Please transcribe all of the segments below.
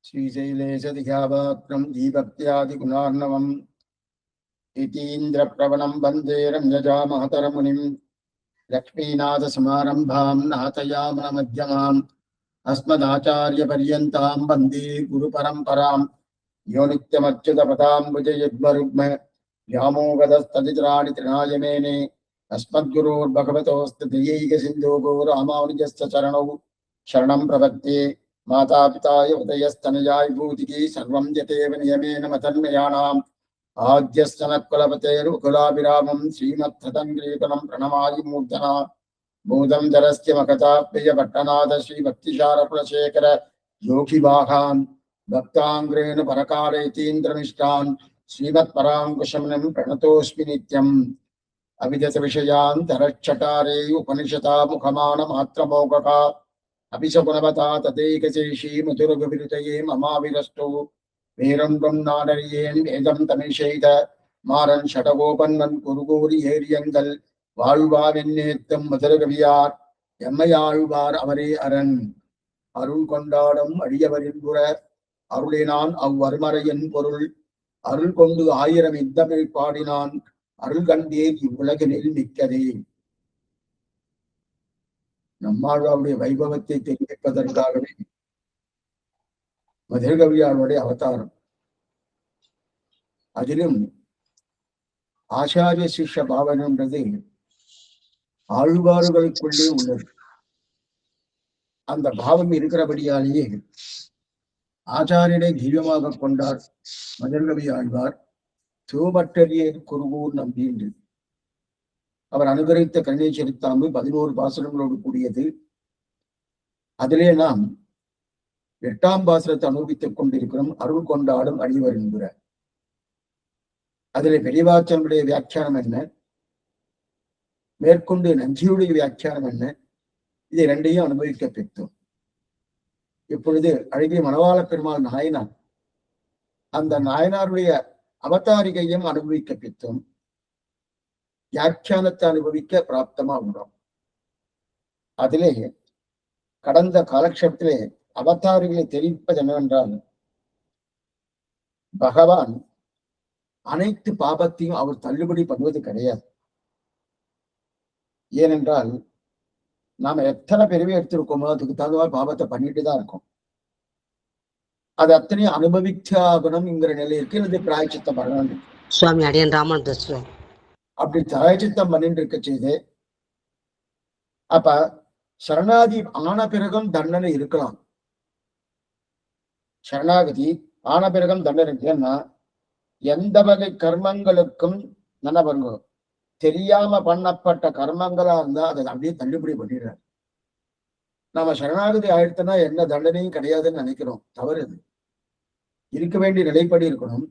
श्रीशैलेशदिघापात्रं दीभक्त्यादिगुणार्णवम् इतीन्द्रप्रवणं वन्दे रम्यजामहतरमुनिं लक्ष्मीनाथसमारम्भां नाथयामनमध्यमाम् अस्मदाचार्यपर्यन्तां वन्दे गुरुपरम्परां यो नित्यमच्युतपदाम्बुजयुग्मरुग्म व्यामोगदस्तदितराणि तृणाय मेने अस्मद्गुरोर्भगवतोऽस्तु दयैकसिन्धो रामानुजस्य चरणौ शरणं प्रपद्ये माता पिताय उदयस्तनयाय भूतिकी सर्वं यतेव नियमेन मतन्मयानाम् आद्यस्तनकुलपतेरुकुलाभिरामं श्रीमत्तदङ्ग्रीपनं प्रणमामि मूर्धना भूतं जरस्य मकताप्ययपट्टनाथ श्रीभक्तिशारकुलशेखर योगिवाहान् भक्ताङ्ग्रेण परकालयतीन्द्रनिष्ठान् श्रीमत्पराङ्कुशमनं प्रणतोऽस्मि नित्यम् अविदतविषयान् तरच्चटारे उपनिषता मुखमानमात्रमोघका अभिशकुनवता तदैकशेषी मधुरगविरुतये ममाविरष्टो வேரொன்றும் நாடறியேன் வேதம் தமிழ் செய்த மாறன் ஷடகோபன்மன் குருகூரி ஏரியங்கள் வாழ்வாவென்னேத்தம் மதுரகவியார் எம்மையாழ்வார் அவரே அரண் அருள் கொண்டாடும் அடியவரின் புற அருளினான் அவ்வருமறையின் பொருள் அருள் கொண்டு ஆயிரம் இத்தமிழ் பாடினான் அருள் கண்டேன் இவ்வுலகினில் மிக்கதே. நம்மாழ்வாருடைய வைபவத்தை தெரிவிப்பதற்காகவே மதுரகவியாருடைய அவதாரம். அதிலும் ஆச்சாரிய சிஷ்ய பாவனைன்றது ஆழ்வார்களுக்குள்ளே உள்ளது. அந்த பாவம் இருக்கிறபடியாலேயே ஆச்சாரியனை தெய்வமாக கொண்டார் மதுரகவி ஆழ்வார். சிவபட்டரிய குருகூர் நம்பி என்று அவர் அனுகரித்த கருணை செலுத்தாம்பு 11 பாசனங்களோடு கூடியது. அதிலே நாம் 8ஆம் பாசனத்தை அனுபவித்துக் கொண்டிருக்கிறோம். அருள் கொண்டாடும் அடியவர் என்கிற அதிலே பெரியவாச்சனுடைய வியாக்கியானம் என்ன, மேற்கொண்டு நஞ்சியுடைய வியாக்கியானம் என்ன, இதை ரெண்டையும் அனுபவிக்க பெற்றோம். இப்பொழுது அழகிய மணவாள பெருமாள் நாயனார், அந்த நாயனாருடைய அவதாரிகையும் அனுபவிக்க பெற்றோம். வியாக்கியானத்தை அனுபவிக்க பிராப்தமா உள்ளோம். அதிலே கடந்த காலக்ஷேபத்திலே அவதாரிகளை தெரிவிப்பது என்னவென்றால், பகவான் அனைத்து பாபத்தையும் அவர் தள்ளுபடி பண்ணுவது கிடையாது. ஏனென்றால் நாம எத்தனை பிறவி எடுத்திருக்கோமோ அதுக்கு தகுந்த பாபத்தை பண்ணிட்டு தான் இருக்கோம். அது அத்தனையும் அனுபவிச்சாகணும்ங்கிற நிலையிற்கு இது பிராயச்சித்தம் பண்ணணும். சுவாமி அடியன் ராமானுஜர் அப்படி பிராயச்சித்தம் பண்ணிட்டு இருக்க செய்து அப்ப சரணாதி ஆன பிறகும் தண்டனை இருக்கலாம். சரணாகதி ஆன பிறகும் தண்டனை இருக்குன்னா எந்த வகை கர்மங்களுக்கும் என்ன பண்ணுங்க, தெரியாம பண்ணப்பட்ட கர்மங்களா இருந்தா அதை அப்படியே தள்ளுபடி பண்ணிடுறாரு. நாம சரணாகதி ஆயிடுத்துனா என்ன தண்டனையும் கிடையாதுன்னு நினைக்கிறோம். தவறு. அது இருக்க வேண்டிய நிலைப்படி இருக்கணும்.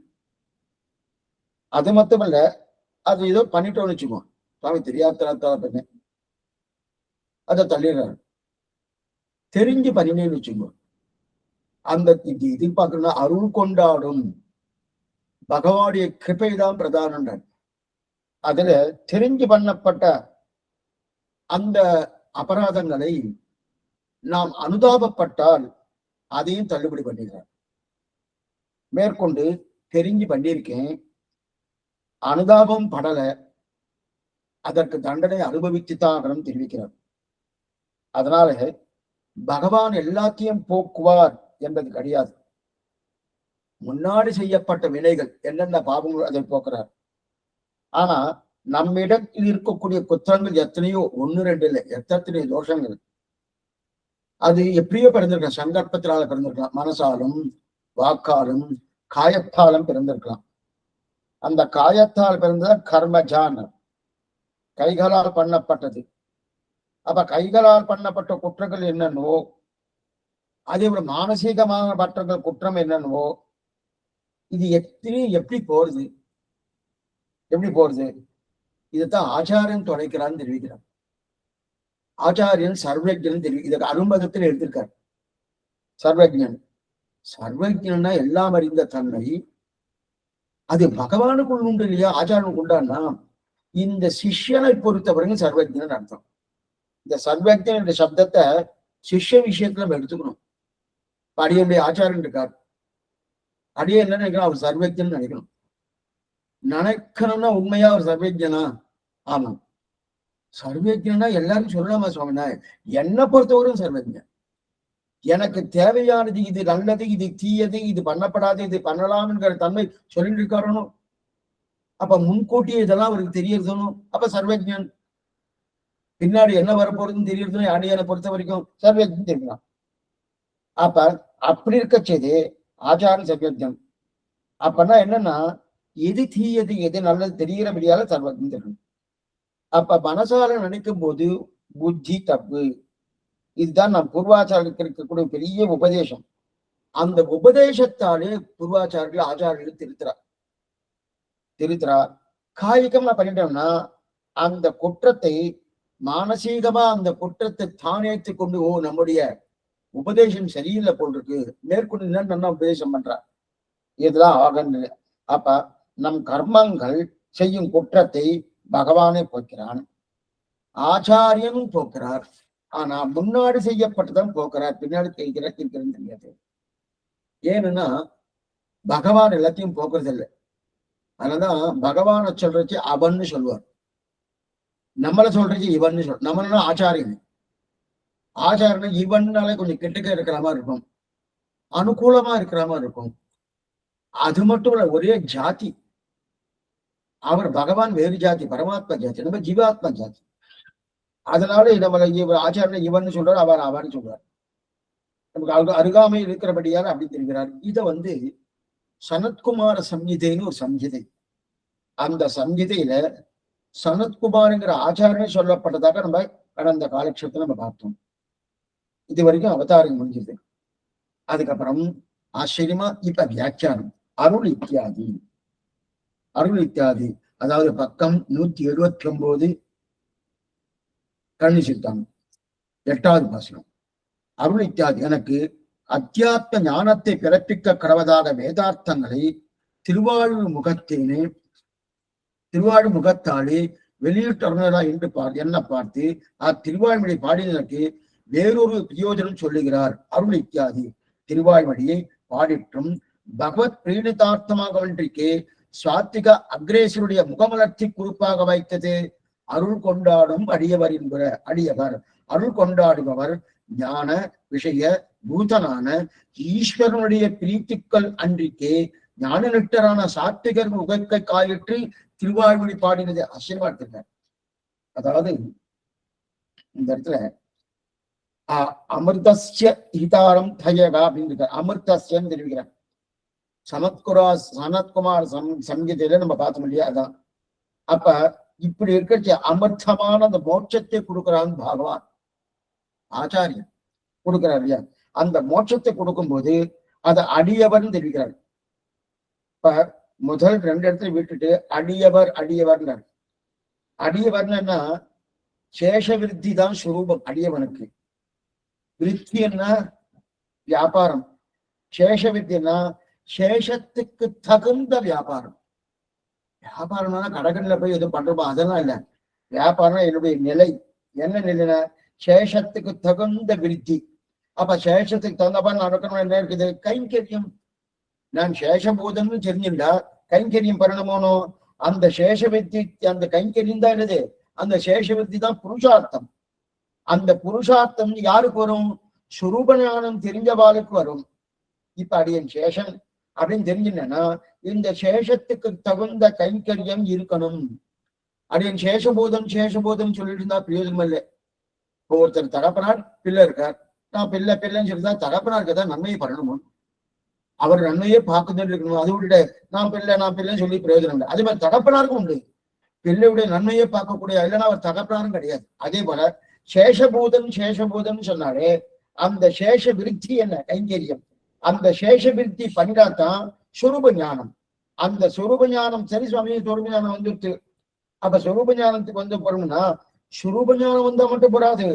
அது மட்டுமல்ல, அது ஏதோ பண்ணிட்டோம்னு வச்சுக்கோ, சுவாமி தெரியாத பண்ண அதை தள்ளிடுறாரு. தெரிஞ்சு பண்ணினேன்னு வச்சுக்கோ, அந்த எதிர்பார்க்கணும்னா அருள் கொண்டாடும் பகவானுடைய கிருபை தான் பிரதான. அதுல தெரிஞ்சு பண்ணப்பட்ட அந்த அபராதங்களை நாம் அனுதாபப்பட்டால் அதையும் தள்ளுபடி பண்ணிடுறார். மேற்கொண்டு தெரிஞ்சு பண்ணியிருக்கேன், அனுதாபம் படல, அதற்கு தண்டனை அனுபவித்துத்தான் தெரிவிக்கிறார். அதனால பகவான் எல்லாத்தையும் போக்குவார் என்பது கிடையாது. முன்னாடி செய்யப்பட்ட வினைகள் என்னென்ன பாவங்கள் அதை போக்குறார். ஆனா நம்மிடத்தில் இருக்கக்கூடிய குற்றங்கள் எத்தனையோ, 1 2 இல்லை, எத்தனையோ தோஷங்கள். அது எப்படியோ பிறந்திருக்கலாம். சங்கற்பத்தினால பிறந்திருக்கலாம், மனசாலும் வாக்காலும் காயத்தாலும் பிறந்திருக்கலாம். அந்த காயத்தால் பிறந்த கர்மஜான், கைகளால் பண்ணப்பட்டது. அப்ப கைகளால் பண்ணப்பட்ட குற்றங்கள் என்னன்னோ, அதே ஒரு மானசீகமான பற்றங்கள் குற்றம் என்னன்னோ, இது எப்படி போறது, எப்படி போறது? இதைத்தான் ஆச்சாரியன் தொலைக்கிறான்னு தெரிவிக்கிறார். ஆச்சாரியன் சர்வஜன் இதுக்கு அரும்பதத்தில் எடுத்திருக்கார். சர்வஜன் சர்வஜன்னா எல்லாம் அறிந்த தன்மை. அது பகவானுக்குள் உண்டு இல்லையா, ஆச்சாரனுக்கு உண்டான்னா இந்த சிஷ்யனை பொறுத்தவரைக்கும் சர்வஜன் அர்த்தம். இந்த சர்வஜன் என்ற சப்தத்தை சிஷ்ய விஷயத்துல நம்ம எடுத்துக்கணும். அடியனுடைய ஆச்சாரன் இருக்கார், அடியே என்ன நினைக்கணும், அவர் சர்வஜன் நினைக்கணும். நினைக்கணும்னா உண்மையா அவர் சர்வஜனா? ஆமா. சர்வஜனா எல்லாரும் சொல்லலாமா சுவாமினா? என்னை பொறுத்தவரையும் சர்வஜன். எனக்கு தேவையானது இது நல்லது, இது தீயது, இது பண்ணப்படாது, இது பண்ணலாம் என்கிற தன்மை சொல்லிட்டு இருக்காரணும். அப்ப முன்கூட்டியே இதெல்லாம் அவருக்கு தெரியறதுணும். அப்ப சர்வஜன். பின்னாடி என்ன வரப்போறதுன்னு தெரியறதுன்னு அடியனை பொறுத்த வரைக்கும் சர்வஜன் தெரியலாம். அப்ப அப்படி இருக்க செய்து ஆச்சார சர்வஜன். அப்பன்னா என்னன்னா, எது தீயது எது நல்லது தெரிகிறபடியால சர்வஜன் தெரியும். அப்ப மனசால நினைக்கும் போது புத்தி தப்பு. இதுதான் நம் பூர்வாச்சாரருக்கு இருக்கக்கூடிய பெரிய உபதேசம். அந்த உபதேசத்தாலே பூர்வாச்சாரர்கள் ஆச்சாரர்கள் திருத்துறார். காய்கமா பண்ணிட்டோம்னா அந்த குற்றத்தை மானசீகமா அந்த குற்றத்தை தானேத்து கொண்டு நம்முடைய உபதேசம் சரியில்லை போல் இருக்கு, மேற்கொண்டு நல்லா உபதேசம் பண்றார், இதெல்லாம் ஆகன்னு. அப்ப நம் கர்மங்கள் செய்யும் குற்றத்தை பகவானே போக்கிறான், ஆச்சாரியனும் போக்குறார். ஆனா முன்னாடி செய்யப்பட்டதான் போக்குறார், பின்னாடி இருக்கிறது தெரியாது. ஏன்னா பகவான் எல்லாத்தையும் போக்குறது இல்லை. அதனாலதான் பகவானை சொல்றச்சு அவன்னு சொல்லுவார், நம்மளை சொல்றச்சு இவன்னு சொல். நம்மளா ஆச்சாரியன். ஆச்சாரனை இவன்னாலே கொஞ்சம் கெட்டுக்க இருக்கிற மாதிரி இருக்கும், அனுகூலமா இருக்கிற மாதிரி இருக்கும். அது மட்டும் இல்ல, ஒரே ஜாதி. அவர் பகவான் வேறு ஜாதி, பரமாத்மா ஜாதி, நம்ம ஜீவாத்மா ஜாதி. அதனால நம்மள ஆச்சாரனை இவன்னு சொல்றாரு, அவர் அவன்னு சொல்றாரு. நமக்கு அருகாமை இருக்கிறபடியால் அப்படி தெரிகிறார். இதை சனத்குமார சம்ஹிதைன்னு ஒரு சம்ஹிதை. அந்த சம்ஹிதையில சனத்குமார்ங்கிற ஆச்சாரனை சொல்லப்பட்டதாக நம்ம கடந்த காலக்ஷேபத்தை நம்ம பார்த்தோம். இது வரைக்கும் அவதாரம் முடிஞ்சது. அதுக்கப்புறம் ஆச்சரியமா இப்ப வியாக்கியானம் அருள் இத்தியாதி. அருள் இத்தியாதி அதாவது பக்கம் 179 கண்ணி சித்தாந்தம் 8வது பாசனம். அருள் இத்தியாதி எனக்கு அத்தியாத்ம ஞானத்தை பிறப்பிக்க கடவதாக வேதார்த்தங்களை திருவாழ் முகத்தாலே வெளியிட்டா என்று என்ன பார்த்து அத்திருவாய்மொழி பாடினருக்கு வேறொரு பிரயோஜனம் சொல்லுகிறார். அருள் இத்தியாதி திருவாய்மொழியை பாடிற்றும் பகவத் பிரீணிதார்த்தமாகவன்றிக்கே சுவாத்திக அக்ரேசருடைய முகமலர்த்தி குறிப்பாக வைத்தது. அருள் கொண்டாடும் அடியவர் என்கிற அடியவர், அருள் கொண்டாடுபவர் ஞான விஷய பூதனான ஈஸ்வரனுடைய பிரீத்திக்கள் அன்றிக்கே ஞான நிட்டரான சாத்விகர் முகத்தை காயிற்று திருவாய்மொழி பாடினது. ஆச்சரியமா எடுத்திருக்கார். அதாவது இந்த இடத்துல அமிர்தஸ்ய ஹிதாரம் தயகா அப்படின்னு இருக்கார். அமிர்தஸ்யன்னு தெரிவிக்கிறார். சனத்குமார் சங்கீதையில நம்ம பார்த்தோம் இல்லையா, அதான். அப்ப இப்படி இருக்க அமிர்தமான அந்த மோட்சத்தை கொடுக்கிறான் பகவான், ஆச்சாரியன் கொடுக்கிறார் இல்லையா. அந்த மோட்சத்தை கொடுக்கும் போது அதை அடியவர்னு தெரிவிக்கிறார். இப்ப முதல் 2 இடத்துல விட்டுட்டு அடியவர் அடியவர்னார். அடியவர்னா சேஷ விருத்தி தான் சுரூபம் அடியவனுக்கு. விருத்தி என்ன? வியாபாரம். சேஷ விருத்தினா சேஷத்துக்கு தகுந்த வியாபாரம். வியாபாரம்னா கடகன்ல போய் எதுவும் பண்றோமா, அதெல்லாம் இல்லை. வியாபாரம் என்னுடைய நிலை என்ன நிலைனா சேஷத்துக்கு தகுந்த விருத்தி. அப்ப சேஷத்துக்கு தகுந்தப்ப நடக்கணும். என்ன இருக்குது? கைங்கரியம். நான் சேஷபூதன்னு தெரிஞ்சுட்டா கைங்கரியம் பண்ணணுமோனோ, அந்த சேஷ விருத்தி, அந்த கைங்கரியம் தான் என்னது? அந்த சேஷ விருத்தி தான் புருஷார்த்தம். அந்த புருஷார்த்தம் யாருக்கு வரும்? சுரூப ஞானம் தெரிஞ்சவாளுக்கு வரும். இப்ப அடியன் சேஷன் அப்படின்னு தெரிஞ்சுன்னா இந்த சேஷத்துக்கு தகுந்த கைங்கரியம் இருக்கணும். அடியன் சேஷபோதம் சொல்லிட்டு இருந்தா பிரயோஜனம் இல்லை. இப்போ ஒருத்தர் தகப்பனார் பிள்ளை இருக்கார், நான் பிள்ளைன்னு சொல்லிதான் தகப்பனாருக்கு தான் நன்மையை பண்ணணும், அவர் நன்மையே பார்க்குதுன்னு இருக்கணும். அதை விட்டுட்டு நான் பிள்ளைன்னு சொல்லி பிரயோஜனம் இல்லை. அதே மாதிரி தகப்பனாருக்கும் உண்டு, பிள்ளையுடைய நன்மையே பார்க்கக்கூடிய, இல்லைன்னா அவர் தகப்பனாரும் கிடையாது. அதே போல சேஷபூதம் சொன்னாலே அந்த சேஷ விருத்தி என்ன? கைங்கரியம். அந்த சேஷ விருத்தி பண்ணிடாதான் சுரூப ஞானம். அந்த சுரூப ஞானம் சரி சுவாமி, சுரூப ஞானம் வந்துட்டு. அப்ப சுரூப ஞானத்துக்கு வந்து போறோம்னா சுரூப ஞானம் வந்தா மட்டும் போறாது,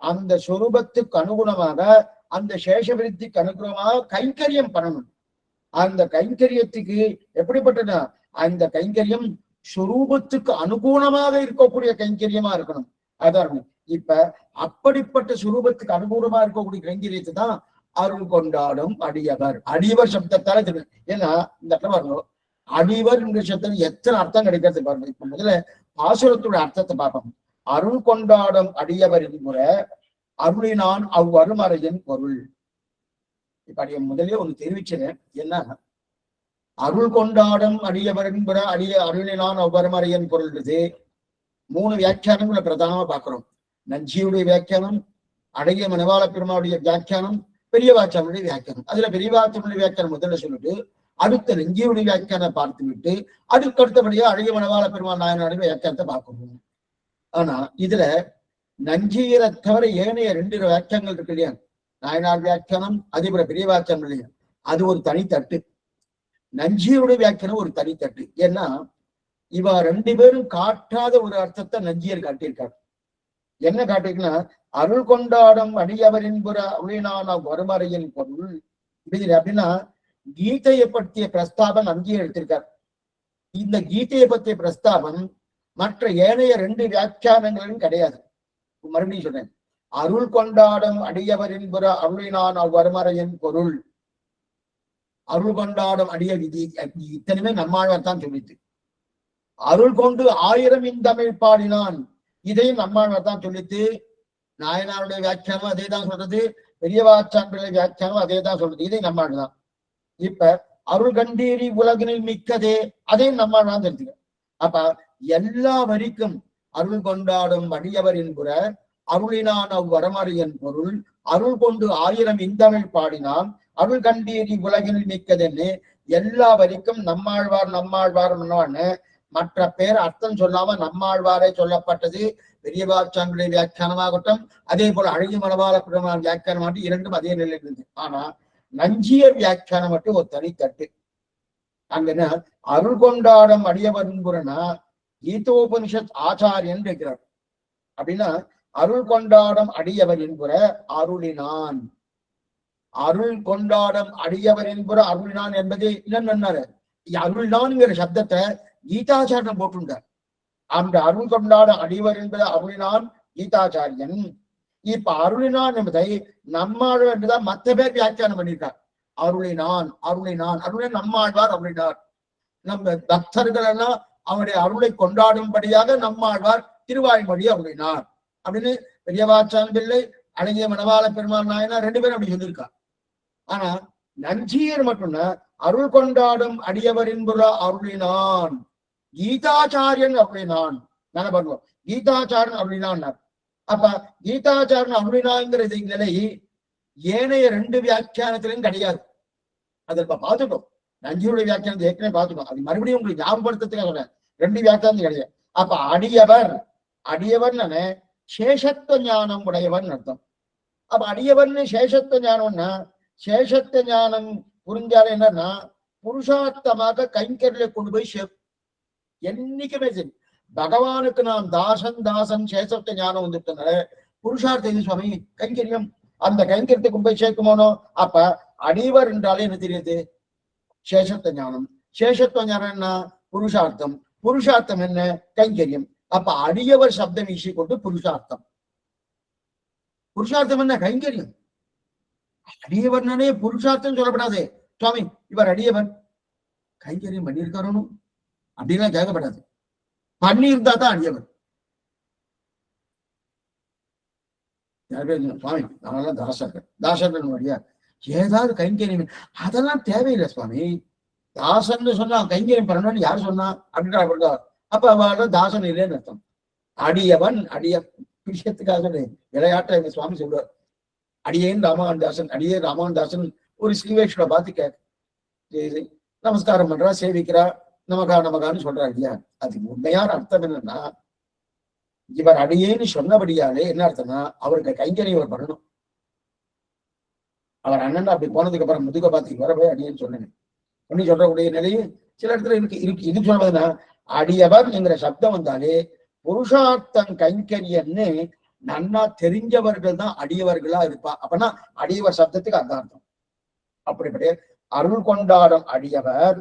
அந்த சுரூபத்துக்கு அனுகுணமாக அந்த சேஷ விருத்திக்கு அனுகுணமாக கைங்கரியம் பண்ணணும். அந்த கைங்கரியத்துக்கு எப்படிப்பட்டனா அந்த கைங்கரியம் சுரூபத்துக்கு அனுகூலமாக இருக்கக்கூடிய கைங்கரியமா இருக்கணும். அதான் இப்ப அப்படிப்பட்ட சுரூபத்துக்கு அனுகூலமா இருக்கக்கூடிய கைங்கரியத்தை தான் அருள் கொண்டாடும் அடியவர். அடியவர் சப்தத்தால தெரியும். ஏன்னா இந்த இடத்துல வரணும், அடிவர் என்ற சப்தம் எத்தனை அர்த்தம் கிடைக்கிறது பாருங்க. இப்ப முதல்ல பாசுரத்துடைய அர்த்தத்தை பார்ப்போம். அருள் கொண்டாடும் அடியவர் என்கிற அருளினான் அவ்வருமறையின் பொருள். இப்ப அடிய முதலே ஒண்ணு தெரிவிச்சேன். என்ன, அருள் கொண்டாடும் அடியவர் என்கிற அருளினான் அவ்வருமறையின் பொருள். 3 வியாக்கியானங்களை பிரதானமா பார்க்கிறோம். நஞ்சியுடைய வியாக்கியானம், அழகிய மணவாள பெருமாவுடைய வியாக்கியானம், பெரியவாச்சானுடைய வியாக்கியானம். அதுல பெரியவாச்சானுடைய வியாக்கியானம் முதல்ல சொல்லிட்டு அடுத்த நஞ்சியுடைய வியாக்கியானம் பார்த்து விட்டு அதுக்கு அடுத்தபடியா அழகிய மணவாள பெருமாள் நாயனாருடைய வியாக்கியானத்தை பார்க்கணும். ஆனா இதுல நஞ்சியரை தவிர ஏனைய 2 வியாக்கியங்கள் இருக்கு இல்லையா, நாயனார் வியாக்கியானம் அதே போல பெரியவாச்சான் இல்லையா, அது ஒரு தனித்தட்டு. நஞ்சியுடைய வியாக்கியானம் ஒரு தனித்தட்டு. ஏன்னா இவ 2 பேரும் காட்டாத ஒரு அர்த்தத்தை நஞ்சியர் காட்டியிருக்காரு. என்ன காட்டிருக்குன்னா, அருள் கொண்டாடும் அடியவரின் புற அருளினான வருமறையின் பொருள் இது அப்படின்னா கீதையை பற்றிய பிரஸ்தாபம் நஞ்சியை எடுத்திருக்கார். இந்த கீதையை பற்றிய பிரஸ்தாபம் மற்ற ஏனைய 2 வியாக்கியானங்களும் கிடையாது. மறுபடியும் சொல்றேன், அருள் கொண்டாடும் அடியவரின் புற அருளினான வருமறையின் பொருள், அருள் கொண்டாடும் அடிய விதி இத்தனையுமே நம்மாழ்வார் தான் சொல்லிட்டு, அருள் கொண்டு 1000 இந்தமிழ் பாடினான் இதையும் நம்மாழ்வார் தான் சொல்லிட்டு, நாயனாருடைய வியாக்கியானம் அதே தான் சொல்றது, பெரியவாச்சான் பிள்ளை வியாக்கியானம் அதே தான் சொல்றது, இதை நம்மாழ்வார் தான். இப்ப அருள் கண்டீரி உலகினில் மிக்கதே அதையும் நம்மாழ்வார் தெரிஞ்சுக்க. அப்ப எல்லா வரிக்கும் அருள் கொண்டாடும் அடியவரின் புற அருளினான் அவ்வரமறையின் பொருள், அருள் கொண்டு 1000 இந்தமிழ் பாடினான், அருள் கண்டீரி உலகினில் மிக்கதுன்னு எல்லா வரிக்கும் நம்மாழ்வார் நம்மாழ்வார் மற்ற பேர் அர்த்தம் சொல்லாம நம்மாழ்வாரே சொல்லப்பட்டது. பெரியவாச்சானுடைய வியாக்கியானமாகட்டும் அதே போல அழகிய மணவாள பெருமாள் வியாக்கியானமாகட்டும் 2ம் அதே நிலையில் இருந்தது. ஆனா நஞ்சியர் வியாக்கியானம் மட்டும் ஒரு தனித்தட்டு. அங்க என்ன, அருள் கொண்டாடும் அடியவன்புறனா கீதோபனிஷத் ஆச்சாரியன் இருக்கிறார். அப்படின்னா அருள் கொண்டாடும் அடியவர் என்புற அருளினான், அருள் கொண்டாடும் அடியவர் என்புற அருளினான் என்பது என்னன்னாரு, அருள்னான்ங்கிற சப்தத்தை கீதாச்சாரியன் போட்டுட்டார். அந்த அருள் கொண்டாடும் அடியவர் என்பது அருளினான் கீதாச்சாரியன். இப்ப அருளினான் என்பதை நம்மாழ்வார் என்றுதான் மற்ற பேர் வியாக்கியானம் பண்ணியிருக்கார். அருளினான் அருளினான் அருளினான் நம்மாழ்வார் அருளினார். நம்ம பக்தர்கள் எல்லாம் அவருடைய அருளை கொண்டாடும்படியாக நம்மாழ்வார் திருவாய்மொழி அருளினார் அப்படின்னு பெரியவாச்சான் பிள்ளை அழகிய மணவாள பெருமாள் நாயனார் 2 பேரும் அப்படி சொல்லியிருக்கார். ஆனா நஞ்சியர் மட்டும்னா அருள் கொண்டாடும் அடியவரின் புற அருளினான் கீதாச்சாரியன் அருளினான். நாங்க பண்ணுவோம் கீதாச்சாரன் அருளினான். அப்ப கீதாச்சாரன் அருளினாங்கிற நிலை ஏனைய 2 வியாக்கியானத்திலும் கிடையாது. அதை இப்ப பார்த்துட்டோம். நஞ்சியுடைய வியாக்கியானத்தை ஏற்கனவே பார்த்துட்டோம். அது மறுபடியும் உங்களுக்கு ஞாபகப்படுத்துறதுக்காக சொல்றேன், 2 வியாக்கியானம் கிடையாது. அப்ப அடியவர் அடியவர் சேஷத்துவ ஞானம் உடையவன் அர்த்தம். அப்ப அடியவர்னு சேஷத்துவ ஞானம்னா சேஷத்துவ ஞானம் புரிஞ்சாலும் என்னன்னா புருஷார்த்தமாக கைங்கரில கொண்டு போய் என்னைக்குமே சரி பகவானுக்கு நாம் தாசன் தாசன் சேஷத்துவ ஞானம் வந்துட்டனால புருஷார்த்த சுவாமி கைங்கரியம் அந்த கைங்கரியத்தை கொண்டு போய் சேர்க்குமோனோ. அப்ப அடியவர் என்றாலே என்ன தெரியுது, சேஷத்துவ ஞானம். சேஷத்துவ ஞானம் என்ன, புருஷார்த்தம். புருஷார்த்தம் என்ன, கைங்கரியம். அப்ப அடியவர் சப்தம் வீசி கொண்டு புருஷார்த்தம். புருஷார்த்தம் என்ன, கைங்கரியம். அடியவர்னே புருஷார்த்தம் சொல்லப்படாது. சுவாமி இவர் அடியவர் கைங்கரியம் பண்ணியிருக்காரணும் அப்படின்லாம் கேட்கப்படாது. பண்ணியிருந்தா தான் அடியவர். சுவாமி நாங்கெல்லாம் தாசர்கள் தாசர்கள் வழியா ஏதாவது கைங்கரியம் அதெல்லாம் தேவையில்லை சுவாமி. தாசன்னு சொன்னா கைங்கரியம் பண்ணணும்னு யார் சொன்னா அப்படின்ற அப்ப அவளோட தாசன் இல்லைன்னு அர்த்தம். அடியவன் அடிய விஷயத்துக்காக விளையாட்ட எங்க சுவாமி சொல்லுவார், அடியேன் ராமான் தாசன் அடியே ராமான் தாசன் ஒரு ஸ்ரீவேஷ்வரை பார்த்து கேட்க நமஸ்காரம் பண்றா சேவிக்கிறா நமகான்னு சொல்றா இல்லையா. அது உண்மையான அர்த்தம் என்னன்னா இவர் அடியேன்னு சொன்னபடியாலே என்ன அர்த்தம்னா அவருக்கு கைங்கரியம் அவர் பண்ணணும். அவர் அண்ணன் அப்படி போனதுக்கு அப்புறம் முதுக பார்த்து வரவே அடியேன்னு சொன்னேன் பண்ணி சொல்றக்கூடிய நிலையில் சில இடத்துல இருக்கு. இது சொல்றதுன்னா அடியவர் என்கிற சப்தம் வந்தாலே புருஷார்த்தம் கைங்கரியன்னு நன்னா தெரிஞ்சவர்கள் தான் அடியவர்களா இருப்பா. அப்பனா அடியவர் சப்தத்துக்கு அந்த அர்த்தம். அப்படிப்பட்ட அருள் கொண்டாடும் அடியவர்.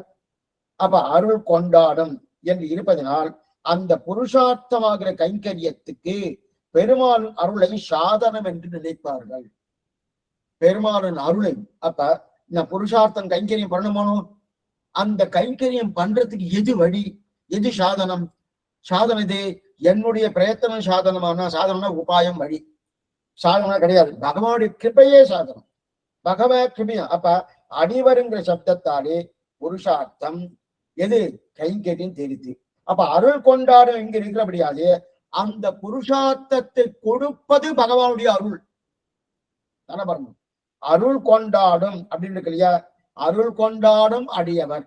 அப்ப அருள் கொண்டாடும் என்று இருப்பதனால் அந்த புருஷார்த்தமாகிற கைங்கரியத்துக்கு பெருமாள் அருளை சாதனம் என்று நினைப்பார்கள். பெருமாளின் அருளை. அப்ப நான் புருஷார்த்தம் கைங்கரியம் பண்ணணும். அந்த கைங்கரியம் பண்றதுக்கு எது வழி, எது சாதனம்? சாதனம் இது என்னுடைய பிரயத்தனம் சாதனமான சாதனம்னா உபாயம் வழி. சாதனம் கிடையாது. பகவானுடைய கிருபையே சாதனம். பகவத் கிருபையா. அப்ப அடிவருங்கிற சப்தத்தாலே புருஷார்த்தம் எது கைங்கரியம் தெரியுது. அப்ப அருள் கொண்டாடும் இங்க இருக்கிறபடியாலே அந்த புருஷார்த்தத்தை கொடுப்பது பகவானுடைய அருள் தானே. பாருங்க, அருள் கொண்டாடும் அப்படின்னு இருக்கு இல்லையா? அருள் கொண்டாடும் அடியவர்.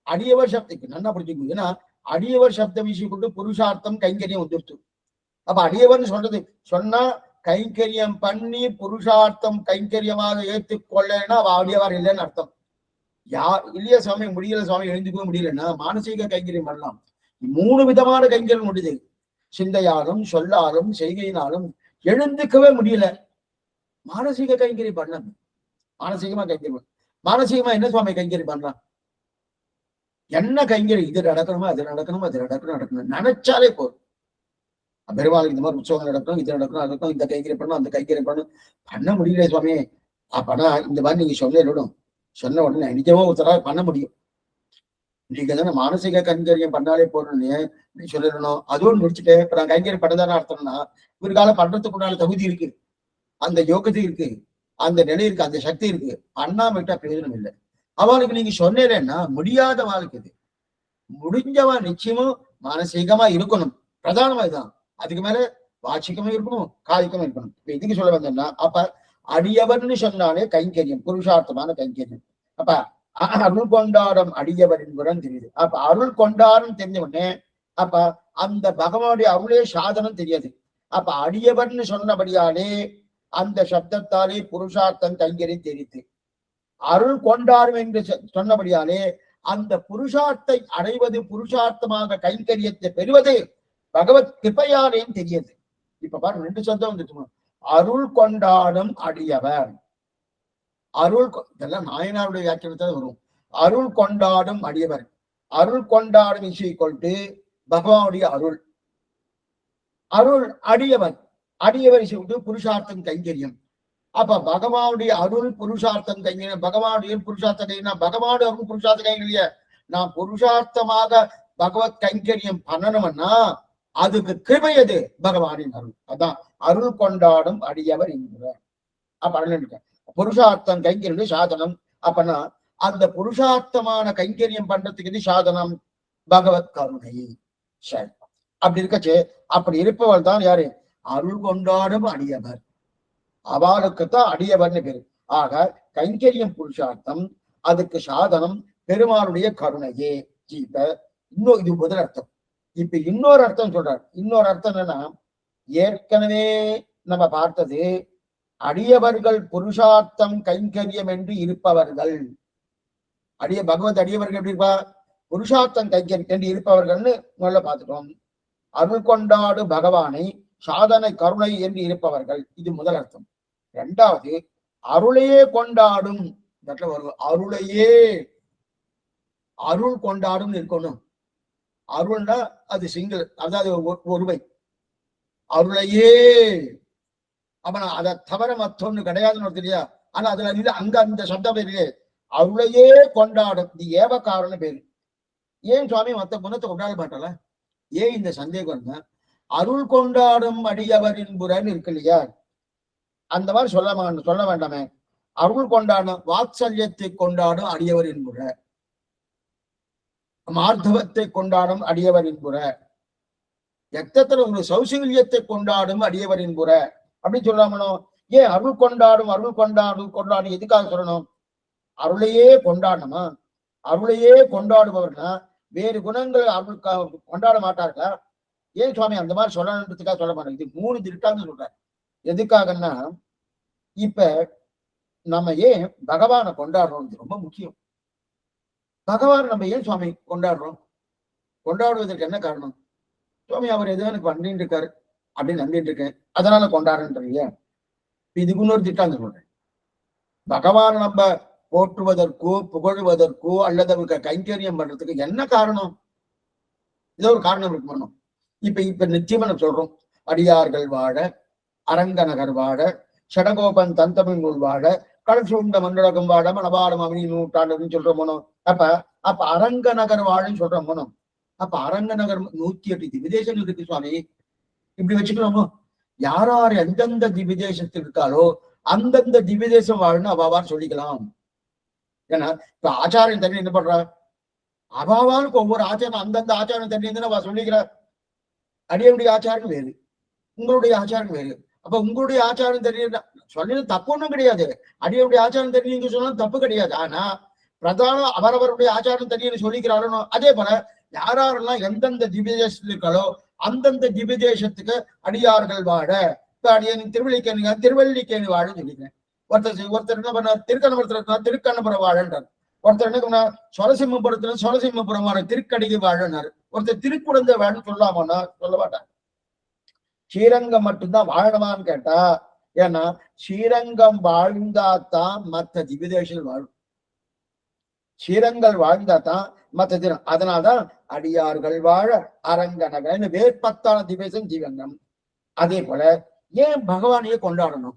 அடியவர் சப்தத்துக்கு நல்லா புரிஞ்சுக்கணும். ஏன்னா அடியவர் சப்தம் வீசி கொண்டு புருஷார்த்தம் கைங்கரியம் வந்துருச்சு. அப்ப அடியவர்னு சொல்றது சொன்னா கைங்கரியம் பண்ணி புருஷார்த்தம் கைங்கரியமாக ஏற்றுக்கொள்ளனா அவ அடியவர் இல்லைன்னு அர்த்தம். இல்லையா சுவாமி, முடியல சுவாமி, எழுந்துக்கவே முடியலன்னா மானசீக கைங்கரியம் பண்ணலாம். 3 விதமான கைங்கரியம் முடியுது. சிந்தையாலும் சொல்லாலும் செய்கையினாலும் எழுந்துக்கவே முடியல, மானசீக கைங்கரியம் பண்ணலாம். மானசீகமா கைங்கரியம். மானசீகமா என்ன சுவாமி கைங்கரியம் பண்ணலாம்? என்ன கைங்கரியம்? இது நடக்கணுமா, அது நடக்கணும், அது நடக்கணும் நினைச்சாலே போதும். பெருமாளுக்கு இந்த மாதிரி உற்சவங்கள் நடக்கணும், இது நடக்கணும், அது நடக்கணும், இந்த கைங்கரியம் பண்ணணும், அந்த கைங்கரியம் பண்ணணும். பண்ண முடியல சுவாமி. அப்பனா இந்த மாதிரி நீங்க சொல்லிடணும். சொன்ன உடனே நிஜமா ஒருத்தராக பண்ண முடியும். நீங்க தானே மானசீக கைங்கரியம் பண்ணாலே போறோம்னு நீ சொல்லிடணும். அதுவும் முடிச்சுட்டு இப்ப நான் கைங்கரியம் பண்ணதானே அர்த்தம்னா இவருக்கால பண்றதுக்குண்டான தகுதி இருக்கு, அந்த யோகத்தை இருக்கு, அந்த நிலை இருக்கு, அந்த சக்தி இருக்கு. பண்ணாம விட்டா பிரயோஜனம் இல்லை. அவளுக்கு நீங்க சொன்னேன்னா முடியாத வாழ்க்கை இது. முடிஞ்சவன் நிச்சயமும் மானசீகமா இருக்கணும். பிரதானமா இதுதான். அதுக்கு மேல வாச்சிக்கமும் இருக்கணும், காய்க்கமும் இருக்கணும். இப்ப இதுக்கு சொல்ல வந்தேன்னா அப்ப அடியவர்னு சொன்னாலே கைங்கரியம், புருஷார்த்தமான கைங்கரியம். அப்ப அருள் கொண்டாடும் அடியவரின் குரம் தெரியுது. அப்ப அருள் கொண்டாடும் தெரிஞ்ச உடனே அப்ப அந்த பகவானுடைய அருளே சாதனம் தெரியாது. அப்ப அடியவர்னு சொன்னபடியாலே அந்த சப்தத்தாலே புருஷார்த்தம் கைங்கரியம் தெரியுது. அருள் கொண்டாடும் என்று சொன்னபடியாலே அந்த புருஷார்த்தை அடைவது, புருஷார்த்தமாக கைங்கரியத்தை பெறுவது பகவத் கிருபையாலேயும் தெரியுது. இப்ப பாருங்க, 2 சப்தம் வந்துட்டு அருள் கொண்டாடும் அடியவர். அருள் இதெல்லாம் நாயனாருடைய வியாக்கியத்தை வரும். அருள் கொண்டாடும் அடியவர். அருள் கொண்டாடும் கொண்டு பகவானுடைய அருள். அருள் அடியவர். அடியவர் புருஷார்த்தம் கைங்கரியம். அப்ப பகவானுடைய அருள் புருஷார்த்தம் கைங்கரியம். பகவானுடைய புருஷார்த்த கைங்கரியம், பகவானுடைய அருள் புருஷார்த்த கைங்கரியம். நான் புருஷார்த்தமாக பகவத் கைங்கரியம் பண்ணணும்னா அதுக்கு கிருபை எது? பகவானின் அருள். அதான் அருள் கொண்டாடும் அடியவர் என்கிறார். அப்ப புருஷார்த்தம் கைங்கரியம் சாதனம். அப்பனா அந்த புருஷார்த்தமான கைங்கரியம் பண்றதுக்கு இது சாதனம் பகவத் கருணை. சரி, அப்படி இருக்கச்சு அப்படி இருப்பவள் தான் யாரு? அருள் கொண்டாடும் அடியவர். அவளுக்குத்தான் அடியவர்னு பேரு. ஆக கைங்கரியம் புருஷார்த்தம், அதுக்கு சாதனம் பெருமாளுடைய கருணையே. இப்ப இன்னும் இது முதல் அர்த்தம். இப்ப இன்னொரு அர்த்தம் சொல்றார். இன்னொரு அர்த்தம் என்னன்னா, ஏற்கனவே நம்ம பார்த்தது அடியவர்கள் புருஷார்த்தம் கைங்கரியம் என்று இருப்பவர்கள். பகவத் அடியவர்கள் எப்படி இருப்பா? புருஷார்த்தம் கைங்கரியம் என்று இருப்பவர்கள்னு முதல்ல பார்த்துட்டோம். அருள் கொண்டாடு பகவானை சாதனை கருணை என்று இருப்பவர்கள். இது முதல் அர்த்தம். 2வது அருளையே கொண்டாடும். அருளையே அருள் கொண்டாடும் இருக்கணும். அருள்னா அது சிங்கிள், அதாவது ஒருவை. அருளையே அப்ப அதை தவிர மற்றொன்னு கிடையாதுன்னு தெரியா. ஆனா அதுல இல்ல, அங்க அந்த சப்தம் இருக்கு. அருளையே கொண்டாடும். இது ஏவக்காரன்னு பேரு. ஏன் சுவாமி மத்த குணத்தை கொண்டாட மாட்டல? ஏன் இந்த சந்தேகம்? அருள் கொண்டாடும் அடியவரின் புறன்னு இருக்கு இல்லையா? அந்த மாதிரி சொல்ல வேண்டாமே. அருள் கொண்டாடும், வாத்சல்யத்தை கொண்டாடும் அடியவரின் புற, மார்த்தவத்தை கொண்டாடும் அடியவரின் புற, எத்தனை ஒரு சௌசல்யத்தை கொண்டாடும் அடியவரின் புற அப்படின்னு சொல்லாமனோ? ஏன் அருள் கொண்டாடும் எதுக்காக சொல்லணும்? அருளையே கொண்டாடணுமா? அருளையே கொண்டாடுபவர்னா வேறு குணங்கள் அருள் கொண்டாட மாட்டார்களா? ஏன் சுவாமி அந்த மாதிரி சொல்லணுன்றதுக்காக சொல்ல மாட்டாங்க. இது 3 திருட்டாங்க சொல்றேன். எதுக்காகன்னா, இப்ப நம்ம ஏன் பகவானை கொண்டாடுறோம்? ரொம்ப முக்கியம். பகவான் நம்ம ஏன் சுவாமி கொண்டாடுறோம்? கொண்டாடுவதற்கு என்ன காரணம்? சுவாமி அவர் எதுவும் எனக்கு பண்ணிட்டு இருக்காரு அப்படின்னு நம்பிட்டு இருக்கேன், அதனால கொண்டாடுன்றீங்க. இதுக்கு இன்னொரு திட்டாங்க சொல்றேன். பகவான் நம்ம போற்றுவதற்கோ புகழ்வதற்கோ அல்லது அவருக்கு கைங்கரியம் பண்றதுக்கு என்ன காரணம்? ஏதோ ஒரு காரணம் இருக்கு பண்ணணும். இப்ப நிச்சயமா நம்ம சொல்றோம், அடியார்கள் வாழ, அரங்கநகர் வாழ, சடகோபன் தந்தமிழ் நூல் வாழ கடல் சூழ்ந்த மண்ணுலகம் வாழ மணவாளம் அவனி நூற்றாண்டுன்னு சொல்ற மனம். அப்ப அரங்க நகர் வாழன்னு சொல்ற மனம். அப்ப அரங்க நகர் 108 திவ்யதேசங்கள் இருக்கு சுவாமி. இப்படி வச்சுக்கலாமோ? யார் எந்தெந்த திவ்யதேசத்தில் இருக்காளோ அந்தந்த திவ்யதேசம் வாழ்னு அவாவான்னு சொல்லிக்கலாம். ஏன்னா இப்ப ஆச்சாரம் தண்ணி என்ன பண்றா? அவாவானுக்கு ஒவ்வொரு ஆச்சாரம் அந்தந்த ஆச்சாரம் தண்ணி அவ சொல்லிக்கிறார். அடியனுடைய ஆச்சாரம் வேறு, உங்களுடைய ஆச்சாரம் வேறு. அப்ப உங்களுடைய ஆச்சாரம் தெரியல சொல்லி தப்பு ஒண்ணும் கிடையாது. அடியனுடைய ஆச்சாரம் தெரியுங்க சொன்னாலும் தப்பு கிடையாது. ஆனா பிரதானம் அவரவருடைய ஆச்சாரம் தெரியுன்னு சொல்லிக்கிறாரோ அதே போல யாரெல்லாம் எந்தெந்த திவ்யதேசத்தில் இருக்காளோ அந்தந்த திவ்யதேசத்துக்கு அடியார்கள் வாழ. இப்ப அடியன் திருவல்லிக்கேணி வாழன்னு சொல்லிக்கிறேன். ஒருத்தர் என்ன பண்ணார்? திருக்கண்ணபுரத்துல திருக்கண்ணபுரம் வாழன்றார். ஒருத்தர் என்ன பண்ணார்? சொலசிம்மபுரத்துல சொலசிம்மபுரம் வாழ திருக்கடிகை வாழனார். ஒருத்தர் திருக்குழந்தை வாழன்னு சொல்லாமன்னா சொல்ல மாட்டார். ஸ்ரீரங்கம் மட்டும்தான் வாழணுமான்னு கேட்டா, ஏன்னா ஸ்ரீரங்கம் வாழ்ந்தாதான் மற்ற திவ்யதேசங்கள் வாழும். ஸ்ரீரங்கள் வாழ்ந்தாதான் மற்ற தினம். அதனால்தான் அடியார்கள் வாழ அரங்கநகர் வேற்பத்தான திவ்யதேசம் ஸ்ரீரங்கம். அதே போல ஏன் பகவானையே கொண்டாடணும்?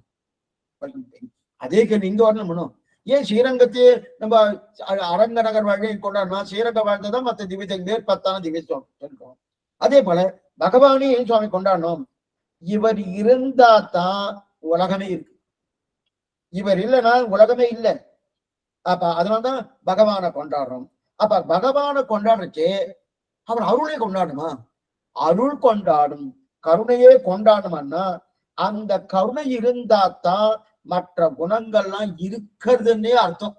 அதே கேள்வி இங்க வரணும். ஏன் ஸ்ரீரங்கத்தையே நம்ம அரங்க நகர் வாழ்க்கையை கொண்டாடணும்? ஸ்ரீரங்க வாழ்ந்ததான் மற்ற திவ்யதேசம் வேற்பத்தான திவ்யதேசம் சொல்றோம். அதே போல பகவானையும் ஏன் சுவாமி கொண்டாடணும்? இவர் இருந்தா தான் உலகமே இருக்கு. இவர் இல்லைன்னா உலகமே இல்லை. அப்ப அதனால்தான் பகவானை கொண்டாடுறோம். அப்ப பகவானை கொண்டாடுறச்சு அவர் அருளை கொண்டாடுமா? அருள் கொண்டாடும், கருணையே கொண்டாடுமான்னா அந்த கருணை இருந்தா தான் மற்ற குணங்கள்லாம் இருக்கிறதுன்னே அர்த்தம்.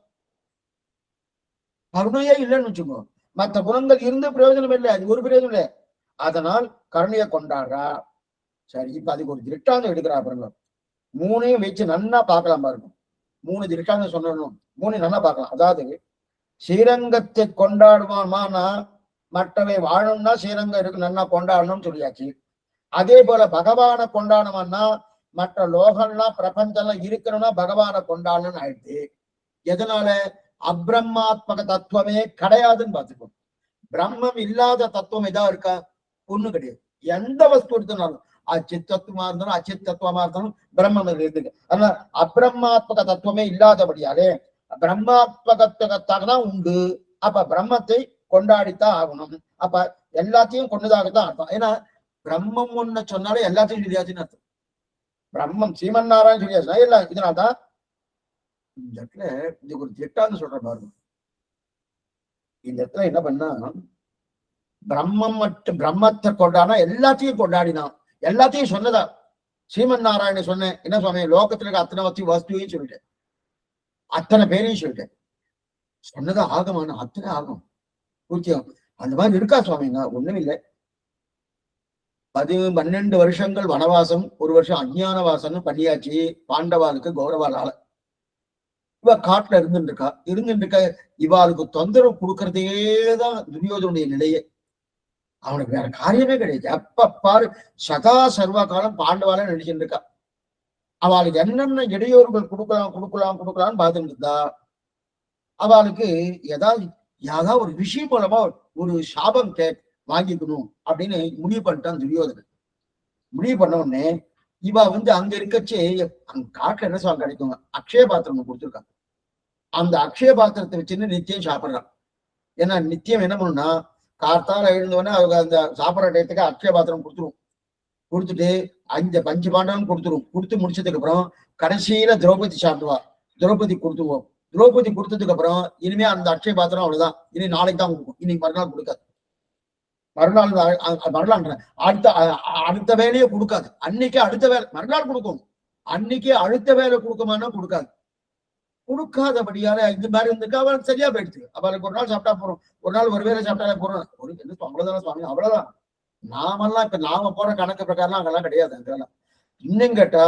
கருணையே இல்லைன்னு வச்சுக்கோ, மற்ற குணங்கள் இருந்து பிரயோஜனம் இல்லை, அது ஒரு பிரயோஜனம் இல்லை. அதனால் கருணையை கொண்டாடுறா. சரி, இப்ப அதுக்கு ஒரு திருஷ்டாந்தம் எடுக்கிறா பாருங்க. மூணையும் வச்சு நன்னா பார்க்கலாம் பாருங்க. 3 திருஷ்டாந்தம் சொல்லணும், 3 நல்லா பார்க்கலாம். அதாவது ஸ்ரீரங்கத்தை கொண்டாடுவானா மற்றவை வாழணும்னா ஸ்ரீரங்கம் இருக்கு நல்லா கொண்டாடணும்னு சொல்லியாச்சு. அதே போல பகவானை கொண்டாடணும்னா மற்ற லோகம்லாம் பிரபஞ்சம்லாம் இருக்கணும்னா பகவானை கொண்டாடணும்னு ஆயிடுச்சு. எதனால? அப்ரஹ்மாத்மக தத்துவமே கிடையாதுன்னு பார்த்துக்கோம். பிரம்மம் இல்லாத தத்துவம் எதா இருக்கா? ஒண்ணு கிடையாது. எந்த வஸ்து எடுத்தனாலும் அச்சித் தத்துவமா இருந்தாலும் அச்சித் தத்துவமா இருந்தாலும் பிரம்மம் இருக்கு. ஆனா அப்ரஹ்மாத்மக தத்துவமே இல்லாதபடியாலே பிரம்மாத்மகத்தாக தான் உண்டு. அப்ப பிரம்மத்தை கொண்டாடித்தான் ஆகணும். அப்ப எல்லாத்தையும் கொண்டதாகத்தான் அர்த்தம். ஏன்னா பிரம்மம் ஒண்ணு சொன்னாலே எல்லாத்தையும் சொல்லியாச்சுன்னு அர்த்தம். பிரம்மம் ஸ்ரீமன் நாராயணன் சொல்லியாச்சுன்னா எல்லாம். இதனால்தான் இந்த இடத்துல இதுக்கு ஒரு திட்டான்னு சொல்ற பாருங்க. இந்த இடத்துல என்ன பண்ணா, பிரம்மத்தை கொண்டாடினா எல்லாத்தையும் கொண்டாடினான், எல்லாத்தையும் சொன்னதா ஸ்ரீமன் நாராயணன் சொன்னேன். என்ன சுவாமி? லோகத்துல இருக்க அத்தனை வஸ்துவையும் சொல்லிட்டேன், அத்தனை பேரையும் சொல்லிட்டேன். சொன்னதா ஆகமான அத்தனை ஆகும் பூச்சியம். அந்த மாதிரி இருக்கா சுவாமிங்க? ஒண்ணும் இல்லை. 12 வருஷங்கள் வனவாசம், 1 வருஷம் அஞ்ஞான வாசம்னு பண்ணியாச்சு பாண்டவாளுக்கு கௌரவாளால. இவ காட்டுல இருந்துருக்கா. இவாளுக்கு தொந்தரவு கொடுக்கறதேதான் துரியோதனுடைய நிலையே. அவனுக்கு வேற காரியமே கிடையாது. எப்ப பாரு சதா சர்வ காலம் பாண்டவால நடிச்சுட்டு இருக்கா. அவளுக்கு என்னென்ன இடையூறுகள் கொடுக்கலாம்னு பார்த்துட்டு இருந்தா. அவளுக்கு ஏதாவது ஒரு விஷயம் மூலமா ஒரு சாபம் வாங்கிக்கணும் அப்படின்னு முடிவு பண்ணிட்டான் துரியோதனன். முடிவு பண்ண உடனே இவ அங்க இருக்கச்சே அங்க காட்டுல என்ன சாப்பிட கிடைக்கும்? அக்ஷய பாத்திரம் கொடுத்துருக்காங்க. அந்த அக்ஷய பாத்திரத்தை வச்சுன்னு நித்தியம் சாப்பிடுறான். ஏன்னா நித்தியம் என்ன பண்ணுன்னா, கார்த்தால எழுந்தோடனே அவங்க அந்த சாப்பிட்ற டயத்துக்கு அக்ஷய பாத்திரம் கொடுத்துட்டு 5 பஞ்சு பாண்டவம் கொடுத்து முடிச்சதுக்கு அப்புறம் கடைசியில திரௌபதி சாப்பிடுவா. திரௌபதி கொடுத்துருவோம். திரௌபதி கொடுத்ததுக்கு அப்புறம் இனிமே அந்த அக்ஷய பாத்திரம் அவ்வளவுதான், இனி நாளைக்கு தான் கொடுக்கும், இன்னைக்கு மறுநாள் கொடுக்காது. மறுநாள் அடுத்த வேலையே கொடுக்காது. அன்னைக்கே அடுத்த வேலை மறுநாள் கொடுக்கும், அன்னைக்கே அடுத்த வேலை கொடுக்குமானா கொடுக்காது. கொடுக்காதபடியால இந்த மாதிரி இருந்துட்டு அவளுக்கு சரியா போயிடுச்சு. அவளுக்கு ஒரு நாள் சாப்பிட்டா போறோம், ஒரு நாள் ஒரு வேலை சாப்பிட்டாலே போறோம். ஒரு என்ன அவ்வளவுதானே சுவாமி, அவ்வளவுதான். நாம போற கணக்கு பிரகாரம் அங்கெல்லாம் கிடையாது. அங்கெல்லாம் இன்னும் கேட்டா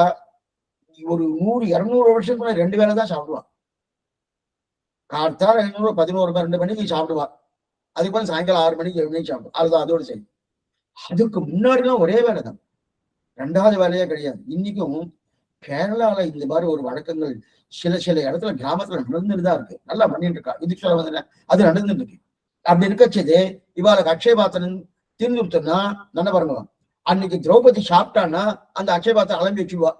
ஒரு 100-200 வருஷத்துக்குள்ள 2 வேலை தான் சாப்பிடுவான். கார்த்தால 11 மணிக்கு சாப்பிடுவா. அதுக்கு மேலே சாயங்காலம் 6 மணிக்கு 7 மணிக்கு சாப்பிடுவா. அதுதான் அதோட சரி. அதுக்கு முன்னாடிலாம் ஒரே வேலை தான், 2வது வேலையே கிடையாது. இன்னைக்கும் கேரளால இந்த மாதிரி ஒரு வழக்கங்கள் சில இடத்துல கிராமத்துல நடந்துட்டுதான் இருக்கு. நல்லா பண்ணிட்டு இருக்கா. இதுக்கு சொல்ல வந்து அது நடந்துட்டு இருக்கு. அப்படி இருக்கச்சது இவாளுக்கு அக்ஷய பாத்திரம் தீர்ந்துட்டோம்னா நல்ல பாருங்க. அன்னைக்கு திரௌபதி சாப்பிட்டான்னா அந்த அக்ஷய பாத்திரம் அலம்பி வச்சுடுவா.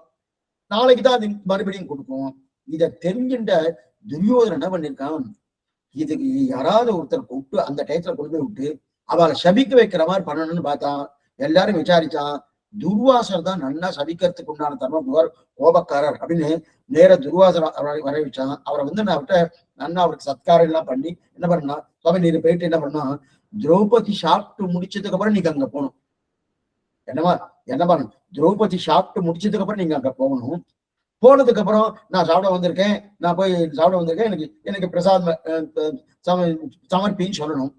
நாளைக்குதான் அது மறுபடியும் கொடுக்கும். இதை தெரிஞ்சின்ற துரியோதனன் என்ன பண்ணிருக்கான், இதுக்கு யாராவது ஒருத்தர் கூப்பிட்டு அந்த டயத்துல கொண்டு போய் விட்டு அவளை சபிக்க வைக்கிற மாதிரி பண்ணணும்னு பார்த்தான். எல்லாரும் விசாரிச்சான். துர்வாசர் தான் நல்லா சபிக்கிறதுக்கு உண்டான தர்மம் கோபக்காரர் அப்படின்னு நேர துர்வாசர் வர வச்சான். அவரை வந்து நான் அவர்கிட்ட நன்னா அவருக்கு சத்காரம் எல்லாம் பண்ணி என்ன பண்ணா, சுவாமி நீர் போயிட்டு என்ன பண்ணா, திரௌபதி சாப்பிட்டு முடிச்சதுக்கு அப்புறம் நீங்க அங்க போகணும். என்ன பண்ணணும், திரௌபதி சாப்பிட்டு முடிச்சதுக்கு அப்புறம் நீங்க அங்க போகணும். போனதுக்கு அப்புறம் நான் சாப்பிட வந்திருக்கேன், நான் போய் சாப்பிட வந்திருக்கேன், எனக்கு பிரசாதம் சமர்ப்பின்னு சொல்லணும்.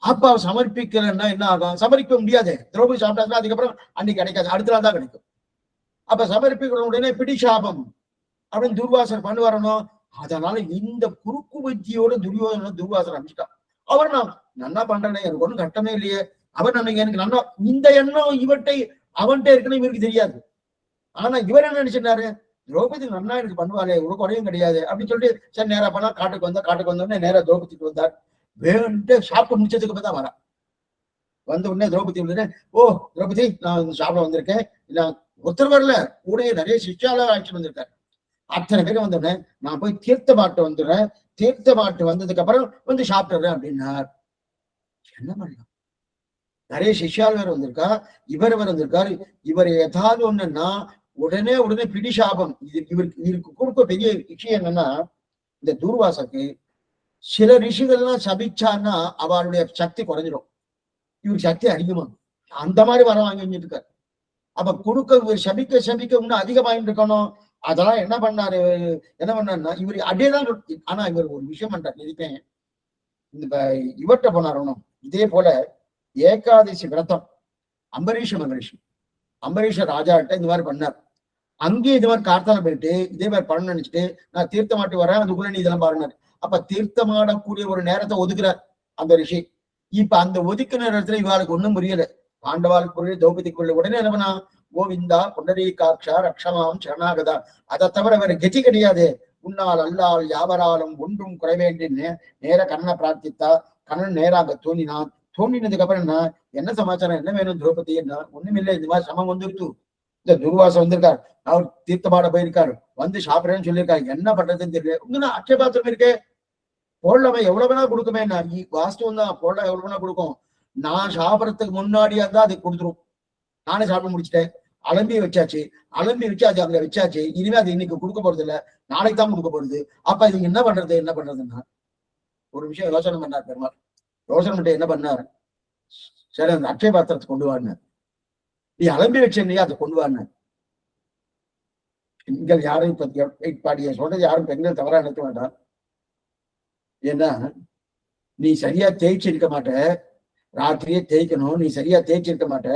அப்ப சமர்ப்பிக்கலன்னா என்ன ஆகும், சமர்ப்பிக்க முடியாது. திரௌபதி சாப்பிட்டாங்க அதுக்கப்புறம் அன்னைக்கு கிடைக்காது, அடுத்த நாள் தான் கிடைக்கும். அப்ப சமர்ப்பிக்கிற உடனே பிடிசாபம் அப்படின்னு துர்வாசர் பண்ணு வரணும். அதனால இந்த குறுக்கு புத்தியோட துர்வாசர் அனுப்பிச்சிட்டான். அவர் நான் நன்னா பண்றேனே, எனக்கு ஒண்ணும் கட்டமே இல்லையே, அவர் எனக்கு நன்னா, இந்த எண்ணம் இவர்கிட்ட அவன்கிட்ட இருக்குன்னு இவருக்கு தெரியாது. ஆனா இவர் என்ன நினைச்சிருந்தாரு, திரௌபதி நன்னா எனக்கு பண்ணுவாளே, ஒரு குறையும் கிடையாது அப்படின்னு சொல்லிட்டு சரி நேரா பண்ணா காட்டுக்கு வந்தோடனே நேரா திரௌபதிக்கு வந்தார். வேணுன்ட்டு சாப்பிட்டு முடிச்சதுக்கு அப்புறம் தான் வரேன். வந்த உடனே திரௌபதி வந்து, ஓ திரௌபதி நான் சாப்பிட வந்திருக்கேன், நான் ஒருத்தர் வரல, கூட நிறைய சிஷ்யால ஆட்சி வந்திருக்காரு, அத்தனை பேரும் வந்தோடனே நான் போய் தீர்த்த மாட்டு வந்துடுறேன், தீர்த்த மாட்டு வந்ததுக்கு அப்புறம் வந்து சாப்பிட்டுறேன் அப்படின்னார். என்ன பண்ணலாம், நிறைய சிஷ்யால் வேற வந்திருக்கா, இவர் வந்திருக்காரு, இவர் ஏதாவது ஒண்ணுன்னா உடனே பிடிசாபம். இவருக்கு கொடுக்க பெரிய விஷயம் என்னன்னா, இந்த துர்வாசக்கு சில ரிஷிகள்லாம் சபிச்சான்னா அவருடைய சக்தி குறைஞ்சிடும், இவருக்கு சக்தி அதிகமா அந்த மாதிரி வர வாங்கி வச்சுட்டு இருக்காரு. அப்ப கொடுக்க சபிக்க இன்னும் அதிகமாயிட்டு இருக்கணும். அதெல்லாம் என்ன பண்ணாருன்னா இவர் அதேதான். ஆனா இவர் ஒரு விஷயம் பண்றாரு, நினைப்பேன் இந்த இவர்கிட்ட போனாரணும். இதே போல ஏகாதசி விரதம் அம்பரீஷ ராஜாட்ட இந்த மாதிரி பண்ணார். அங்கேயே இது மாதிரி கார்த்தால போயிட்டு இதே மாதிரி பண்ண நினைச்சிட்டு நான் தீர்த்தமாட்டி வரேன், அதுக்குள்ள நீ இதெல்லாம் பாருனாரு. அப்ப தீர்த்தமாடக்கூடிய ஒரு நேரத்தை ஒதுக்குறார் அந்த ரிஷி. இப்ப அந்த ஒதுக்கின நேரத்துல இவாளுக்கு ஒண்ணும் புரியல, பாண்டவாளுக்கு புரியல, திரௌபதிக்கு புரியல. உடனே என்ன பண்ணா, கோவிந்தா புண்டரீகாட்சா ரக்ஷமாம் சரணாகதா, அதை தவிர வேற கெதி கிடையாது, உன்னால் அல்லால் யாவராலும் ஒன்றும் குறைவேண்டின்னு நேர கண்ணனை பிரார்த்தித்தா. கண்ணன் நேராக தோண்டினான். தோண்டினதுக்கு அப்புறம் என்ன சமாச்சாரம், என்ன வேணும் திரௌபதி, என்ன ஒண்ணுமில்லை, இந்த மாதிரி சமம் வந்துருச்சு, இந்த துர்வாசம் வந்திருக்காரு, அவர் தீர்த்தமாட போயிருக்காரு, வந்து சாப்பிடுறேன்னு சொல்லியிருக்காரு, என்ன பண்றதுன்னு தெரியல. உங்க அட்சயபாத்திரம் இருக்கே, பொருளவன் எவ்வளவு வேணா கொடுக்குமே, நான் வாஸ்தவம் தான், பொருளை எவ்வளவு வேணா கொடுக்கும். நான் சாப்பிடறதுக்கு முன்னாடியா தான் அது கொடுத்துரும். நானே சாப்பிட முடிச்சுட்டேன், அலம்பி வச்சு அது அங்க வச்சாச்சு, இனிமே அது இன்னைக்கு கொடுக்க போறது இல்ல, நாளைக்கு தான் கொடுக்க போறது. அப்ப இது என்ன பண்றதுன்னா ஒரு விஷயம் யோசனை பண்ணார் பெருமாள். யோசனை பண்ணிட்டு என்ன பண்ணார், சரி அந்த அட்சய பாத்திரத்தை கொண்டு வாங்க, நீ அலம்பி வச்சிருந்தியா அதை கொண்டு வாங்க. பெண்கள் யாரும் பாடிய சொல்றது யாரும் பெண்கள் தவறா நினைக்க வேண்டாம். ஏன்னா நீ சரியா தேய்ச்சிருக்க மாட்ட, ராத்திரியே தேய்க்கணும், நீ சரியா தேய்ச்சிருக்க மாட்ட,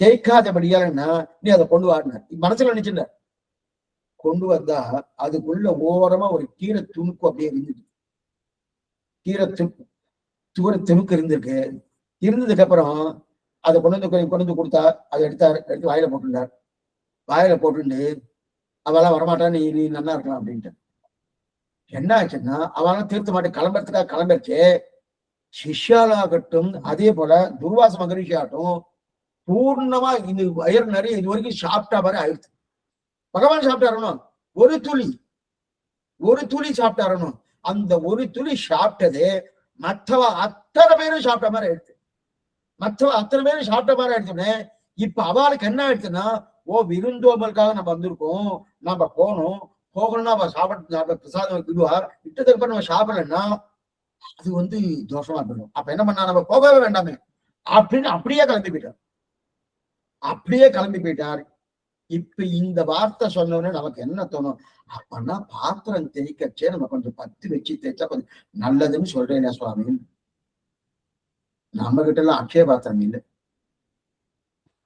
தேய்க்காதபடியாலன்னா நீ அதை கொண்டு வாடின மனசுல நினைச்சுட்ட. கொண்டு வந்தா அதுக்குள்ள ஓரமா ஒரு கீரை துணுக்கு அப்படியே இருந்துச்சு, கீரை துணுக்கு இருந்திருக்கு. இருந்ததுக்கு அப்புறம் அதை கொண்டு வந்து கொடுத்தா, அதை எடுத்து வாயில போட்டுட்டார். வாயில போட்டுட்டு அவெல்லாம் வரமாட்டா, நீ நல்லா இருக்கலாம் அப்படின்ட்டு. என்ன ஆச்சுன்னா அவெல்லாம் தீர்த்த மாட்டேன் கிளம்புறதுக்காக கிளம்பிருச்சு. சிஷ்யாலாகட்டும் அதே போல துர்வாச மகரிஷி ஆகட்டும் பூர்ணமா இது வயிறு நிறைய இது வரைக்கும் சாப்பிட்டா மாதிரி ஆயிடுச்சு. பகவான் சாப்பிட்டாரணும், ஒரு துளி சாப்பிட்டாரணும். அந்த ஒரு துளி சாப்பிட்டது மற்றவ அத்தனை பேரும் சாப்பிட்ட மாதிரி ஆயிடுச்சு. இப்ப அவளுக்கு என்ன ஆயிடுச்சுன்னா, ஓ விருந்தோம்பலுக்காக நம்ம வந்திருக்கோம், நம்ம போகணும்னா அவ சாப்பிட பிரசாதம் விடுவா, விட்டதுக்கு அப்புறம் நம்ம சாப்பிடலன்னா அது தோஷமா இருக்கணும். அப்ப என்ன பண்ணா, நம்ம போகவே வேண்டாமே அப்படின்னு அப்படியே கிளம்பி போயிட்டார். இப்ப இந்த வார்த்தை சொன்னோடனே நமக்கு என்ன தோணும், அப்பன்னா பாத்திரம் தேய்க்கச்சே நம்ம கொஞ்சம் பத்து வச்சு தேய்ச்சா கொஞ்சம் நல்லதுன்னு சொல்றேன் சுவாமி. நம்ம கிட்ட எல்லாம் அக்ஷய பாத்திரம் இல்லை,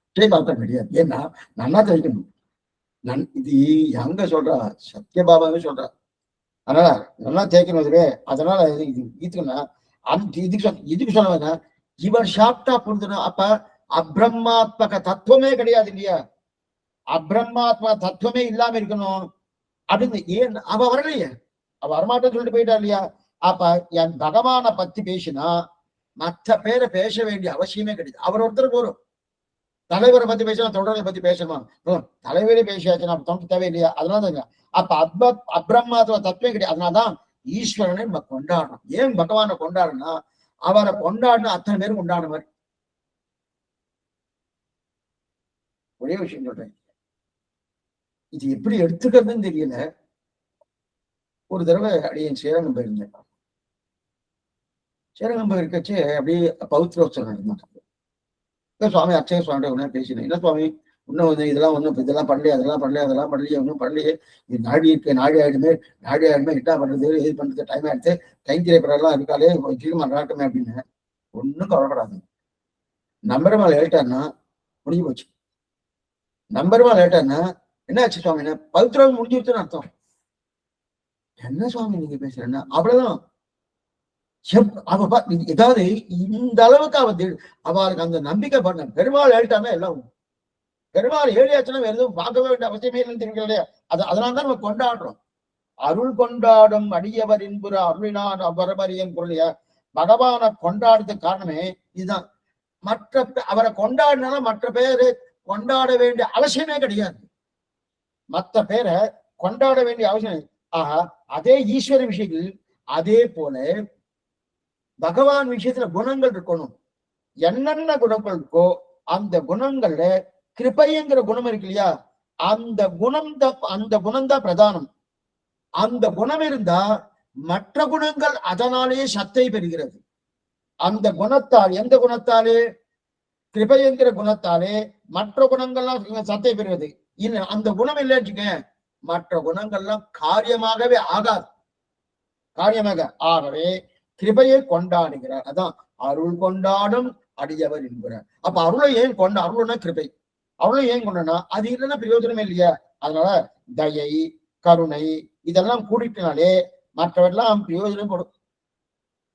அக்ஷய பாத்திரம் கிடையாது. ஏன்னா நல்லா தேய்க்கணும். இது எங்க சொல்றா, சத்யபாபாவே சொல்றா. அதனால நல்லா தேய்க்கணும். அதனால இதுக்கு சொல்ல இவர் சாப்பிட்டா பொறுத்துனா, அப்ப அப்ரஹ்மாத்மக தத்துவமே கிடையாது இல்லையா, அப்ரஹ்மாத்ம தத்துவமே இல்லாம இருக்கணும் அப்படின்னு. ஏன் அவ வரலையே, அவ வரமாட்டேன்னு சொல்லிட்டு போயிட்டா இல்லையா. அப்ப என் பகவானை பத்தி பேசினா மற்ற பேரை பேச வேண்டிய அவசியமே கிடையாது. அவர் ஒருத்தர் போறோம், தலைவரை பத்தி பேசலாம், தொடரை பத்தி பேசணுமா? தலைவரே பேசியாச்சு, நம்ம தொண்டு தேவையில்லையா? அதனால அப்ப அப்ரஹ்மாத்துவ தத்துவம் கிடையாது. அதனாலதான் ஈஸ்வரனை நம்ம கொண்டாடணும். ஏன் பகவானை கொண்டாடுனா, அவரை கொண்டாடின அத்தனை பேரும் கொண்டாடுற மாதிரி. ஒரே விஷயம் சொல்றேன், இது எப்படி எடுத்துக்கிறதுன்னு தெரியல. ஒரு தடவை அடியேன் ஸ்ரீரங்கம் போயிருந்தேன். ஸ்ரீரங்கம் போயிருக்கச்சு அப்படியே பௌத்திரோத்சவம் நடந்தாங்க. சுவாமி அச்சய சுவாமி ஒண்ணு பேசினேன். என்ன சுவாமி, இன்னும் வந்து இதெல்லாம் பண்ணலையே, அதெல்லாம் பண்ணலையே, ஒன்றும் பண்ணலையே, இது நாடி இருக்கு, நாடி ஆயிடுமே, என்ன பண்றது, இது பண்றது, டைம் ஆயிடுச்சு, கைங்கிரை பிறலாம் இருக்காலே, சீக்கிரமா நடக்கமே அப்படின்னு. ஒன்றும் கவலைப்படாது. நம்பருமா லேட்டான்னா முடிஞ்சு போச்சு. நம்பருமா லேட்டான்னா என்ன ஆச்சு சுவாமின்னா, பவித்ரம் முடிஞ்சிருச்சுன்னு அர்த்தம். என்ன சுவாமி நீங்க பேசுறேன்னா, அவ்வளவுதான். ஏதாவது இந்த அளவுக்கு அவளுக்கு அந்த நம்பிக்கை பண்ண பெருமாள் ஏழிட்டாமே எல்லாம். பெருமாள் ஏழியாச்சுன்னா எதுவும் பார்க்கவே வேண்டிய அவசியமே இல்லைன்னு தெரியுங்க இல்லையா? அதனாலதான் நம்ம கொண்டாடுறோம். அருள் கொண்டாடும் அடியவர் இன்புற அருளினான் அவ்வரபரியன் பொருளிய பகவானை கொண்டாடுறதுக்கு காரணமே இதுதான். அவரை கொண்டாடினால மற்ற பேரை கொண்டாட வேண்டிய அவசியமே கிடையாது. மற்ற பேரை கொண்டாட வேண்டிய அவசியம். ஆஹா, அதே ஈஸ்வர விஷயத்தில் அதே போல பகவான் விஷயத்துல குணங்கள் இருக்கணும். என்னென்ன குணங்கள் இருக்கோ அந்த குணங்கள்ல கிருபைங்கிற குணம் இருக்கு இல்லையா, அந்த குணம் தான் பிரதானம். அந்த குணம் இருந்தா மற்ற குணங்கள் அதனாலேயே சத்தை பெறுகிறது. அந்த குணத்தால், எந்த குணத்தாலே? கிருபைங்கிற குணத்தாலே மற்ற குணங்கள்லாம் சத்தை பெறுவது. இல்ல அந்த குணம் இல்லைன்னு மற்ற குணங்கள்லாம் காரியமாகவே ஆகாது. ஆகவே கிருபையை கொண்டாடுகிறார். அதான் அருள் கொண்டாடும் அடியவர் என்கிறார். அப்ப அருளை ஏன் அருள்னா கிருபை. அருளை ஏன் கொண்டனா அது இல்லைன்னா பிரயோஜனமே இல்லையா? அதனால தயை, கருணை இதெல்லாம் கூடிட்டனாலே மற்றவெல்லாம் பிரயோஜனப்படும்.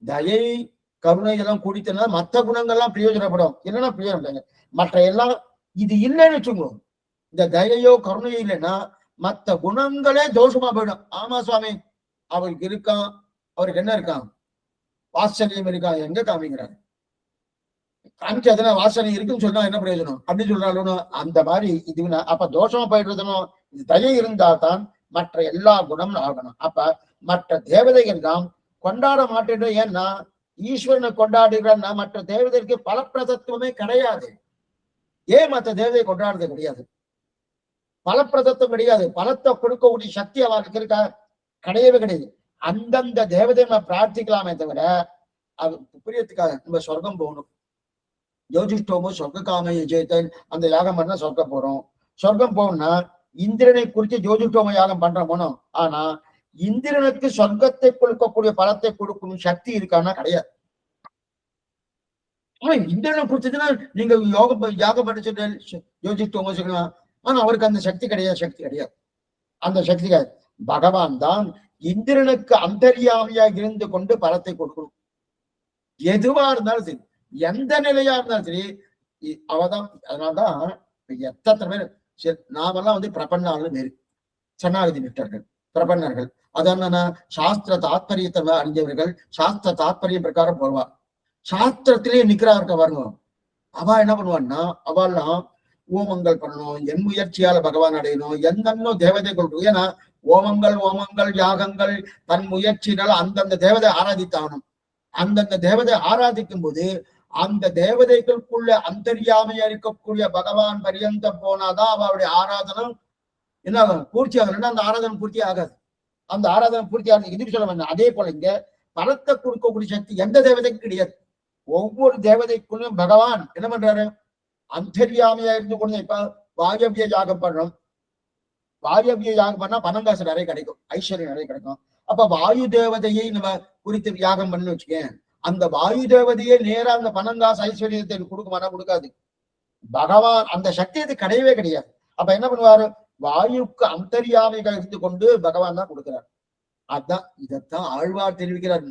தயை, கருணை இதெல்லாம் கூடித்தனா மற்ற குணங்கள்லாம் பிரயோஜனப்படும். இல்லைன்னா பிரயோஜனம். மற்ற எல்லாம் இது இல்லைன்னு வச்சுக்கோங்க. இந்த தயையோ கருணையோ இல்லைன்னா மற்ற குணங்களே தோஷமா போயிடும். ஆமா சுவாமி, அவருக்கு இருக்கான், அவருக்கு என்ன இருக்கான்? வாசனையும் இருக்கா, எங்க காமிக்கிறாரு? காமிச்சு அதெல்லாம் வாசனை இருக்குன்னு சொன்னா என்ன பிரயோஜனம்? அப்படின்னு சொல்றாலும் அந்த மாதிரி இதுனா அப்ப தோஷமா போயிடுறதுனும். இது தயை இருந்தால்தான் மற்ற எல்லா குணமும் ஆகணும். அப்ப மற்ற தேவதைகள் தான் கொண்டாட மாட்டேன். ஏன்னா ஈஸ்வரனை கொண்டாடுகிறான்னா மற்ற தேவதைக்கு பலப்பிரதத்துவமே கிடையாது. ஏன் மற்ற தேவதையை கொண்டாடுறது கிடையாது? பலப்பிரதத்துவம் கிடையாது. பலத்தை கொடுக்கக்கூடிய சக்தி அவருக்கு இருக்கா? கிடையவே கிடையாது. அந்தந்த தேவதை நம்ம பிரார்த்திக்கலாமே தவிர அது புரியத்துக்காக நம்ம சொர்க்கம் போகணும். யோசிஷ்டோமோ சொர்க்க காம ஜெயத்தன் அந்த யாகம் பண்ணா சொர்க்கம் போறோம். சொர்க்கம் போகணும்னா இந்திரனை குறித்து ஜோதிஷ்டோம யாகம் பண்ற போனோம். ஆனா இந்திரனுக்கு சொர்க்கத்தை கொடுக்கக்கூடிய பலத்தை கொடுக்கணும் சக்தி இருக்கான்னா கிடையாது. ஆனா இந்திரனை குறிச்சதுன்னா நீங்க யாகம் பண்ண சொல்ல யோசிஷ்டோமோ சொல்லலாம். ஆனா அவருக்கு அந்த சக்தி கிடையாது. அந்த சக்தி கிடையாது. பகவான் தான் இந்திரனுக்கு அந்தர்யாமியாக இருந்து கொண்டு பலத்தை கொடுக்கணும். எதுவா இருந்தாலும் சரி, எந்த நிலையா இருந்தாலும் சரி அவதான். அதனால்தான் எத்தனை பேர் நாமெல்லாம் வந்து பிரபன்னாலும் வேறு சரணாகதி நிட்டர்கள் பிரபன்னர்கள். அதான் சாஸ்திர தாத்பரியத்தை அறிஞ்சவர்கள் சாஸ்திர தாத்பரியம் பிரகாரம் போடுவார். சாஸ்திரத்திலேயே நிக்கிறாருக்க வரணும். அவ என்ன பண்ணுவான்னா அவெல்லாம் ஓமங்கள் பண்ணணும், என் முயற்சியால பகவான் அடையணும், எந்தன்னோ தேவதை கொடுக்கணும். ஏன்னா ஓமங்கள் யாகங்கள் தன் முயற்சியினால அந்தந்த தேவதை ஆராதித்தாகணும். அந்தந்த தேவதை ஆராதிக்கும் போது அந்த தேவதைகளுக்குள்ள அந்தர்யாமையா இருக்கக்கூடிய பகவான் பரியந்தம் போனாதான் அவருடைய ஆராதனம் என்ன பூர்த்தி ஆகணும்னா அந்த ஆராதனை பூர்த்தி ஆகாது. அந்த ஆராதனை பூர்த்தி ஆகுது இதுக்கு சொல்ல வேண்டாம். அதே போல இங்க பலத்தை கொடுக்கக்கூடிய சக்தி எந்த தேவதைக்கும் கிடையாது. ஒவ்வொரு தேவதைக்குள்ளும் பகவான் என்ன பண்றாரு? அந்தர்யாமையா இருந்து கொண்டு இப்ப வாயவிய யாகம் பண்றோம். வாயவிய யாகம் பண்ணா பணம் காசு நிறைய கிடைக்கும், ஐஸ்வர்யம் நிறைய கிடைக்கும். அப்ப வாயு தேவதையை நம்ம குறித்து யாகம் பண்ணு வச்சுக்கேன். அந்த வாயு தேவதையே நேரா அந்த பணங்காசு ஐஸ்வர்யத்தை கொடுக்குமானா கொடுக்காது. பகவான் அந்த சக்தியத்தை கிடையவே கிடையாது. அப்ப என்ன பண்ணுவாரு? வாயுக்கு அந்தர்யாமிகள் இருந்து கொண்டு பகவான் தான் கொடுக்கிறார். அதான் இதைத்தான் ஆழ்வார் தெரிவிக்கிறார்.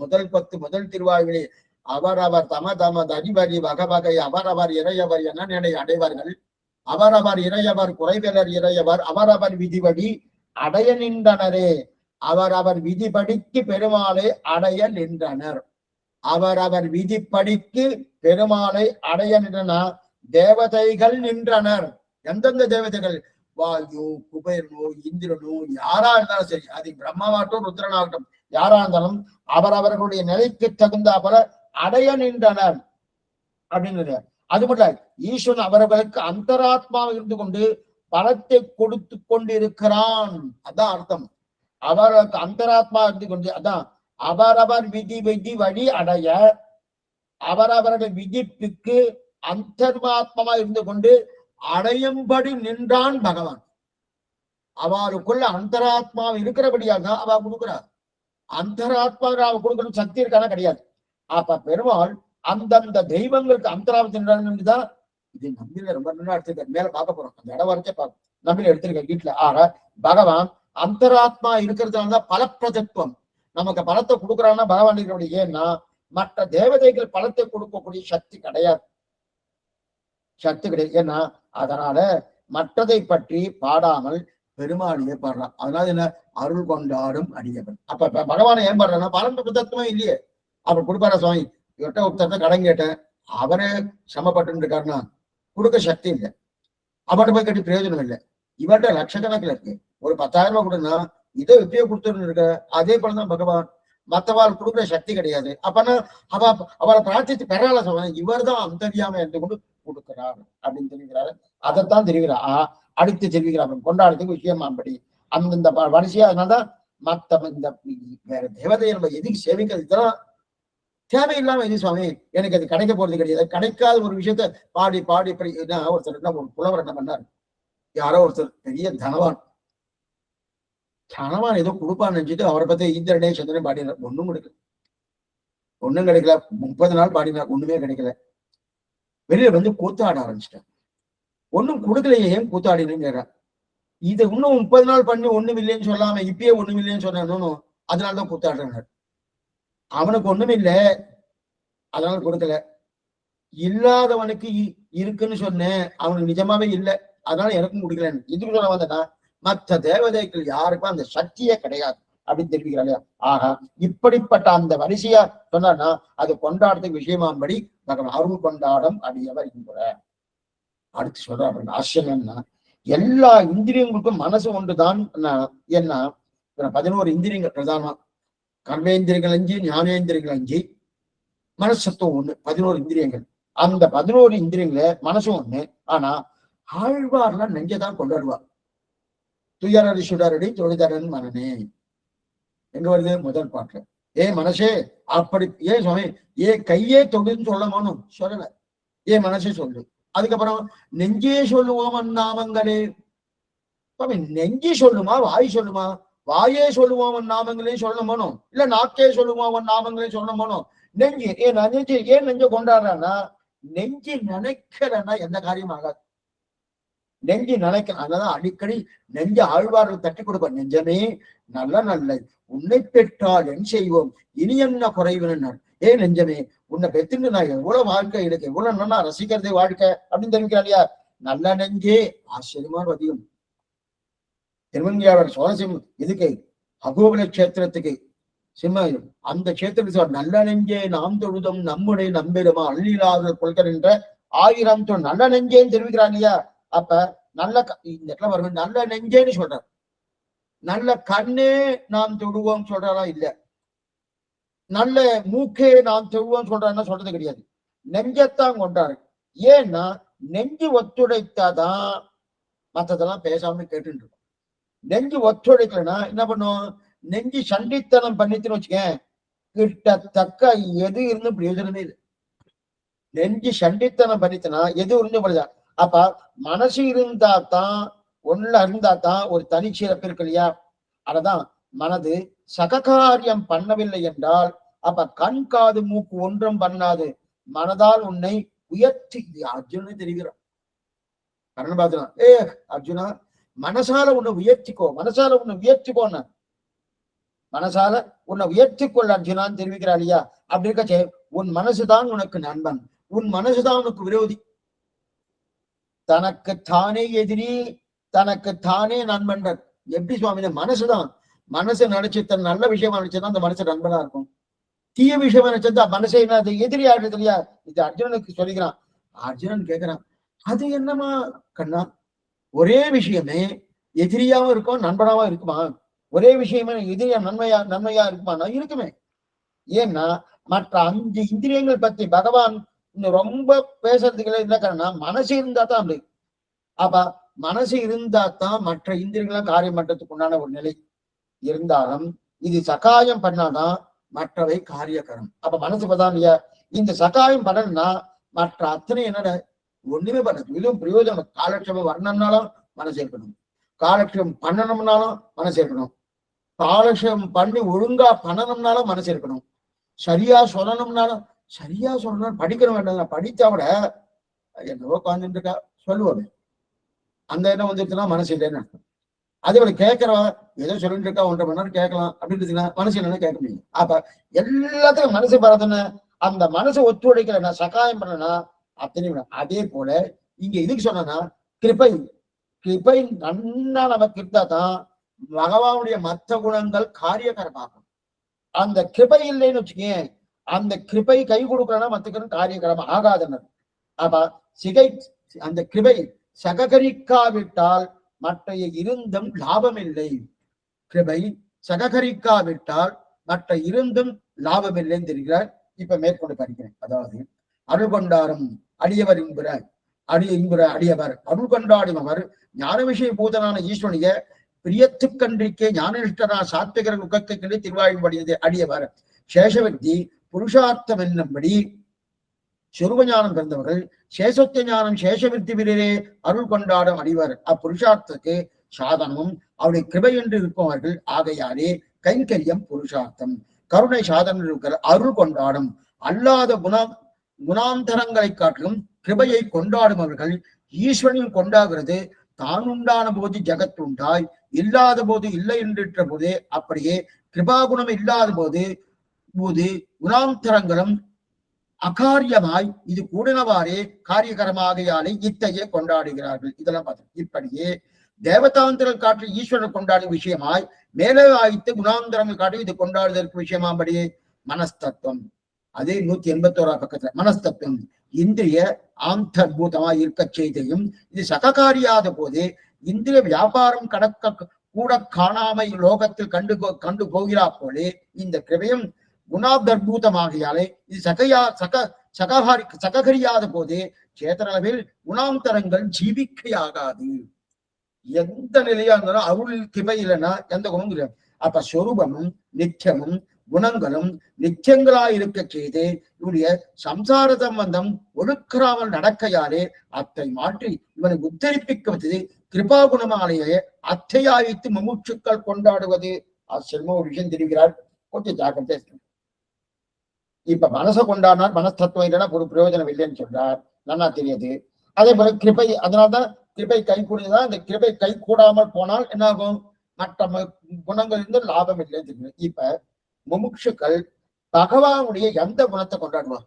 முதல் திருவாய்களே அவரவர் தமது அறிவறி வகவகை அவரவர் இறையவர் என நிலை அடைவார்கள். அவரவர் இறையவர் குறைவலர் இறையவர் அவரவர் விதிபடி அடைய நின்றனரே. அவரவர் விதிப்படிக்கு பெருமாளை அடைய நின்றனர். அவரவர் விதிப்படிக்கு பெருமாளை அடைய நின்றனர். தேவதைகள் நின்றனர். எந்தெந்த தேவதைகள்? வாயு, குபேரனோ, இந்திரனோ, யாரா இருந்தாலும் சரி, அது பிரம்மாவாகட்டும் ருத்ரனாகட்டும், யாரா இருந்தாலும் அவரவர்களுடைய நிலைக்கு தகுந்த போல அடைய நின்றனர் அப்படின்னு. அது மட்டும் ஈஸ்வரன் அவர்களுக்கு அந்தராத்மா இருந்து கொண்டு பலத்தை கொடுத்து கொண்டிருக்கிறான். அதான் அர்த்தம். அவர்களுக்கு அந்தராத்மா இருந்து கொண்டு, அதான் அவரவர் விதி வழி அடைய அவரவர்கள் விதிப்புக்கு அந்தர்மாத்மா இருந்து கொண்டு அடையும்படி நின்றான் பகவான். அவருக்குள்ள அந்தராத்மா இருக்கிறபடியாக அவ கொடுக்கிறார். அந்தராத்மா அவ கொடுக்கணும் சக்தி இருக்கான கிடையாது. அப்ப பெருமாள் அந்தந்த தெய்வங்களுக்கு அந்தராத்தான் இது நம்பில ரொம்ப நல்லா எடுத்திருக்க. மேல பார்க்க போறோம், அந்த இடம் வரைக்கும் பார்க்க நம்பில எடுத்திருக்க வீட்டுல. ஆக பகவான் அந்தராத்மா இருக்கிறதுனால பலப்பிரதத்துவம் நமக்கு பலத்தை கொடுக்குறான்னா பகவான் இருக்கிற. ஏன்னா மற்ற தேவதைகள் பலத்தை கொடுக்கக்கூடிய சக்தி கிடையாது. ஏன்னா அதனால மற்றதை பற்றி பாடாமல் பெருமாளியே பாடுறான். அதனால என்ன? அருள் கொண்டாடும் அடியவன். அப்ப பகவானை ஏன் பாடுறான்னா பலன் தத்துவம் இல்லையே. அப்ப கொடுப்பாரா சுவாமி? இவட்ட ஒருத்தர் கடன் கேட்டேன், அவரே சமப்பட்டு இருக்காருன்னா கொடுக்க சக்தி இல்லை. அவர்கிட்ட போய் கட்டி பிரயோஜனம் இல்லை. இவர்கிட்ட லட்சக்கணக்கில் இருக்கு. ஒரு 10,000 ரூபாய் கொடுன்னா இதை எப்படியோ கொடுத்துட்டு இருக்க. அதே போலதான் பகவான் மற்றவாள் கொடுக்குற சக்தி கிடையாது. அப்பனா அவளை பிரார்த்தித்து பெறால சொல்ல இவர் தான் அந்தரியாம இருந்து கொண்டு கொடுக்கிறார் அப்படின்னு தெரிவிக்கிறாரு. அதைத்தான் தெரிவிக்கிறா. அடுத்து தெரிவிக்கிறார் கொண்டாடுறதுக்கு விஷயமாம்படி அந்தந்த வரிசையா. அதனால்தான் மத்த இந்த வேற தேவதையை நம்ம எதுக்கு சேவிக்கிறதுதான் தேவையில்லாம எது சுவாமி எனக்கு அது கிடைக்க போறது கிடையாது. கிடைக்காத ஒரு விஷயத்த பாடி பாடி இப்படி ஒருத்தர் ஒரு புலவர் என்ன பண்ணார், யாரோ ஒருத்தர் பெரிய தனவான் ஏதோ கொடுப்பான்னு நினைச்சிட்டு அவரை பத்தி இந்திரனே சந்திரனே பாடினார். ஒண்ணும் கிடைக்கல. 30 நாள் பாடினார், ஒண்ணுமே கிடைக்கல. வெளியில வந்து கூத்தாட ஆரம்பிச்சிட்டார். ஒண்ணும் கொடுக்கலையே, ஏன் கூத்தாடினு கேட்டார். இது இன்னும் 30 நாள் பண்ணி ஒண்ணும் இல்லைன்னு சொல்லாம இப்பயே ஒண்ணும் இல்லைன்னு சொன்னானும் அதனாலதான் கூத்தாடுறாங்க. அவனுக்கு ஒண்ணும் இல்லை, அதனால கொடுக்கல. இல்லாதவனுக்கு இருக்குன்னு சொன்னேன், அவனுக்கு நிஜமாவே இல்லை, அதனால எனக்கும் கொடுக்கலன்னு. இதுக்கு சொல்ல வந்தேன்னா மற்ற தேவதைகள் யாருக்கும் அந்த சக்தியே கிடையாது அப்படின்னு தெரிவிக்கிறாங்க. ஆக இப்படிப்பட்ட அந்த வரிசையா சொன்னா அது கொண்டாடுறதுக்கு விஷயமாம்படி பகவான் அருள் கொண்டாடம் அடியவர் என்ப. அடுத்து சொல்ற ஆச்சரியம்னா எல்லா இந்திரியங்களுக்கும் மனசு ஒன்றுதான். என்ன 11 இந்திரியங்கள் பிரதானமா, கர்மேந்திரியங்கள் 5, ஞானேந்திரியங்கள் 5, மனசத்துவம் 1, 11 இந்திரியங்கள். அந்த 11 இந்திரியங்கள மனசும் ஒண்ணு. ஆனா ஆழ்வார்லாம் நெஞ்சதான் கொண்டாடுவார். துயரடி சுடரடி தொழிதரன் மனனே எங்க வருது? முதல் பாட்டுல. மனசே அப்படி ஏன் சுவாமி கையே தொடுன்னு சொல்லமானும் சொல்லல, மனசே சொல்லு. அதுக்கப்புறம் நெஞ்சே சொல்லுவோம் நாமங்களே. நெஞ்சு சொல்லுமா வாய் சொல்லுமா? வாயே சொல்லுவோம் நாமங்களே சொல்லணுமோ, இல்ல நாக்கே சொல்லுவோம் நாமங்களே சொல்லணுமோ? நெஞ்சு ஏன் நெஞ்ச கொண்டாடுறான்னா நெஞ்சு நினைக்கிறன்னா எந்த காரியம் ஆகாது. நெஞ்சு நினைக்க. அதனாலதான் அடிக்கடி நெஞ்ச ஆழ்வார்கள் தட்டி கொடுப்பார். நெஞ்சமே நல்ல நல்ல உன்னை பெற்றால் என் செய்வோம் இனி என்ன குறைவுன்னு. நெஞ்சமே உன்னை பெற்றுன்னு நான் எவ்வளவு வாழ்க்கை இருக்கு, எவ்வளவு நல்லா ரசிக்கிறதே வாழ்க்கை அப்படின்னு தெரிவிக்கிறா இல்லையா? நல்ல நெஞ்சே ஆச்சரியமான அதிகம். திருமங்கியாளர் சுவாரஸ்யம் இதுக்கு அகோபல கஷேத்திரத்துக்கு சிம்ம அந்த கஷேத்திரத்துக்கு நல்ல நெஞ்சே நாம் தொழுதும் நம்முடைய நம்பிடுமா அள்ளிலாத கொள்கை என்ற 1000 நல்ல நெஞ்சேன்னு தெரிவிக்கிறான் இல்லையா? அப்ப நல்ல இந்த இடத்துல வரும் நல்ல நெஞ்சேன்னு சொல்றார். நல்ல கண்ணே நாம் தொடுவோம் சொல்றாரா? இல்ல. நல்ல மூக்கே நாம் தொடுவோம் சொல்றாருன்னா சொல்றது கிடையாது. நெஞ்சத்தான் கொண்டாரு. ஏன்னா நெஞ்சு ஒத்துழைத்தாதான் மற்றதெல்லாம் பேசாம கேட்டு இருக்கும். நெஞ்சு ஒத்துழைக்கலன்னா என்ன பண்ணும்? நெஞ்சு சண்டித்தனம் பண்ணிட்டுன்னு வச்சுக்கேன், கிட்டத்தக்க எது இருந்தும் பிரயோஜனமே இல்லை. நெஞ்சு சண்டித்தனம் பண்ணித்தனா எது இருந்து படுதா. அப்ப மனசு இருந்தா தான் ஒண்ணுல இருந்தா தான் ஒரு தனி சிறப்பு இருக்கு இல்லையா? அததான் மனது சககாரியம் பண்ணவில்லை என்றால் அப்ப கண் காது மூக்கு ஒன்றும் பண்ணாது. மனதால் உன்னை உயர்த்தி அர்ஜுனன் தெரிகிறான். கரண் பாத்துனா அர்ஜுனா மனசால உன்னை உயர்த்திக்கோ, மனசால உன்னை உயர்த்திக்கோன்னு, மனசால உன்னை உயர்த்தி கொள்ள அர்ஜுனான்னு தெரிவிக்கிறா இல்லையா? அப்படி இருக்கச்சே உன் மனசுதான் உனக்கு நண்பன், உன் மனசுதான் உனக்கு விரோதி. தனக்கு தானே எதிரி, தனக்கு தானே நண்பன். எப்படி சுவாமி? மனசுதான். மனசு நினைச்சு தன் நல்ல விஷயமா நினைச்சதுதான் அந்த மனசு நண்பனா இருக்கும். தீய விஷயமா நினைச்சது மனசை என்ன எதிரி ஆடுறது இல்லையா? இது அர்ஜுனனுக்கு சொல்லிக்கிறான். அர்ஜுனன் கேட்கிறான், அது என்னமா கண்ணா? ஒரே விஷயமே எதிரியாவும் இருக்கும், நண்பனாவும் இருக்குமா? ஒரே விஷயமே எதிரியா நன்மையா இருக்குமா? இருக்குமே. ஏன்னா மற்ற 5 இந்திரியங்கள் பத்தி பகவான் ரொம்ப பேசுறதுக்கு இல்ல காரணம், மனசு இருந்தா தான் அப்படி. அப்ப மனசு இருந்தா தான் மற்ற இந்திரியங்களும் காரியம் பண்றதுக்கு உண்டான ஒரு நிலை இருந்தாலும், இது சகாயம் பண்ணாதான் மற்றவை காரியகரம். அப்ப மனசு பதான் இல்லையா? இந்த சகாயம் பண்ணணும்னா மற்ற அத்தனை என்னடா ஒண்ணுமே பண்ணது இதுவும் பிரயோஜனம். காலட்சேபம் வரணும்னாலும் மனசு இருக்கணும், காலட்சேபம் பண்ணணும்னாலும் மனசு இருக்கணும், காலட்சேபம் பண்ணி ஒழுங்கா பண்ணணும்னாலும் மனசு இருக்கணும், சரியா சொல்லணும்னாலும் சரியா சொல்லணும். படிக்கணும் வேண்டாம், படித்தா விட என்னவோ உட்காந்துட்டு இருக்கா சொல்லுவாங்க, அந்த இடம் வந்துருச்சுன்னா மனசு இல்லைன்னு அர்த்தம். அதே போல கேட்கிறவன் ஏதோ சொல்லிட்டு இருக்கா 1.5 மணி நேரம் கேட்கலாம் அப்படின்னு மனசு இல்லைன்னா கேட்க முடியும். அப்ப எல்லாத்துக்கும் மனசு பரதுன்னு அந்த மனசு ஒத்துழைக்கலைன்னா சகாயம் பண்ணனா அத்தனையும். அதே போல இங்க இதுக்கு சொன்னா கிருபை, கிருபை நன்னா நமக்கு இருந்தா தான் பகவானுடைய மற்ற குணங்கள் காரியகரமாகும். அந்த கிருபை இல்லைன்னு வச்சுக்கேன், அந்த கிருபை கை கொடுக்கலன்னா மற்ற காரியகரம் ஆகாதுன்னு. அப்ப சிகை அந்த கிருபை சககரிக்காவிட்டால் மற்றைய இருந்தும் லாபம் இல்லை. கிருபை சககரிக்காவிட்டால் மற்ற இருந்தும் லாபம் இல்லைன்னு தெரிகிறார். இப்ப மேற்கொண்டு படிக்கிறேன். அதாவது அருள் கொண்டாடும் அடியவர் இன்புற அடியவர் அருள் கொண்டாடும் அவர் ஞான விஷய பூதனான ஈஸ்வரனிய பிரியத்துக்கன்றிக்கே ஞானனிஷ்டனா சாத்விகர முகத்துக்கென்று திருவாயும்படியது அடியவர் சேஷவக்தி புருஷார்த்தம் என்னும்படி சொருப ஞானம் பிறந்தவர்கள் சேஷத்திய ஞானம் சேஷவிருத்தி வீரரே அருள் கொண்டாடும் அடிவர் அப்புருஷார்த்தத்துக்கு சாதனமும் அவருடைய கிருபை என்று இருப்பவர்கள் ஆகையாலே கைங்கரியம் புருஷார்த்தம் கருணை சாதனம் இருக்கிற அருள் கொண்டாடும் அல்லாத குணாந்தரங்களை காட்டிலும் கிருபையை கொண்டாடுபவர்கள் ஈஸ்வரனில் கொண்டாகிறது தான் உண்டான போது ஜகத் உண்டாய் இல்லாத போது இல்லை என்றிட்ட போதே அப்படியே கிருபாகுணம் இல்லாத போது குணாந்தரங்களும் அகாரியமாய் இது கூடினவாறே காரியகரமாகையாலே இத்தையே கொண்டாடுகிறார்கள். இதெல்லாம் பார்த்தோம். இப்படியே தேவதாந்திரங்கள் காட்டி ஈஸ்வரன் கொண்டாடும் விஷயமாய் மேலே ஆய்த்து குணாந்தரங்கள் காட்டி இது கொண்டாடுவதற்கு விஷயமாபடியே மனஸ்தத்துவம். அதே 181 பக்கத்துல மனஸ்தத்துவம் இந்திரிய ஆந்தர்பூதமாய் இருக்க செய்தையும் இது சககாரியாத போதே இந்திரிய வியாபாரம் கடக்க கூட காணாமை லோகத்தில் கண்டு போகிறா போலே இந்த கிருபையும் குணாதர்பூதமாகியாலே இது சககரியாத போதே சேத்தனளவில் குணாந்தரங்கள் ஜீவிக்கையாகாது. எந்த நிலையா இருந்தாலும் அருள் கிருபை இல்லைன்னா எந்த குணமும் கிடையாது. அப்ப சொரூபமும் நித்தியமும் குணங்களும் நித்தியங்களாய் இருக்க செய்து இவனுடைய சம்சார சம்பந்தம் ஒழுக்காமல் நடக்கையாலே அத்தை மாற்றி இவனை உத்தரிப்பிக்குவது கிருபா குணமாலேயே அத்தையாய்த்து முமுட்சுக்கள் கொண்டாடுவது ஆச்சரியமா ஒரு விஷயம் தெரிகிறார். கொஞ்சம் ஜாக்கிரதை. இப்ப மனசை கொண்டாடினார் மனஸ்தத்துவம் இல்லைன்னா ஒரு பிரயோஜனம் இல்லைன்னு சொல்றார், நல்லா தெரியுது. அதே போல கிருபை, அதனால்தான் கிருபை கை கூடியதான். இந்த கிருபை கை கூடாமல் போனால் என்ன ஆகும்? மற்ற குணங்கள் இருந்து லாபம் இல்லைன்னு தெரியும். இப்ப முமுட்சுக்கள் பகவானுடைய எந்த குணத்தை கொண்டாடுவான்?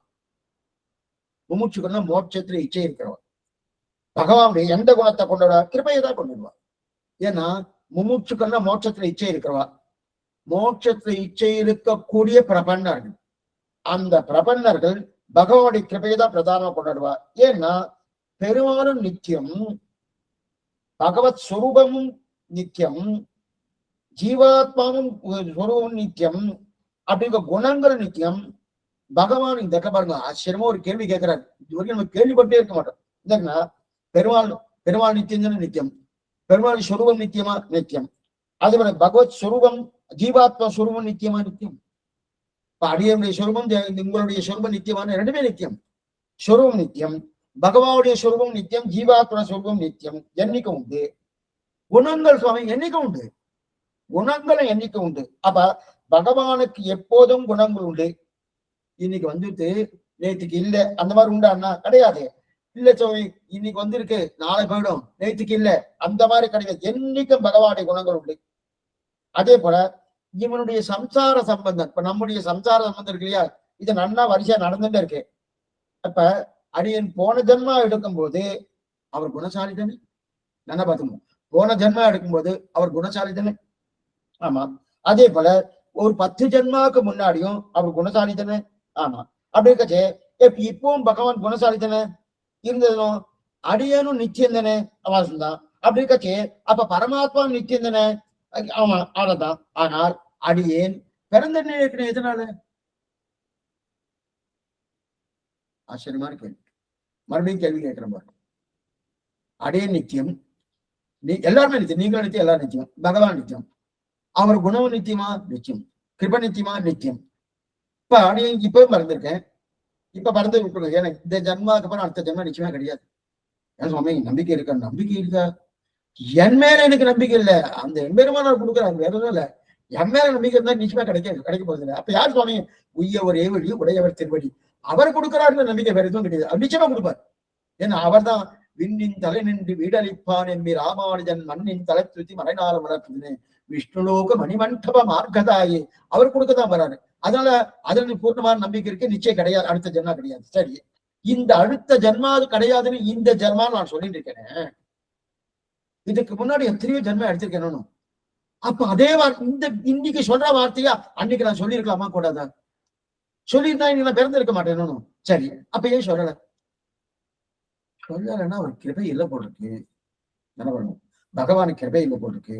முமுட்சுக்கள்னா மோட்சத்துல இச்சை இருக்கிறவன் பகவானுடைய எந்த குணத்தை கொண்டாடுவா? கிருபையை தான் கொண்டாடுவான். ஏன்னா முமுட்சுக்கள்னா மோட்சத்துல இச்சை இருக்கிறவா, மோட்சத்துல இச்சை இருக்கக்கூடிய பிரபன்னர்கள். அந்த பிரபன்னர்கள் பகவானுடைய கிருபையை தான் பிரதானமா கொண்டாடுவா. ஏன்னா பெருமானும் நித்தியம், பகவத் சுரூபமும் நித்தியம், ஜீவாத்மாவும் சுரூபம் நித்தியம், அப்படிங்கிற குணங்கள் நித்தியம். பகவான் இந்த பாருங்க ஆச்சரியமா ஒரு கேள்வி கேட்கிறார். இது வரைக்கும் நம்ம கேள்விப்பட்டே இருக்க மாட்டோம். என்னன்னா பெருமாள் நித்தியம் நித்தியம், பெருமாள் சுரூபம் நித்தியமா நித்தியம், அதே போல பகவத் சுரூபம் ஜீவாத்மா சுரூபம் நித்தியமா நித்தியம். அடியனுடைய சொரூபம் உங்களுடைய சொரூபம் நித்தியமான ரெண்டுமே நித்தியம். சொரூபம் நித்தியம், பகவானுடைய சொரூபம் நித்தியம், ஜீவாத்ம சொரூபம் நித்தியம். எண்ணிக்கை உண்டு. குணங்கள் சுவாமி எண்ணிக்கை உண்டு, குணங்களை எண்ணிக்கை உண்டு. அப்ப பகவானுக்கு எப்போதும் குணங்கள் உண்டு. இன்னைக்கு வந்துட்டு நேற்றுக்கு இல்ல அந்த மாதிரி உண்டான்னா கிடையாது. இல்ல சுவாமி இன்னைக்கு வந்திருக்கு நாளை போயிடும், நேற்றுக்கு இல்ல அந்த மாதிரி கிடையாது. என்னைக்கும் பகவானுடைய குணங்கள் உண்டு. அதே போல இவனுடைய சம்சார சம்பந்தம், இப்ப நம்முடைய சம்சார சம்பந்தம் இருக்கு இல்லையா, இது நல்லா வரிசையா நடந்துட்டே இருக்கு. அப்ப அடியன் போன ஜென்மா எடுக்கும்போது அவர் குணசாலி தானே, நல்லா பார்த்துக்கணும். போன ஜென்மா எடுக்கும்போது அவர் குணசாலி தானே. ஆமா. அதே போல ஒரு 10 ஜென்மாவுக்கு முன்னாடியும் அவர் குணசாலி தானே. ஆமா. அப்படி இருக்கச்சே இப்பவும் பகவான் குணசாலி தானே இருந்ததும். அடியேனும் நிச்சயம் தானே அவாசம் தான். அப்படி இருக்கச்சு அப்ப பரமாத்மா நிச்சயம் தானே, ஆமா அவ்வளவுதான். ஆனால் அடியேன் பிறந்த இருக்கிற எதனால? ஆச்சரியமான கேள்வி. மறுபடியும் கேள்வி கேட்கிறேன் பாருங்க. அடியேன் நித்தியம், எல்லாருமே நித்தியம், நீங்களும் நித்தியம், எல்லாரும் நித்தியம், பகவான் நித்தியம், அவர் குணமும் நித்தியமா நிச்சயம், கிருப நித்தியமா நித்தியம். இப்ப அடியேன் இப்ப மறந்துருக்கேன், இப்ப மறந்து விட்டுருங்க. ஏன்னா இந்த ஜென்மாக்கு அப்புறம் அடுத்த ஜென்மா நிச்சயமா கிடையாது. ஏன் சுவாமி நம்பிக்கை இருக்கா? நம்பிக்கை இருக்கா? என் மேல எனக்கு நம்பிக்கை இல்லை, அந்த எம்பெருமானார் கொடுக்குறாங்க, வேற எதுவும் இல்ல. என் மேல நம்பிக்கை இருந்தா நிச்சயமா கிடைக்க போகுது இல்லை. அப்ப யார் சுவாமி? உய்யவர் ஏவழி உடையவர் திருவடி, அவர் கொடுக்கிறாருன்னு நம்பிக்கை வேற எதுவும் கிடையாது. அவர் நிச்சயமா கொடுப்பார். ஏன்னா அவர் தான் விண்ணின் தலை நின்று வீடளிப்பான் என்பி ராமானுஜன் மண்ணின் தலை துத்தி மறைநாள வளர்க்குதுன்னு விஷ்ணுலோக மணிமண்டப மார்க்கதாயே அவர் கொடுக்கதான் வராரு. அதனால அதுல பூர்ணமான நம்பிக்கை இருக்கு, நிச்சயம் கிடையாது, அடுத்த ஜென்மா கிடையாது. சரி, இந்த அடுத்த ஜென்மா அது கிடையாதுன்னு இந்த ஜென்மா நான் சொல்லிட்டு இருக்கேன். இதுக்கு முன்னாடி எத்தனையோ ஜென்மா எடுத்திருக்கேன். அப்ப அதே இந்த இன்னைக்கு சொல்ற வார்த்தையா அன்னைக்கு நான் சொல்லியிருக்கலாமா கூடாதா? சொல்லியிருந்தா இன்னைக்கு நான் பிறந்திருக்க மாட்டேன். சரி, அப்ப ஏன் சொல்லல? சொல்லலைன்னா ஒரு கிருபை இல்லை போட்டிருக்கு. என்ன பண்ணணும்? பகவானுக்கு கிருபை இல்லை போட்டிருக்கு.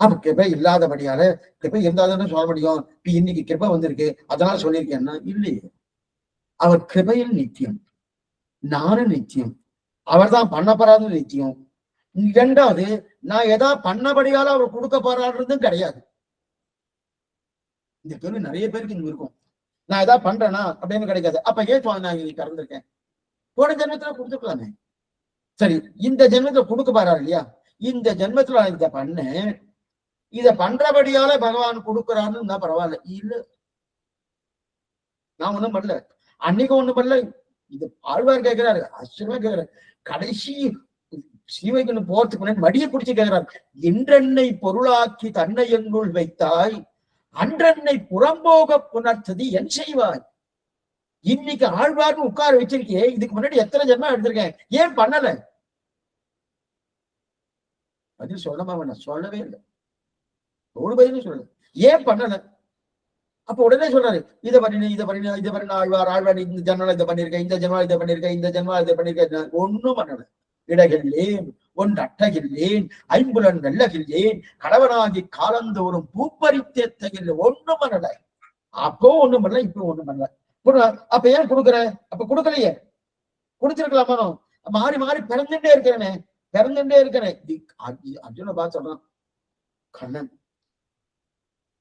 அப்ப கிருபை இல்லாதபடியால, கிருபை இருந்தாதானே சொல்ல முடியும். இப்ப இன்னைக்கு கிருபை வந்திருக்கு அதனால சொல்லியிருக்கேன்னா இல்லையே. அவர் கிருபையில் நித்தியம், நானும் நித்தியம், அவர் தான் பண்ணப்படாத நித்தியம். இரண்டாவது, நான் எதா பண்ணபடியால அவர் கொடுக்க போறாருன்றதும் கிடையாது. இந்த கேள்வி நிறைய பேருக்கு இங்க இருக்கும். நான் எதா பண்றேனா அப்படின்னு கிடைக்காது. அப்ப ஏன் நான் இன்னைக்கு பிறந்திருக்கேன்? போன ஜென்மத்துல கொடுத்துக்கலாமே. சரி, இந்த ஜென்மத்துல கொடுக்க போறாரு இல்லையா? இந்த ஜென்மத்துல நான் இதை பண்ணேன், இத பண்றபடியால பகவான் கொடுக்குறாருன்னு தான் பரவாயில்ல. இல்ல, நான் ஒண்ணும் பண்ணல, அன்னைக்கு ஒண்ணும் பண்ணல. இது ஆழ்வார் கேட்கிறாரு, ஆச்சரியமா கேட்கிறாரு. கடைசி ஸ்ரீவைகுண்டம் போறதுக்கு முன்னாடி மடியை பிடிச்சு கேட்கிறார், என்றென்னை பொருளாக்கி தன்னை என்னுள் வைத்தாய், அன்றென்னை புறம்போக புணர்த்தது என் செய்வாய். இன்னைக்கு ஆழ்வார்னு உட்கார வச்சிருக்கே, இதுக்கு முன்னாடி எத்தனை ஜென்மம் எடுத்திருக்கேன், ஏன் பண்ணல? பதில் சொல்லமா வேணாம், சொல்லவே இல்லை. ஒரு பதிலும் சொல்லல, ஏன் பண்ணல? அப்ப உடனே சொல்றாரு, இதை பண்ணினேன், இதை பண்ணினேன், இதை பண்ண ஆழ்வார் இந்த ஜென்மம் இதை பண்ணிருக்கேன், இந்த ஜென்மம் இதை பண்ணிருக்கேன், இந்த ஜென்மம் இதை பண்ணிருக்கேன். ஒண்ணும் பண்ணல. இடகில்லேன் ஒன்று அட்டகில்லேன், ஐம்புலன் வெள்ளகில்லேன், கடவனாகி காலந்தோறும் பூப்பறித்தேத்தகில்லை. ஒண்ணும் பண்ணல. அப்போ ஒண்ணும் பண்ணல, இப்போ ஒண்ணும் பண்ணல. அப்ப ஏன் கொடுக்குற? அப்ப கொடுக்கலையே, கொடுத்திருக்கலாமா? மாறி மாறி பிறந்துட்டே இருக்கிறேனே, பிறந்துட்டே இருக்கிறேன். அர்ஜுன பார்த்து சொல்றான் கண்ணன்,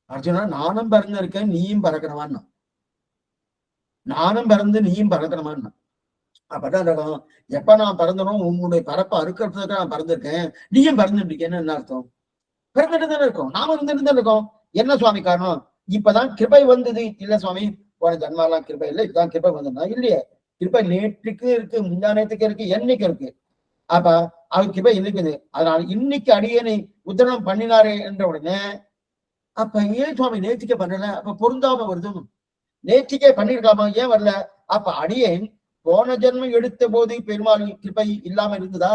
அர்ஜுனா நானும் பிறந்திருக்கேன், நீயும் பறக்கணுமான்னா, நானும் பிறந்து நீயும் பறக்கணுமான்னா. அப்பதான் இருக்கும், எப்ப நான் பிறந்தனும் உன்னுடைய பறப்பை அறுக்கிறதுக்கு நான் பிறந்திருக்கேன், நீயும் பிறந்துட்டு இருக்கேன்னு என்ன அர்த்தம்? பிறந்துட்டு தானே இருக்கோம், நாம இருந்துட்டு தான் இருக்கோம். என்ன சுவாமி காரணம்? இப்பதான் கிருபை வந்தது. இல்ல சுவாமி, போன ஜன்மாலாம் கிருபை இல்லை, இதுதான் கிருபை வந்ததுன்னா இல்லையே. கிருபை நேற்றுக்கு இருக்கு, முந்தா நேற்றுக்கு இருக்கு, என்னைக்கு இருக்கு. அப்ப அவர் கிருபை இருக்குது. அதனால இன்னைக்கு அடியேனை உத்தரணம் பண்ணினாரே என்ற உடனே, அப்ப ஏன் சுவாமி நேற்றுக்கே பண்ணல? அப்ப பொருந்தாம வருது. நேற்றுக்கே பண்ணிருக்காம ஏன் வரல? அப்ப அடியேன் போன ஜென்மம் எடுத்த போது பெருமாள் கிருபை இல்லாம இருந்ததா?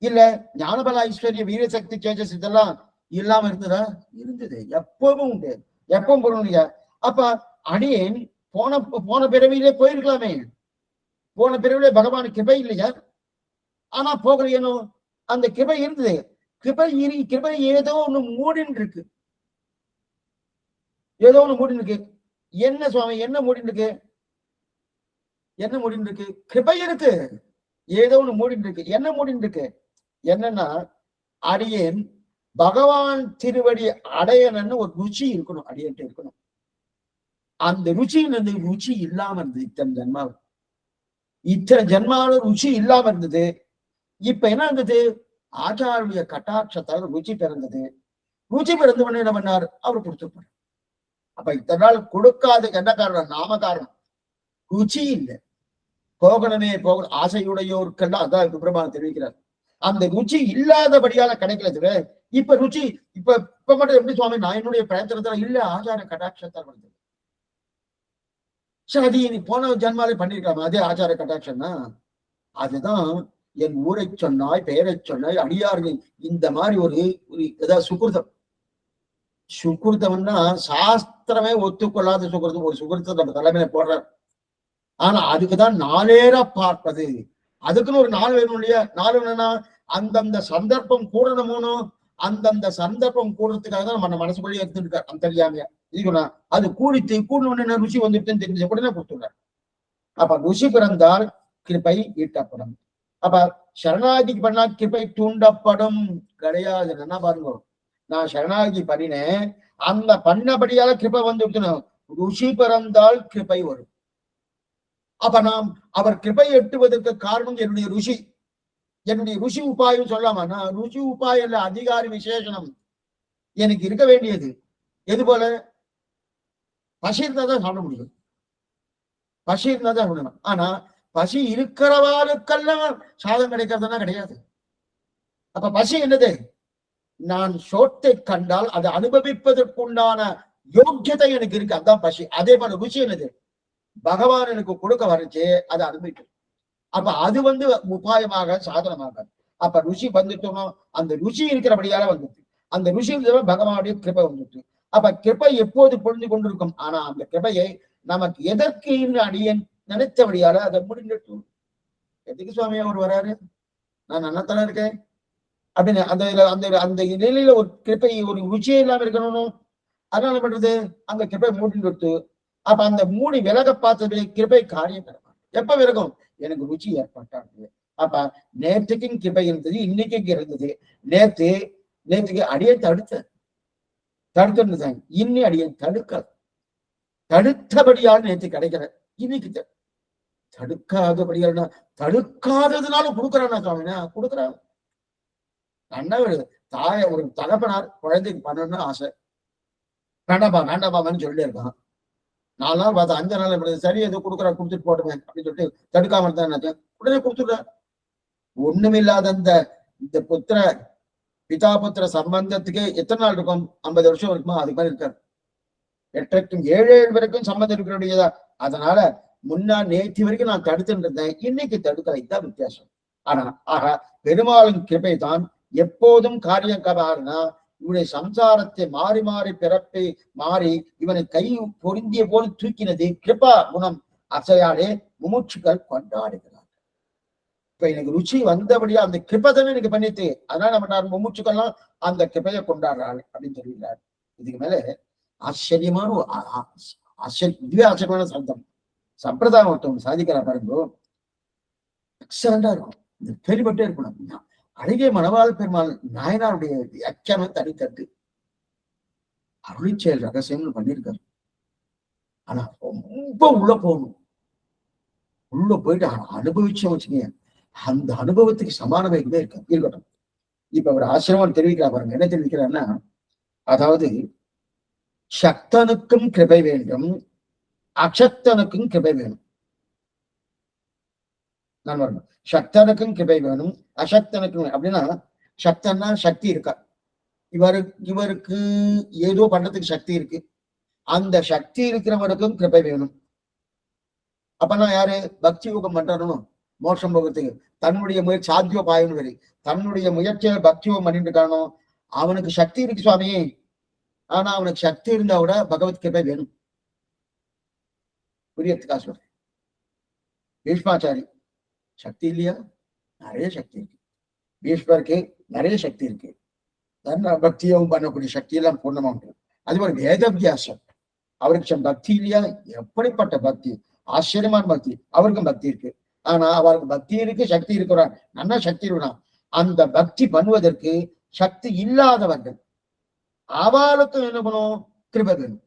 இல்ல ஞானபல ஐஸ்வர்ய வீரசக்தி தேஜஸ் இதெல்லாம் இல்லாம இருந்ததா? இருந்தது, எப்பவும் உண்டு, எப்பவும் பொருள். அப்ப அடியேன் போன பிறவியிலே போயிருக்கலாமே. போன பிறவிலே பகவான் கிருபை இல்லையா? ஆனா போகலையேனோ, அந்த கிருபை இருந்தது. கிருபை ஏதோ ஒண்ணு மூடின்னு இருக்கு, ஏதோ ஒண்ணு மூடின்னு இருக்கு. என்ன சுவாமி, என்ன மூடின்னு இருக்கு? என்ன மூடின்னு இருக்கு? கிருபை இருக்கு, ஏதோ ஒண்ணு மூடின்னு இருக்கு. என்ன மூடின்னு இருக்கு? என்னன்னா, அடியேன் பகவான் திருவடி அடையணும்னு ஒரு ருச்சி இருக்கணும், அடியன்ட்டு இருக்கணும். அந்த ருச்சின்னு ருச்சி இல்லாம இருந்தது இத்தனை ஜென்மாவில ருச்சி இல்லாம இருந்தது. இப்ப என்ன இருந்தது? ஆச்சாரிய கட்டாட்சத்தால் ருச்சி பிறந்தது. ருச்சி பிறந்தவன என்ன பண்ணார்? அவர் கொடுத்துருப்பார். அப்ப இத்தனை நாள் கொடுக்காதுக்கு என்ன காரணம்? நாம காரணம். ருச்சி இல்லை. போகணுமே போகணும் ஆசையுடையோருக்கெல்லாம் அதான் சுப்பிரமணியன் தெரிவிக்கிறார். அந்த ருச்சி இல்லாதபடியால கிடைக்கல. இப்ப ருச்சி இப்ப மட்டும் எப்படி சுவாமி? நான் என்னுடைய பிரயத்தனத்துல இல்ல, ஆச்சார கட்டாட்சத்தால் வந்தது. சரி, அது நீ போன ஜன்மாலே பண்ணிருக்காம, அதே ஆச்சார கட்டாட்சம்னா அதுதான் என் ஊரை சொன்னாய், பெயரை சொன்னாய், அடியார்கள். இந்த மாதிரி ஒரு ஏதாவது சுகிருதம். சுகிருதம்னா சாஸ்திரமே ஒத்துக்கொள்ளாத சுகிருதம். ஒரு சுகிருதம் நம்ம தலைமையில போடுறார். ஆனா அதுக்குதான் நாளேற பார்ப்பது. அதுக்குன்னு ஒரு நாள் வேணும் இல்லையா? நாள் வேணும்னா அந்தந்த சந்தர்ப்பம் கூடணுமோனோ, அந்தந்த சந்தர்ப்பம் கூடுறதுக்காக தான் நம்ம மனசுக்குள்ளேயே எடுத்துருக்காரு அந்தரியாமையா. இதுக்குன்னா அது கூடணும்னு ருசி வந்துட்டுன்னு தெரிஞ்ச உடனே கொடுத்துடுறாரு. அப்ப ருசி பிறந்தால் கிருபை ஈட்டப்படும். அப்ப சரணாகதிக்கு பண்ணா கிருபை தூண்டப்படும் கிடையாது. என்ன பாருங்க, நான் சரணாகதி பண்ணினேன், அந்த பண்ணபடியால கிருபை வந்து ருசி பிறந்தால் கிருபை வரும். அப்ப நாம் அவர் கிருபை எட்டுவதற்கு காரணம் என்னுடைய ருசி. என்னுடைய ருசி உபாயம் சொல்லாமா? நான் ருசி உபாயம் இல்ல, அதிகாரி விசேஷனம் எனக்கு இருக்க வேண்டியது. எது போல? பசி இருந்தா தான் சாப்பிட முடியும். பசி இருந்தா தான் சாப்பிடணும். ஆனா பசி இருக்கிறவாளுக்கெல்லாம் சாதம் கிடைக்கிறதுனா கிடையாது. அப்ப பசி என்னது? நான் சோத்தை கண்டால் அதை அனுபவிப்பதற்குண்டான யோக்கியத்தை எனக்கு இருக்கு, அதான் பசி. அதே போல ருசி என்னது? பகவான் எனக்கு கொடுக்க வரைச்சு அதை அனுபவிக்கும். அப்ப அது வந்து உபாயமாக சாதனமாக. அப்ப ருசி வந்துட்டோம், அந்த ருசி இருக்கிறபடியால வந்துட்டு, அந்த ருசி பகவானுடைய கிருபை வந்துட்டு. அப்ப கிருபை எப்போது பொழுது கொண்டிருக்கும். ஆனா அந்த கிருபையை நமக்கு எதற்கு அடியன் நினைத்தபடியால அதை முடிஞ்சிட்டு. எதுக்கு சுவாமியா அவர் வராரு? நான் நன்னத்தானே இருக்கேன் அப்படின்னு அந்த அந்த அந்த நிலையில ஒரு கிருப்பை ஒரு ருச்சியே இல்லாம இருக்கணும். அதனால பண்றது அந்த கிருப்பை மூடின்னு கொடுத்து, அப்ப அந்த மூடி விலக பார்த்தது கிருப்பை காரியம் எப்ப விலகும்? எனக்கு ருச்சி ஏற்பட்டாங்க. அப்ப நேற்றுக்கும் கிருப்பை இருந்தது, இன்னைக்கு இருந்தது. நேற்றுக்கு அடியை தடுத்து இன்னி அடியை தடுத்தபடியால் நேற்று கிடைக்கிற, இன்னைக்கு தடுக்காதபடியால் தடுக்காததுனால கொடுக்குறானா சுவாமினா? கொடுக்குறான். அண்ணா ஒரு ஒரு தகப்பனார் குழந்தைக்கு பண்ணணும்னு ஆசை, வேண்டாமான்னு சொல்லி இருக்கான். 4 நாள் பார்த்தா 5 நாள் சரி எதுவும் கொடுத்துட்டு போட்டுவேன் அப்படின்னு சொல்லிட்டு தடுக்காம இருந்தா உடனே கொடுத்துடுற. ஒண்ணுமில்லாத இந்த பிதா புத்திர சம்பந்தத்துக்கு எத்தனை நாள் இருக்கும்? 50 வருஷம் இருக்குமா? அதுக்கு மாதிரி இருக்காரு. 7 வரைக்கும் சம்பந்தம் இருக்கிற. அதனால நேற்று வரைக்கும் நான் தடுத்துட்டு இருந்தேன், இன்னைக்கு தடுக்கலை. தான் வித்தியாசம். ஆனா பெருமாளின் கிருபை தான் எப்போதும் காரியக்காரனா இவனுடைய சம்சாரத்தை மாறி மாறி பிறப்பை மாறி இவனை கை பொருந்திய போது தூக்கினது கிருபா குணம். அசையாலே முமுட்சுக்கள் கொண்டாடுகிறார். இப்ப எனக்கு ருச்சி வந்தபடியா அந்த கிருப்பதமே எனக்கு பண்ணிட்டு, அதனால நம்ம முமுட்சுக்கள்லாம் அந்த கிருப்பையை கொண்டாடுறாள் அப்படின்னு சொல்லிடுறாரு. இதுக்கு மேல ஆச்சரியமான ஆச்சரியமான சப்தம் சம்பிரதாயம் ஒருத்தவங்க சாதிக்கிறா பாருங்க, எக்ஸலண்டா இருக்கும். இந்த கேள்விப்பட்டே இருக்கணும். அழகிய மணவாள பெருமாள் நாயனாருடைய வியாக்கியானம் தனித்தட்டு அருளிச்செயல் ரகசியம்னு பண்ணியிருக்காரு. ஆனா ரொம்ப உள்ள போகணும். உள்ள போயிட்டு அனுபவிச்சோம் வச்சுக்கீங்க, அந்த அனுபவத்துக்கு சமானமே இருக்கட்டும். இப்ப ஒரு ஆசிரியர் தெரிவிக்கிறா பாருங்க. என்ன தெரிவிக்கிறாருன்னா, அதாவது சக்தனுக்கும் கிருபை வேண்டும், அசக்தனுக்கும் கிருபை வேணும். நான் வரணும். சக்தனுக்கும் கிருபை வேணும், அசக்தனுக்கும். அப்படின்னா சக்தன்னா சக்தி இருக்கா, இவருக்கு ஏதோ பண்றதுக்கு சக்தி இருக்கு, அந்த சக்தி இருக்கிறவருக்கும் கிருபை வேணும். அப்பனா யாரு பக்தி யோகம் பண்றணும் மோட்சம் போகிறதுக்கு தன்னுடைய முயற்சி சாத்தியோபாயம் வரை தன்னுடைய முயற்சியை பக்தி யோகம் பண்ணிட்டு இருக்கானோ அவனுக்கு சக்தி இருக்கு சுவாமியே. ஆனா அவனுக்கு சக்தி இருந்தா கூட பகவத் கிருபை வேணும். புரியத்துக்கா சொல்றேன். பீஷ்மாச்சாரி சக்தி இல்லையா? நிறைய சக்தி இருக்கு. பீஷ்மருக்கு நிறைய சக்தி இருக்கு. பக்தியும் பண்ணக்கூடிய சக்தி எல்லாம் பூர்ணமா உண்டு. அது ஒரு வேதவியாசம், அவருக்கு பக்தி இல்லையா? எப்படிப்பட்ட பக்தி, ஆச்சரியமான பக்தி. அவருக்கும் பக்தி இருக்கு. ஆனா அவருக்கு பக்தி இருக்கு, சக்தி இருக்கிறான், நல்லா சக்தி இருக்கிறான். அந்த பக்தி பண்ணுவதற்கு சக்தி இல்லாதவர்கள் அவளுக்கும் என்ன பண்ணும்? கிருபை வேணும்.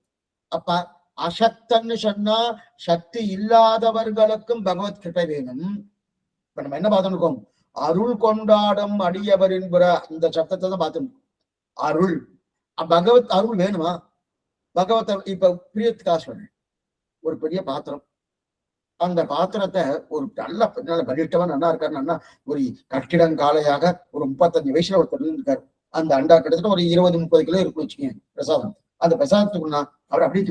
அப்ப அசக்தன்னு சொன்னா சக்தி இல்லாதவர்களுக்கும் பகவத் கிருபை வேணும். இப்ப நம்ம என்ன பார்த்துருக்கோம்? அருள் கொண்டாடும் அடியவரின் அந்த சப்தத்தை தான் பார்த்துருக்கோம். அருள், பகவத் அருள் வேணுமா? பகவத் இப்ப பிரியத்துக்கா சொல்றேன். ஒரு பெரிய பாத்திரம், அந்த பாத்திரத்தை ஒரு நல்ல பலிஷ்டமா நல்லா இருக்காரு, நல்லா ஒரு கட்டிடங்காலையாக ஒரு 35 வயசுல ஒருத்தர் இருக்காரு. அந்த அண்டா கிட்டத்தட்ட ஒரு 20-30 கிலோ இருக்குன்னு வச்சுக்கோங்க பிரசாதம். அந்த பிரசாதத்துக்குன்னா அவர் அப்படியே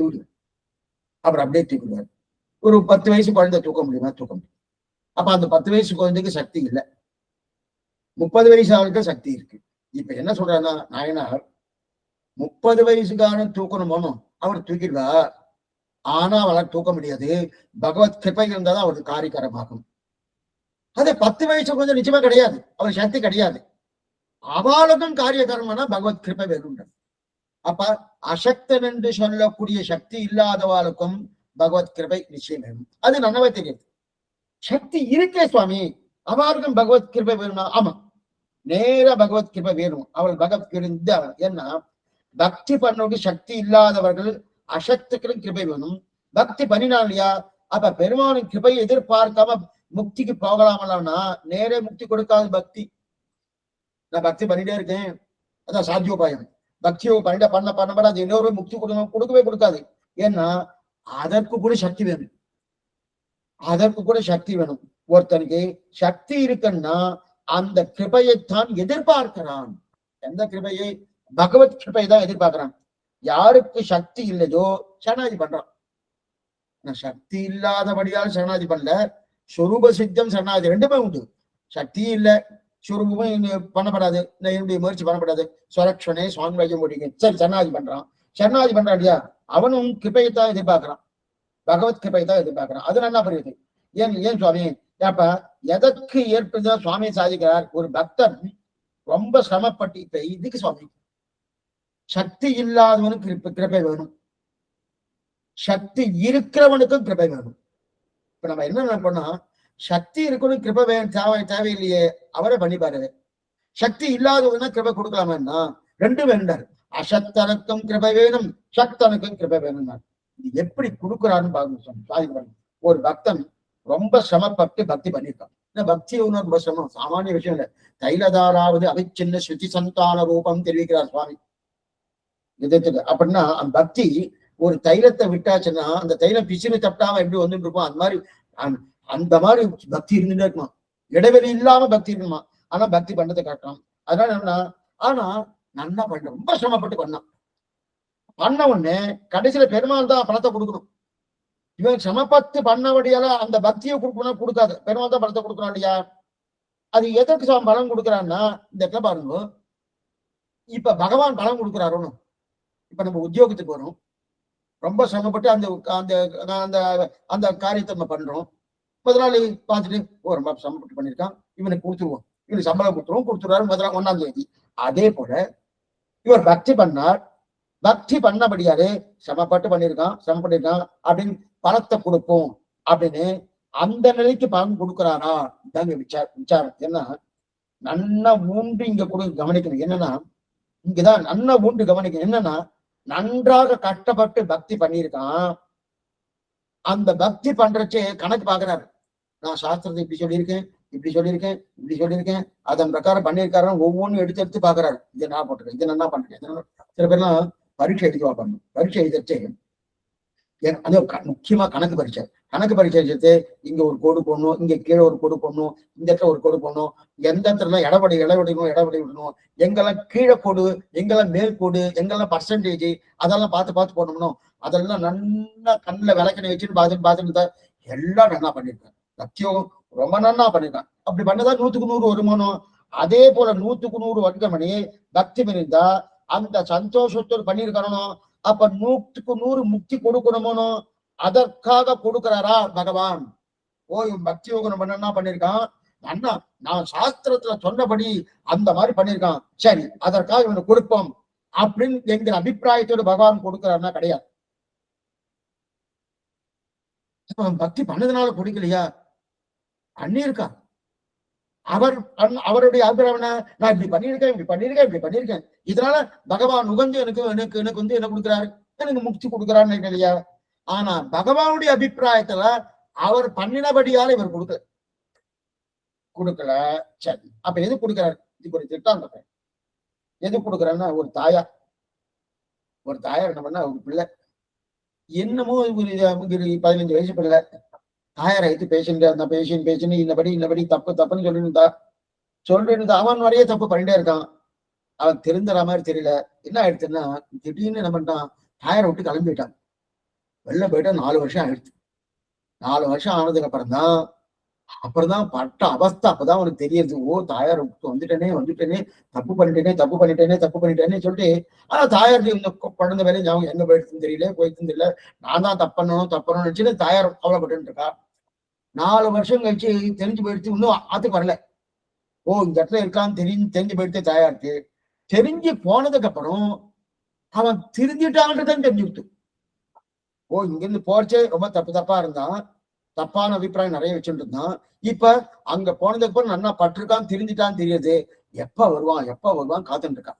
தூக்கிடுவார். ஒரு 10 வயசு குழந்தை தூக்க முடியுமா? தூக்க முடியும். அப்ப அந்த 10 வயசு குழந்தைக்கு சக்தி இல்லை, 30 வயசு ஆளுக்கு சக்தி இருக்கு. இப்ப என்ன சொல்றாருன்னா நாயனார், 30 வயசுக்கான தூக்கணும் போனோம், அவர் தூக்கிடுவார். ஆனா அவளால் தூக்க முடியாது. பகவத் கிருபை இருந்தாதான் அவருக்கு காரியகரமாகும். அது 10 வயசு கொஞ்சம் நிச்சயமா கிடையாது, அவர் சக்தி கிடையாது. அவளுக்கும் காரியகரம்னா பகவத் கிருபை வேணும். அப்ப அசக்தன் என்று சொல்லக்கூடிய சக்தி இல்லாதவாளுக்கும் பகவத் கிருபை நிச்சயம் வேணும். அது நன்னவே தெரியுது. சக்தி இருக்கே சுவாமி, அவருக்கும் பகவத் கிருபை வேணும்னா ஆமா, நேர பகவத் கிருபை வேணும். அவள் பகவத் கிருந்த ஏன்னா பக்தி பண்ணோடு சக்தி இல்லாதவர்கள் அசக்திகளும் கிருபை வேணும். பக்தி பண்ணினா இல்லையா, அப்ப பெருமானின் கிருபையை எதிர்பார்க்காம முக்திக்கு போகலாமலாம்னா நேரே முக்தி கொடுக்காது பக்தி. நான் பக்தி பண்ணிட்டே இருக்கேன், அதான் சாத்தியோபாயம். பக்தியோ பண்ணிட்ட பண்ண அது இன்னொரு முக்தி கொடுக்கவே கொடுக்காது. ஏன்னா அதற்கு கூட சக்தி வேணும், அதற்கு கூட சக்தி வேணும். ஒருத்தனுக்கு சக்தி இருக்குன்னா அந்த கிருபையைத்தான் எதிர்பார்க்கிறான். எந்த கிருபையை? பகவத் கிருபை தான் எதிர்பார்க்கிறான். யாருக்கு சக்தி இல்லையோ சரணாதி பண்றான். சக்தி இல்லாதபடியால் சரணாதி பண்ணல, சொரூப சித்தம் சரணாதி ரெண்டுமே உண்டு. சக்தி இல்லை, சுரூபமும் பண்ணப்படாது, என்னுடைய முயற்சி பண்ணப்படாது, சுரக்ஷனே சுவாமி வைக்க முடியுங்க, சரி சரணாதி பண்றான். சரணாதி பண்றான் இல்லையா, அவனும் கிருபையைத்தான் எதிர்பார்க்கிறான், பகவத் கிருபை தான் எதிர்பார்க்கிறான். அது நல்லா புரியுது. ஏன் சுவாமி? அப்ப எதற்கு ஏற்படுதான் சுவாமி சாதிக்கிறார்? ஒரு பக்தன் ரொம்ப சிரமப்பட்டு, இப்ப இதுக்கு சுவாமி சக்தி இல்லாதவனுக்கு கிருபை வேணும், சக்தி இருக்கிறவனுக்கும் கிருபை வேணும். இப்ப நம்ம என்ன நினைப்போம்னா, சக்தி இருக்கணும் கிருபை தேவையில்லையே, அவரை பண்ணிப்பாரு. சக்தி இல்லாதவனா கிருபை கொடுக்கலாமன்னா ரெண்டும் வேண்டாரு. அசக்தனுக்கும் கிருபை வேணும், சக்தனுக்கும் கிருபை வேணும். இது எப்படி கொடுக்குறாருன்னு பாருங்க. ஒரு பக்தன் ரொம்ப சிரமப்பட்டு பக்தி பண்ணியிருக்கான். பக்தி ஒண்ணு ரொம்ப சிரமம், சாமானிய விஷயம் இல்லை. தைலதாராவது அவிச்சின்ன சுத்தி சந்தான ரூபம் தெரிவிக்கிறார் சுவாமி இதயத்துக்கு. அப்படின்னா அந்த பக்தி ஒரு தைலத்தை விட்டாச்சுன்னா அந்த தைலம் பிசிறு தட்டாம எப்படி வந்துட்டு இருக்கும், அந்த மாதிரி பக்தி இருந்துட்டே இருக்குமா, இடைவெளி இல்லாம பக்தி இருக்குமா. ஆனா பக்தி பண்ணதை காட்டலாம். அதனால என்ன, ஆனா நல்லா பண்ண, ரொம்ப சிரமப்பட்டு பண்ண உடனே கடைசியில பெருமாள் தான் பணத்தை கொடுக்கணும். இவன் சிரமப்பட்டு பண்ணபடியால அந்த பக்தியை கொடுக்கணும், கொடுக்காது, பெருமாள் தான் பணத்தை கொடுக்கணும் இல்லையா. அது எதற்கு பலம் கொடுக்குறான்னா, இந்த இடத்துல பாருங்க, இப்ப பகவான் பலம் கொடுக்குறாருன்னு. இப்ப நம்ம உத்தியோகத்துக்கு வரும், ரொம்ப சிரமப்பட்டு அந்த அந்த அந்த அந்த காரியத்தை நம்ம பண்றோம். முதலாளி பார்த்துட்டு ரொம்ப சிரமப்பட்டு பண்ணியிருக்கான், இவனுக்கு கொடுத்துருவோம், இவனுக்கு சம்பளம் கொடுத்துருவாரு 1ஆம் தேதி. அதே போல இவர் பக்தி பண்ணார், பக்தி பண்ணபடியாரு சிரமப்பட்டு பண்ணியிருக்கான் அப்படின்னு பணத்தை கொடுப்போம் அப்படின்னு அந்த நிலைக்கு பணம் கொடுக்குறாரா தாங்க விசாரம். ஏன்னா நன்னா ஊன்று இங்க கவனிக்கணும். என்னன்னா இங்கதான் நன்னா ஊன்று கவனிக்கணும். என்னன்னா நன்றாக கஷ்டப்பட்டு பக்தி பண்ணியிருக்கான், அந்த பக்தி பண்றச்சே கணக்கு பாக்குறாரு. நான் சாஸ்திரத்தை இப்படி சொல்லியிருக்கேன், அதன் பிரகாரம் பண்ணியிருக்காரு. ஒவ்வொன்றும் எடுத்து பாக்குறாரு. இதை நான் போட்டிருக்கேன், இதை நான் பண்ணிருக்கேன். சில பேர்லாம் பரீட்சை எழுதி பார்ப்பாங்க. பரீட்சை எழுதிச்சே அது முக்கியமா கணக்கு பரீட்சை எடுத்து இங்க ஒரு கோடு போடணும், இங்க கீழே ஒரு கோடு போடணும், இந்த இடத்துல ஒரு கோடு போடணும், எந்த இடத்துல இடவடி விடணும், எங்கெல்லாம் கீழே கோடு, எங்கெல்லாம் மேல் கோடு, எங்கெல்லாம் பர்சன்டேஜ், அதெல்லாம் பார்த்து போடணும். அதெல்லாம் நல்லா கண்ணில் விளக்கணை வச்சுட்டு பார்த்துட்டு எல்லாம் நல்லா பண்ணிருக்கேன். சத்தியோகம் ரொம்ப நல்லா பண்ணிருக்கான். அப்படி பண்ணதான் 100க்கு 100 வருமானம். அதே போல 100க்கு 100 வர்க்கமணி பக்தி பண்ணிருந்தா அந்த சந்தோஷத்தோடு பண்ணிருக்கணும். அப்ப 100க்கு 100 முக்தி கொடுக்கணுமோ, அதற்காக கொடுக்கிறாரா பகவான்? இவன் பக்தி யோகம் பண்ணா பண்ணிருக்கான், அண்ணா நான் சாஸ்திரத்துல சொன்னபடி அந்த மாதிரி பண்ணிருக்கான், சரி அதற்காக இவனுக்கு கொடுப்போம் அப்படின்னு என்கிற அபிப்பிராயத்தோடு பகவான் கொடுக்கிறாருன்னா கிடையாது. பக்தி பண்ணதுனால கொடுக்கலையா, பண்ணியிருக்கா. அவருடைய அபிப்பிராயம் நான் இப்படி பண்ணிருக்கேன், இதனால பகவான் உகந்து எனக்கு வந்து என்ன கொடுக்குறாரு, எனக்கு முக்தி கொடுக்குறான்னு இல்லையா. ஆனா பகவானுடைய அபிப்பிராயத்துல அவர் பண்ணினபடியால இவர் கொடுக்கல. சரி, அப்ப எது கொடுக்கிறாரு? இதுக்கு ஒரு திட்டம். எது கொடுக்குறாருன்னா, ஒரு தாயார் என்ன பண்ணா, ஒரு பிள்ளை என்னமோ ஒரு 15 வயசு பிள்ளை தாயாரை எடுத்து பேசின்னு இன்னபடி தப்புன்னு சொல்லிட்டு அவன் வரையே தப்பு பண்ணிட்டே இருக்கான். அவன் தெரிந்துற மாதிரி தெரியல. என்ன ஆயிடுச்சுன்னா, திடீர்னு என்ன பண்ணிட்டான், தாயாரை விட்டு கிளம்பிட்டான். வெளில போயிட்டா 4 வருஷம் ஆயிடுச்சு. 4 வருஷம் ஆனதுக்கு அப்புறம் தான் அப்புறம்தான் பட்ட அவஸ்தை அப்பதான் அவனுக்கு தெரியுது. ஓ தாயார் வந்துட்டேனே தப்பு பண்ணிட்டேனே சொல்லிட்டு. ஆனா தாயாருக்கு இந்த குழந்தை வேலையை ஞாபகம் எங்க போயிடுச்சுன்னு தெரியல. நான் தான் தப்பணும்னு நினைச்சுன்னு தாயார் கவலைப்பட்டு இருக்கா. 4 வருஷம் கழிச்சு தெரிஞ்சு போயிடுச்சு. இன்னும் ஆத்துக்கு வரல. ஓ இந்த இடத்துல இருக்கான்னு தெரிஞ்சு போயிடுச்சு தாயாருக்கு. தெரிஞ்சு போனதுக்கு அப்புறம் அவன் திருந்திட்டான்றதான் தெரிஞ்சுக்கிட்டு. ஓ இங்கிருந்து போறச்சே ரொம்ப தப்பா இருந்தான். தப்பான அபிப்பிராயம் நிறைய வச்சுட்டு இருந்தான். இப்ப அங்க போனதுக்கு அப்புறம் நல்லா பட்டிருக்கான், திருந்திட்டான்னு தெரியுது. எப்ப வருவான் காத்துட்டு இருக்கான்.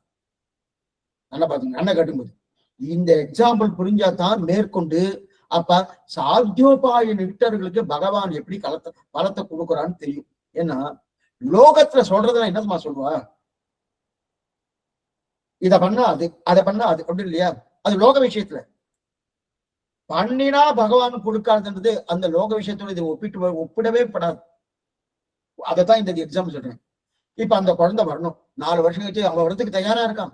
நல்லா பாத்துங்க, நல்லா கட்டும்போது இந்த எக்ஸாம்பிள் புரிஞ்சாதான் மேற்கொண்டு அப்ப சாத்தியோபாய நிட்டர்களுக்கு பகவான் எப்படி பலத்தை கொடுக்குறான்னு தெரியும். ஏன்னா லோகத்துல சொல்றதுல என்னமா சொல்லுவா, இத பண்ணா அது, அதை பண்ணா அது, அப்படி இல்லையா? அது லோக விஷயத்துல பண்ணினா பகவான் கொடுக்காதுன்றது அந்த லோக விஷயத்தோட இது ஒப்பிடவே படாது. அதைத்தான் இந்த எக்ஸாம்பிள் சொல்றேன். இப்ப அந்த குழந்தை வரணும், 4 வருஷம் கழிச்சு அவன் வரதுக்கு தயாரா இருக்கான்.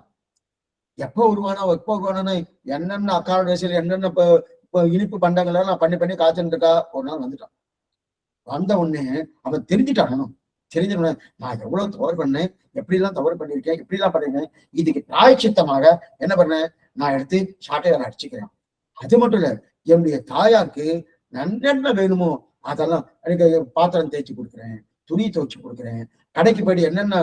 எப்ப வருவானா என்னென்ன அக்கார வயசுல என்னென்ன இனிப்பு பண்டங்கள் எல்லாம் பண்ணி காய்ச்சல் இருக்கா. ஒரு நாள் வந்துட்டான். வந்த உடனே அவன் தெரிஞ்சுட்டான். தெரிஞ்ச நான் எவ்வளவு தவறு பண்ணேன், எப்படிலாம் தவறு பண்ணிருக்கேன், எப்படிலாம் பண்ணிருக்கேன், இதுக்கு பிராயச்சித்தமாக என்ன பண்ணேன், நான் எடுத்து சாட்டையார அடிச்சுக்கிறேன். அது மட்டும் இல்ல, என்னுடைய தாயாருக்கு என்னென்ன வேணுமோ அதெல்லாம் எனக்கு பாத்திரம் தேய்ச்சி கொடுக்குறேன், துணி துவைச்சு கொடுக்குறேன், கடைக்கு போயிட்டு என்னென்ன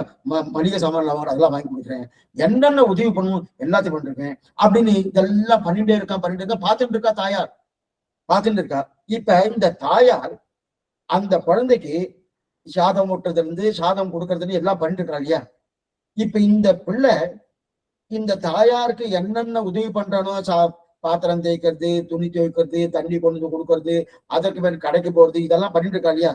மளிகை சாமான் அதெல்லாம் வாங்கி கொடுக்குறேன், என்னென்ன உதவி பண்ணுவோம் எல்லாத்தையும் பண்ணிருக்கேன் அப்படின்னு இதெல்லாம் பண்ணிட்டே இருக்கான். பார்த்துட்டு இருக்கா தாயார், பார்த்துட்டு இருக்கா. இப்ப இந்த தாயார் அந்த குழந்தைக்கு சாதம் ஊட்டுறதுல இருந்து சாதம் கொடுக்கறதுல எல்லாம் பண்ணிட்டு இருக்கா இல்லையா? இப்ப இந்த பிள்ளை இந்த தாயாருக்கு என்னென்ன உதவி பண்றானோ, பாத்திரம் தேய்க்கிறது, துணி துவைக்கிறது, தண்ணி கொண்டு கொடுக்கறது, அதற்கு மேல் கடைக்கு போறது, இதெல்லாம் பண்ணிட்டு இருக்கா இல்லையா?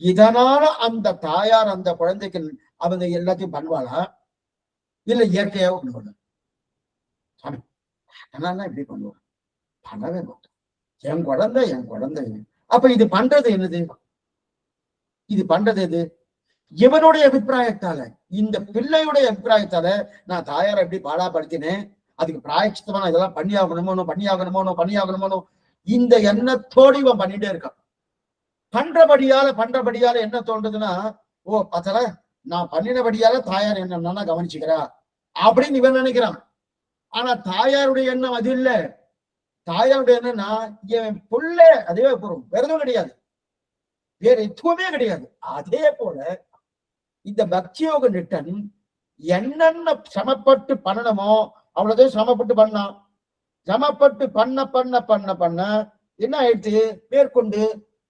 இதனால அந்த தாயார் அந்த குழந்தைக்கு அவங்க எல்லாத்தையும் பண்ணுவாளா, இல்ல இயற்கையாவோ பண்ணுவாங்க? அதனால இப்படி பண்ணுவாங்க, பண்ணவே மாட்டோம். என் குழந்தை. அப்ப இது பண்றது என்னது? இது பண்றது எது? இவனுடைய அபிப்பிராயத்தால, இந்த பிள்ளையுடைய அபிப்பிராயத்தால நான் தாயாரை எப்படி பாடாப்படுத்தினேன், அதுக்கு பிராயச்சித்தமா நான் இதெல்லாம் பண்ணியாகணுமோ இந்த எண்ணத்தோடு இவன் பண்ணிட்டே இருக்கான். பண்றபடியால என்ன தோன்றதுன்னா, ஓ பத்தல நான் பண்ணினபடியால தாயார் என்ன நல்லா கவனிச்சுக்கிறா அப்படின்னு இவன் நினைக்கிறான். ஆனா தாயாருடைய எண்ணம் அது இல்ல. தாயாருடைய எண்ணம்னா என் புள்ள அதுவே போறோம், வேற எதுவும் கிடையாது, வேற எதுவுமே கிடையாது. அதே போல இந்த பக்தியோக நிட்டன் என்னென்ன சிரமப்பட்டு பண்ணணுமோ அவ்வளவுதான் சிரமப்பட்டு பண்ணான். சிரமப்பட்டு பண்ண என்ன ஆயிடுச்சு, மேற்கொண்டு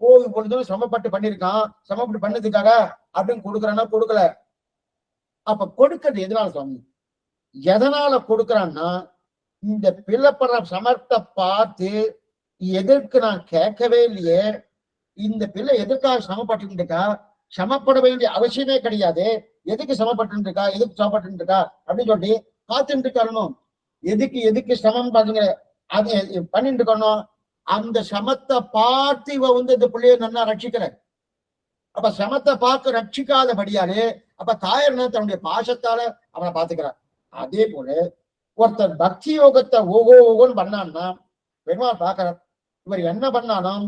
ஓ இவ்வளவு சிரமப்பட்டு பண்ணிருக்கான், சிரமப்பட்டு பண்ணதுக்காக அப்படின்னு கொடுக்குறான்னா கொடுக்கல. அப்ப கொடுக்கறது எதனால சுவாமி, எதனால கொடுக்குறான்னா, இந்த பிள்ளைப்படுற சமர்த்த பார்த்து எதற்கு நான் கேட்கவே இல்லையே, இந்த பிள்ளை எதற்காக சிரமப்பட்டு இருக்கா, சமப்பட வேண்டிய அவசியமே கிடையாது, எதுக்கு சமப்பட்டு இருக்கா அப்படின்னு சொல்லி காத்துட்டு இருக்கணும். எதுக்கு சிரமம் பாருங்க, அது பண்ணிட்டு இருக்கணும். அந்த சமத்தை பார்த்து இவ இந்த பிள்ளைய நல்லா ரட்சிக்கல. அப்ப சமத்தை பார்த்து ரட்சிக்காதபடியாலே அப்ப தாயார் தன்னுடைய பாசத்தால அவனை பாத்துக்கிறார். அதே போல ஒருத்தர் பக்தி யோகத்தை ஓகோன்னு பண்ணான்னா பெருமாள் பாக்குறார், இவர் என்ன பண்ணாலும்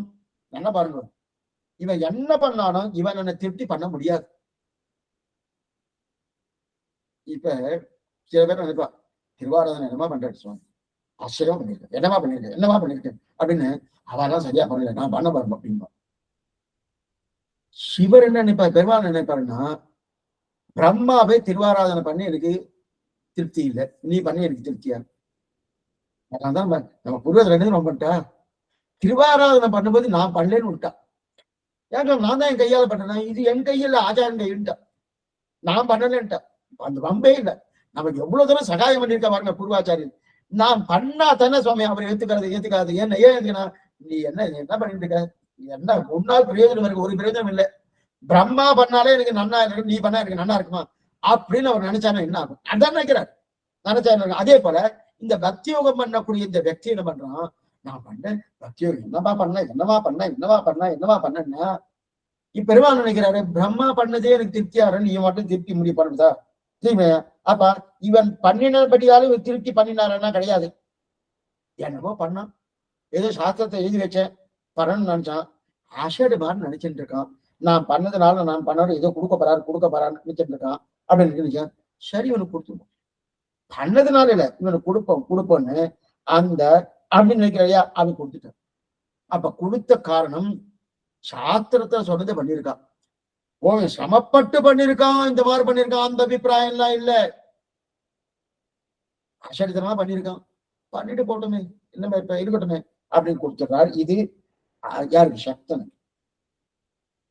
என்ன பாருங்க, இவன் என்ன பண்ணாலும் இவன் என்ன திருப்தி பண்ண முடியாது. இப்ப சில பேர் நினைப்பா, திருவாராதனை என்னமா பண்றாரு சுவாமி, ஆச்சரியமா பண்ணிருக்கேன், என்னமா பண்ணிருக்கேன் அப்படின்னு. அவெல்லாம் சரியா பண்ணல, நான் பண்ண பாருங்க அப்படின்பா. சிவர் என்ன நினைப்பார், பெருமாள் நினைப்பாருன்னா, பிரம்மாவை திருவாராதனை பண்ணி எனக்கு திருப்தி இல்லை, நீ பண்ணி எனக்கு திருப்தியா? அதனால்தான் நம்ம பூர்வத்தில் என்ன நம்ம பண்ணிட்டா, திருவாராதனை பண்ணும்போது நான் பண்ணலன்னு விட்டா. ஏங்க நான் தான் என் கையால பண்ணேன், இது என் கையில் ஆச்சாரன் கையிட்டா, நான் பண்ணலன்ட்டா. அந்த வம்பே இல்லை. நமக்கு எவ்வளவு தூரம் சகாயம் பண்ணியிருக்கா பாருங்க பூர்வாச்சாரியன். நான் பண்ணா தானே சுவாமி அவர் ஏத்துக்காது. ஏன் ஏத்துக்கனா, நீ என்ன பண்ணிட்டு இருக்க, என்ன ஒன்னாள் பிரயோஜனம் இருக்கு, ஒரு பிரயோஜனம் இல்லை. பிரம்மா பண்ணாலே எனக்கு நன்னா இருக்கு, நீ பண்ணா எனக்கு நன்னா இருக்குமா அப்படின்னு அவர் நினைச்சானா என்ன ஆகும், அதான் நினைக்கிறார். நினைச்சா. அதே போல இந்த பக்தி யோகம் பண்ணக்கூடிய இந்த వ్యక్తి என்ன பண்றான், நான் பண்ணேன் பக்தி யோகம், என்னவா பண்ணா இப்ப பெருமாள் நினைக்கிறாரு, பிரம்மா பண்ணதே எனக்கு திருப்தியாரு, நீ மட்டும் திருப்தி முடிவு பண்ணுதா? அப்ப இவன் பண்ணினபடியாலும் இவன் திருப்தி பண்ணினாரன்னா கிடையாது. என்னமோ பண்ணான், ஏதோ சாஸ்திரத்தை எழுதி வச்சேன் பரன்னு நினைச்சான், அஷடு மாதிரி நினைச்சுட்டு இருக்கான். நான் பண்ணதுனால நான் பண்ணாரு ஏதோ கொடுக்க போறான்னு நினைச்சிட்டு இருக்கான் அப்படின்னு நினைச்சேன். சரி இவனுக்கு கொடுத்துருவோம், பண்ணதுனால இல்ல இவனுக்கு கொடுப்போன்னு அந்த அப்படின்னு நினைக்கிறையா அவன் கொடுத்துட்டான். அப்ப கொடுத்த காரணம் சாஸ்திரத்தை சொன்னதை பண்ணியிருக்கான். ஓ சிரமப்பட்டு பண்ணிருக்கான், இந்த மாதிரி பண்ணிருக்கான், அந்த அபிப்பிராயம் எல்லாம் இல்ல. அசரித்தனமா பண்ணிருக்கான், பண்ணிட்டு போட்டோமே, இல்ல இப்ப இருக்கட்டுமே அப்படின்னு கொடுத்துறாரு. இது யாருக்கு? சக்தன்.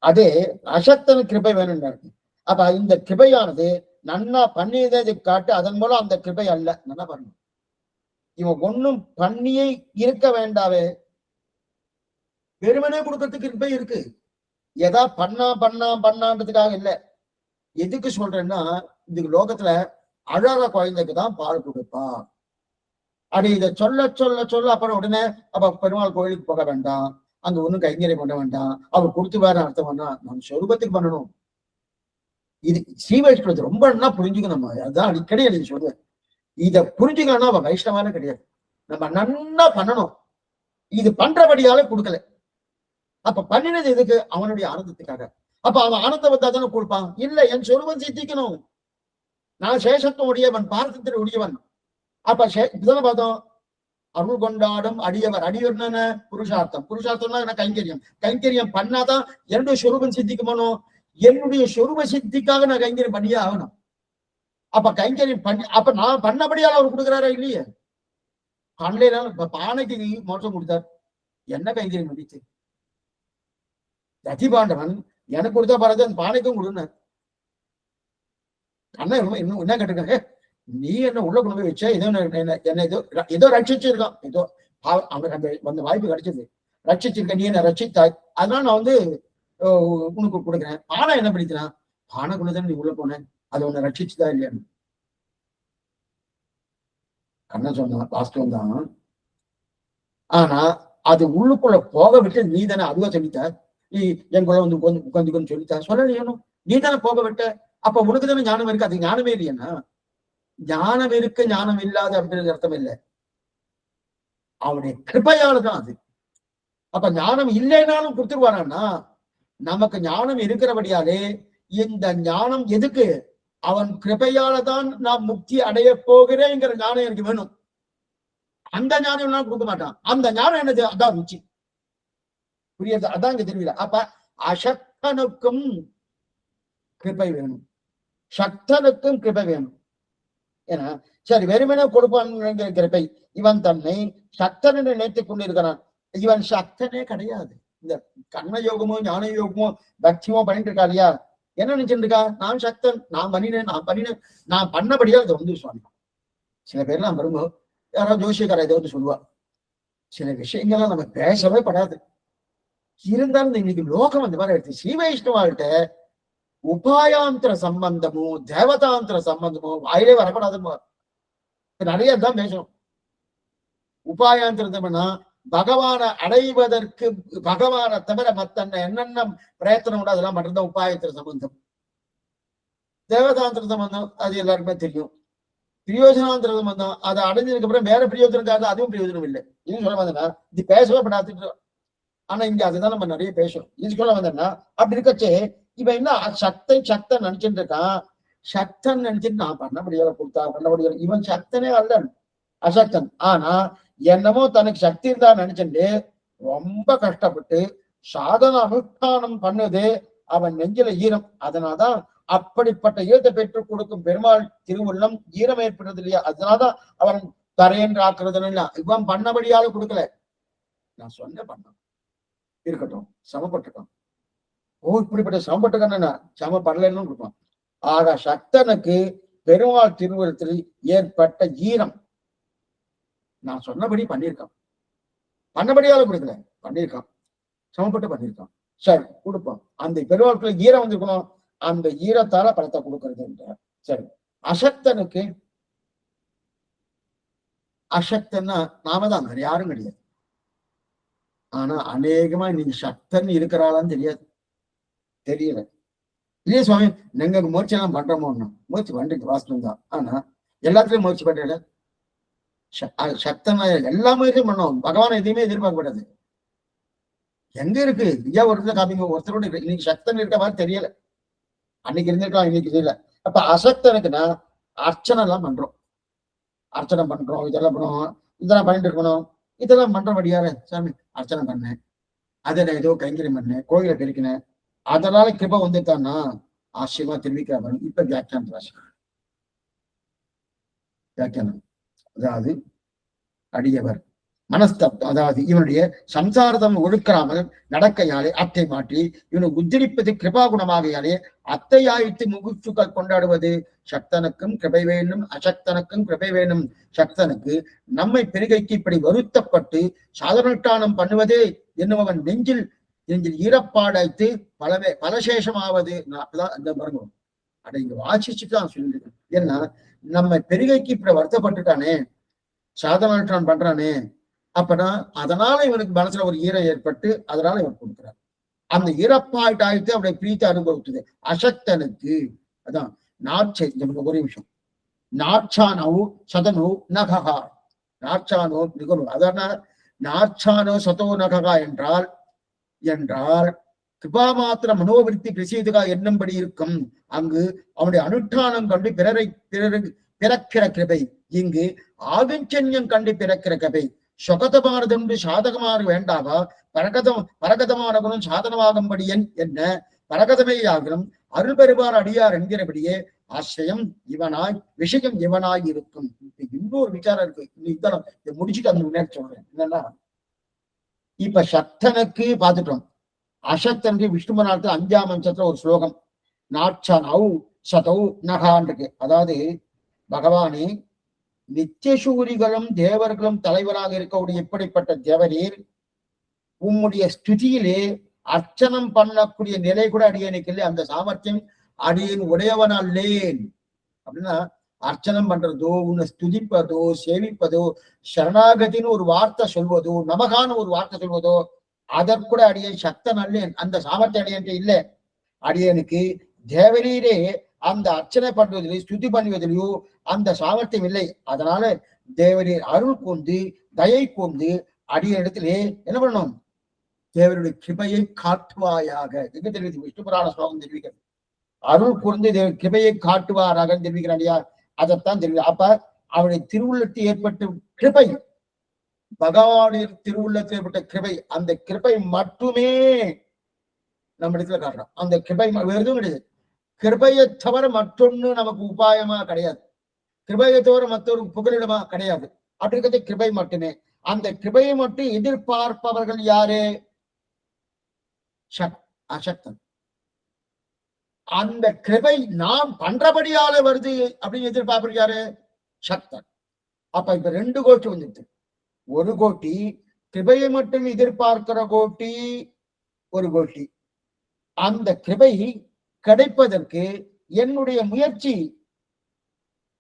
அதே அசக்தனு கிருபை வேணும்னு. அப்ப இந்த கிருபையானது நன்னா பண்ணியதை காட்டு, அதன் மூலம் அந்த கிருபை அல்ல. நல்லா பண்ணணும். இவன் ஒன்னும் பண்ணியே இருக்க வேண்டாவே, வெறுமனே கொடுக்கறதுக்கு கிருபை இருக்கு. எதா பண்ணான்றதுக்காக இல்ல. எதுக்கு சொல்றேன்னா, இந்த லோகத்துல அழற குழந்தைக்கு தான் பால் கொடுப்பா. அது இதை சொல்ல சொல்ல சொல்ல அப்புறம் உடனே அப்ப பெருமாள் கோயிலுக்கு போக வேண்டாம், அங்க ஒண்ணும் கைங்கரியம் பண்ண வேண்டாம், அவர் கொடுத்து வேற அர்த்தம் பண்ணா நம்ம சொரூபத்துக்கு பண்ணணும். இது ஸ்ரீவைஷ்ணவத்தை ரொம்ப நல்லா புரிஞ்சுக்கணும். நம்ம அதான் அடிக்கடி எனக்கு சொல்லுவேன், இதை புரிஞ்சுக்கணும்னா அவன் வைஷ்ணவான கிடையாது. நம்ம நன்னா பண்ணணும். இது பண்றபடியால கொடுக்கல. அப்ப பண்ணினது எதுக்கு? அவனுடைய ஆனந்தத்துக்காக. அப்ப அவன் ஆனந்தம் வந்தா தானே கொடுப்பான். இல்ல, என் சொருவன் சித்திக்கணும், நான் சேஷத்துவம் உடையவன், பாரதத்தின் உடையவன். அப்ப இப்பதானே பார்த்தோம், அருள் கொண்டாடும் அடியவர். அடியவர்னு புருஷார்த்தம். புருஷார்த்தம்னா என்ன? கைங்கரியம். கைங்கரியம் பண்ணாதான் என்னுடைய சொரூபம் சித்திக்குமானோ. என்னுடைய சொரூப சித்திக்காக நான் கைங்கரியம் பண்ணியே ஆகணும். அப்ப கைங்கரியம் பண்ணி அப்ப நான் பண்ணபடியால அவர் கொடுக்குறாரா இல்லையே? பண்ணலாம். இப்ப பானைக்கு மோட்சம் கொடுத்தார், என்ன கைங்கரியம் பண்ணிச்சு? ததிபாண்டவன் எனக்கு கொடுத்தா பாருங்க, அந்த பானைக்கும் கொடுனார். அண்ணா இன்னும் என்ன கேட்டிருக்காங்க, நீ என்ன உள்ள கொண்டு போய் வச்ச, என்ன ஏதோ ரட்சிச்சிருக்கான், ஏதோ அவனுக்கு அந்த வாய்ப்பு கிடைச்சது, ரட்சிச்சிருக்க, நீ என்ன ரட்சித்தாய், அதனால நான் உனக்கு கொடுக்குறேன். பானை என்ன பண்ணிக்கிறான்? பானைக்குள்ளதானே நீ உள்ள போன, அது உன்னை ரட்சிச்சுதா இல்லையான்னு கண்ணன் சொன்னான். வாஸ்தவம் தான். ஆனா அது உள்ளுக்குள்ள போக விட்டு நீ தானே அதுவா சொல்லித்த. நீ எங்குள்ள உட்காந்துக்கன்னு சொல்லித்தா சொல்லலையனும், நீ தானே போக விட்ட. அப்ப உனக்கு தானே ஞானம் இருக்கு, அது ஞானமே இல்லையா? ஞானம் இருக்கு, ஞானம் இல்லாத அப்படிங்கிற அர்த்தம் இல்லை, அவனுடைய கிருபையாலதான் அது. அப்ப ஞானம் இல்லைனாலும் கொடுத்துருவானா? நமக்கு ஞானம் இருக்கிறபடியாலே இந்த ஞானம் எதுக்கு? அவன் கிருபையாலதான் நான் முக்தி அடைய போகிறேங்கிற ஞானம் எனக்கு வேணும். அந்த ஞானம் கொடுக்க மாட்டான். அந்த ஞானம் என்னது? அதான் ருச்சி. புரியுது? அதான் இங்க தெரியல. அப்ப அசக்தனுக்கும் கிருபை வேணும், சக்தனுக்கும் கிருபை வேணும். ஏன்னா சரி வெறுமனே கொடுப்பான் கிருபை. இவன் தன்னை சக்தன் என்று நினைத்துக் கொண்டிருக்கிறான். இவன் சக்தனே கிடையாது. இந்த கர்ம யோகமோ ஞான யோகமோ பக்தியமோ பண்ணிட்டு இருக்கா இல்லையா? என்ன நினைச்சுட்டு இருக்கா? நான் சக்தன், நான் பண்ணினேன், நான் பண்ணபடியா அதை வந்து சுவாமி. சில பேர்லாம் வரும்போ யாராவது ஜோசியக்கார ஏதோ சொல்லுவா, சில விஷயங்கள்லாம் நம்ம பேசவே படாது. இருந்தாலும் இன்னைக்கு லோகம் அந்த மாதிரி எடுத்து ஸ்ரீ வைஷ்ணவாள்கிட்ட உபாயாந்திர சம்பந்தமோ தேவதாந்திர சம்பந்தமோ வாயிலே வரப்படாதுமா. நிறைய தான் பேசணும். உபாயாந்திரம்னா பகவானை அடைவதற்கு, பகவானை தவிர மத்த என்னென்ன பிரயத்தனம் கூட அதெல்லாம் மட்டும்தான் உபாயத்திர சம்பந்தம். தேவதாந்திர சம்பந்தம் அது எல்லாருக்குமே தெரியும். பிரயோஜனாந்திர சம்பந்தம் அதை அடைஞ்சதுக்கு அப்புறம் வேற பிரயோஜனக்காக அதுவும் பிரயோஜனம் இல்லை. இது சொல்ல வந்தேன்னா இது பேசவே படாது. ஆனா இங்க அதுதான் நம்ம நிறைய பேசுறோம். இது சொல்ல வந்தேன்னா அப்படி இருக்கச்சே இவன் என்ன சக்தன் நினைச்சுட்டு இருக்கான். சக்தன் நினைச்சிட்டு நான் பண்ணபடியால கொடுத்தா பண்ணபடியால. இவன் சக்தனே அல்ல, அசக்தன். ஆனா என்னமோ தனக்கு சக்தி இருந்தா நினைச்சுட்டு ரொம்ப கஷ்டப்பட்டு சாதன அனுஷ்டானம் பண்ணுது. அவன் நெஞ்சில ஈரம். அதனால்தான் அப்படிப்பட்ட ஈரத்தை பெற்றுக் கொடுக்கும் பெருமாள் திருவுள்ளம் ஈரம் ஏற்படுறது இல்லையா? அதனால்தான் அவன் தரையென்று ஆக்குறதுன்னு இல்ல. இவன் பண்ணபடியால கொடுக்கல, நான் சொன்ன பண்ண இருக்கட்டும், சமப்பட்டுட்டான். ஓ இப்படிப்பட்ட சமப்பட்டுக்கான சமப்படலன்னு கொடுப்பான். ஆக சக்தனுக்கு பெருமாள் திருவுள்ளத்தில் ஏற்பட்ட ஈரம் நான் சொன்னபடி பண்ணியிருக்கான். பண்ணபடியால கொடுக்கல, பண்ணியிருக்கான், சமப்பட்டு பண்ணியிருக்கான். சரி கொடுப்பான். அந்த பெருமாளுக்குள்ள ஈரம் வந்திருக்கணும், அந்த ஈரத்தால பலத்தை கொடுக்கறது என்ற. சரி அசக்தனுக்கு, அசக்தன்னா நாம தான், வேற யாரும் கிடையாது. ஆனா அநேகமா நீங்க சக்தன் இருக்கிறாளான்னு தெரியாது, தெரியல. இல்லையே சுவாமி நீங்க முயற்சி எல்லாம் பண்றோமோன்னா முயற்சி பண்றீங்க, வாஸ்தவம் தான். ஆனா எல்லாத்துலயும் முயற்சி பண்றீங்க. சக்தனா எல்லா முயற்சியும் பண்ணோம், பகவான் எதையுமே எதிர்பார்க்கப்படாது. எங்க இருக்கு? ஐயா ஒருத்தர் காமிங்க, ஒருத்தரோட இன்னைக்கு சக்தன் இருக்க மாதிரி தெரியல. அன்னைக்கு இருந்திருக்கலாம், இன்னைக்கு தெரியல. அப்ப அசக்தனுக்குன்னா அர்ச்சனை எல்லாம் பண்றோம், அர்ச்சனை பண்றோம், இதெல்லாம் பண்ணுவோம், இதெல்லாம் பண்ணிட்டு இருக்கணும். இதெல்லாம் பண்றபடியாரு சாமி அர்ச்சனை பண்ணேன், அதுல ஏதோ கைங்கரியம் பண்ணேன், கோயிலை பெருக்கினேன், அதனால கிருபை வந்துட்டான்னா ஆச்சரியமா தெரிவிக்கிறாங்க. இப்ப வியாக்கியானம் வியாக்கியானம் அதாவது அடியவர் மனஸ்தப்தம், அதாவது இவனுடைய சம்சாரதம் ஒழுக்காமல் நடக்கையாலே அத்தை மாற்றி இவனை உத்தரிப்பது கிருபா குணமாகையாலே அத்தை ஆயிட்டு முகுச்சுக்கள் கொண்டாடுவது. சக்தனுக்கும் கிருபை வேணும், அசக்தனுக்கும் கிருபை வேணும். சக்தனுக்கு நம்மை பெருகைக்கு இப்படி வருத்தப்பட்டு சாதனட்டானம் பண்ணுவதே என்னவன் நெஞ்சில் நெஞ்சில் ஈரப்பாடைத்து பலசேஷமாவது. அப்பதான் அந்த மருங்கும் அட இங்க வாசிச்சுதான் சொல்லிருக்கேன். ஏன்னா நம்ம பெருகைக்கு இப்படி வருத்தப்பட்டுட்டானே, சாதனட்டான் பண்றானே, அப்பனா அதனால இவனுக்கு மனசுல ஒரு ஈரம் ஏற்பட்டு அதனால இவன் கொடுக்கிறான். அந்த ஈரப்பாயிட்டாயிட்டு அவனை பிரீத்தி அனுபவித்தது. அசக்தனுக்கு அதான் நாட்சை. ஒரு நிமிஷம். நாட்சானோ சதனோ நகா, நாட்சானோ நிகழ், அதான நாட்சானோ சதோ நகா என்றால் கிருபா மாத்திர மனோவிருத்தி பிரசீதுகா என்னும்படி இருக்கும். அங்கு அவனுடைய அனுஷ்டானம் கண்டு பிறக்கிற கிருபை, இங்கு ஆகஞ்சன்யம் கண்டு பிறக்கிற கிருபை. சொகதமானதென்று சாதகமாறு வேண்டாவா? பரகதமானவனும் சாதனமாகும்படியன் என்ன பரகதமேயாகணும் அருள் பெறுவார் அடியார் என்கிறபடியே ஆசிரியம் இவனாய் விஷயம் இவனாய் இருக்கும். இன்னொரு விசாரம் இருக்கு, இதெல்லாம் இதை முடிச்சுட்டு அந்த முன்னேற்ற சொல்றேன். என்னன்னா இப்ப சக்தனுக்கு பார்த்துட்டோம், அசக்தனுக்கு விஷ்ணு புராணத்துல 5ஆம் அம்சத்துல ஒரு ஸ்லோகம் நாட்சனௌ சதௌ நகான் இருக்கு. அதாவது பகவானே நித்தியசூரிகளும் தேவர்களும் தலைவராக இருக்கக்கூடிய இப்படிப்பட்ட தேவரீர் உம்முடைய ஸ்துதியிலே அர்ச்சனம் பண்ணக்கூடிய நிலை கூட அடியனுக்கு இல்லை, அந்த சாமர்த்தியம் அடியன் உடையவன் அல்லேன். அப்படின்னா அர்ச்சனம் பண்றதோ, உன்னை ஸ்துதிப்பதோ, சேவிப்பதோ, சரணாகதின்னு ஒரு வார்த்தை சொல்வதோ, நமகான ஒரு வார்த்தை சொல்வதோ, அதற்கூட அடியன் சக்தன் அல்லேன், அந்த சாமர்த்தியம் அடியன்ட்டு இல்லை. அடியனுக்கு தேவரீரே அந்த அர்ச்சனை பண்றதிலேயோ ஸ்துதி பண்ணுவதிலேயோ அந்த சாமர்த்தியம் இல்லை. அதனால தேவரீர் அருள் கொண்டு தயை கொண்டு அடிய இடத்திலே என்ன பண்ணணும்? தேவருடைய கிருபையை காட்டுவாயாக. எங்க தெரிவித்து விஷ்ணு புராண ஸ்லோகம் தெரிவிக்கிறது. அருள் கூர்ந்து கிருபையை காட்டுவாராக தெரிவிக்கிறான். அதைத்தான் தெரிவி. அப்ப அவருடைய திருவுள்ளத்தில் ஏற்பட்ட கிருபை, பகவானின் திருவுள்ளத்தில் ஏற்பட்ட கிருபை, அந்த கிருபை மட்டுமே நம்ம இடத்துல காட்டுறோம். அந்த கிருபை வேறு எதுவும் கிடையாது. கிருபையை தவிர மற்றொன்னு நமக்கு உபாயமா கிடையாது. கிருபையை தவிர மற்றொரு புகலிடமா கிடையாது. அப்படி இருக்கிறது கிருபை மட்டுமே. அந்த கிருபையை மட்டும் எதிர்பார்ப்பவர்கள் யாரு? அசக்தன். அந்த கிருபை நாம் பண்றபடியால வருது அப்படின்னு எதிர்பார்ப்பது யாரு? சக்தன். அப்ப இப்ப 2 கோஷ்டி வந்துட்டு, ஒரு கோட்டி கிருபையை மட்டும் எதிர்பார்க்கிற கோட்டி, ஒரு கோஷ்டி அந்த கிருபை கிடைப்பதற்கு என்னுடைய முயற்சி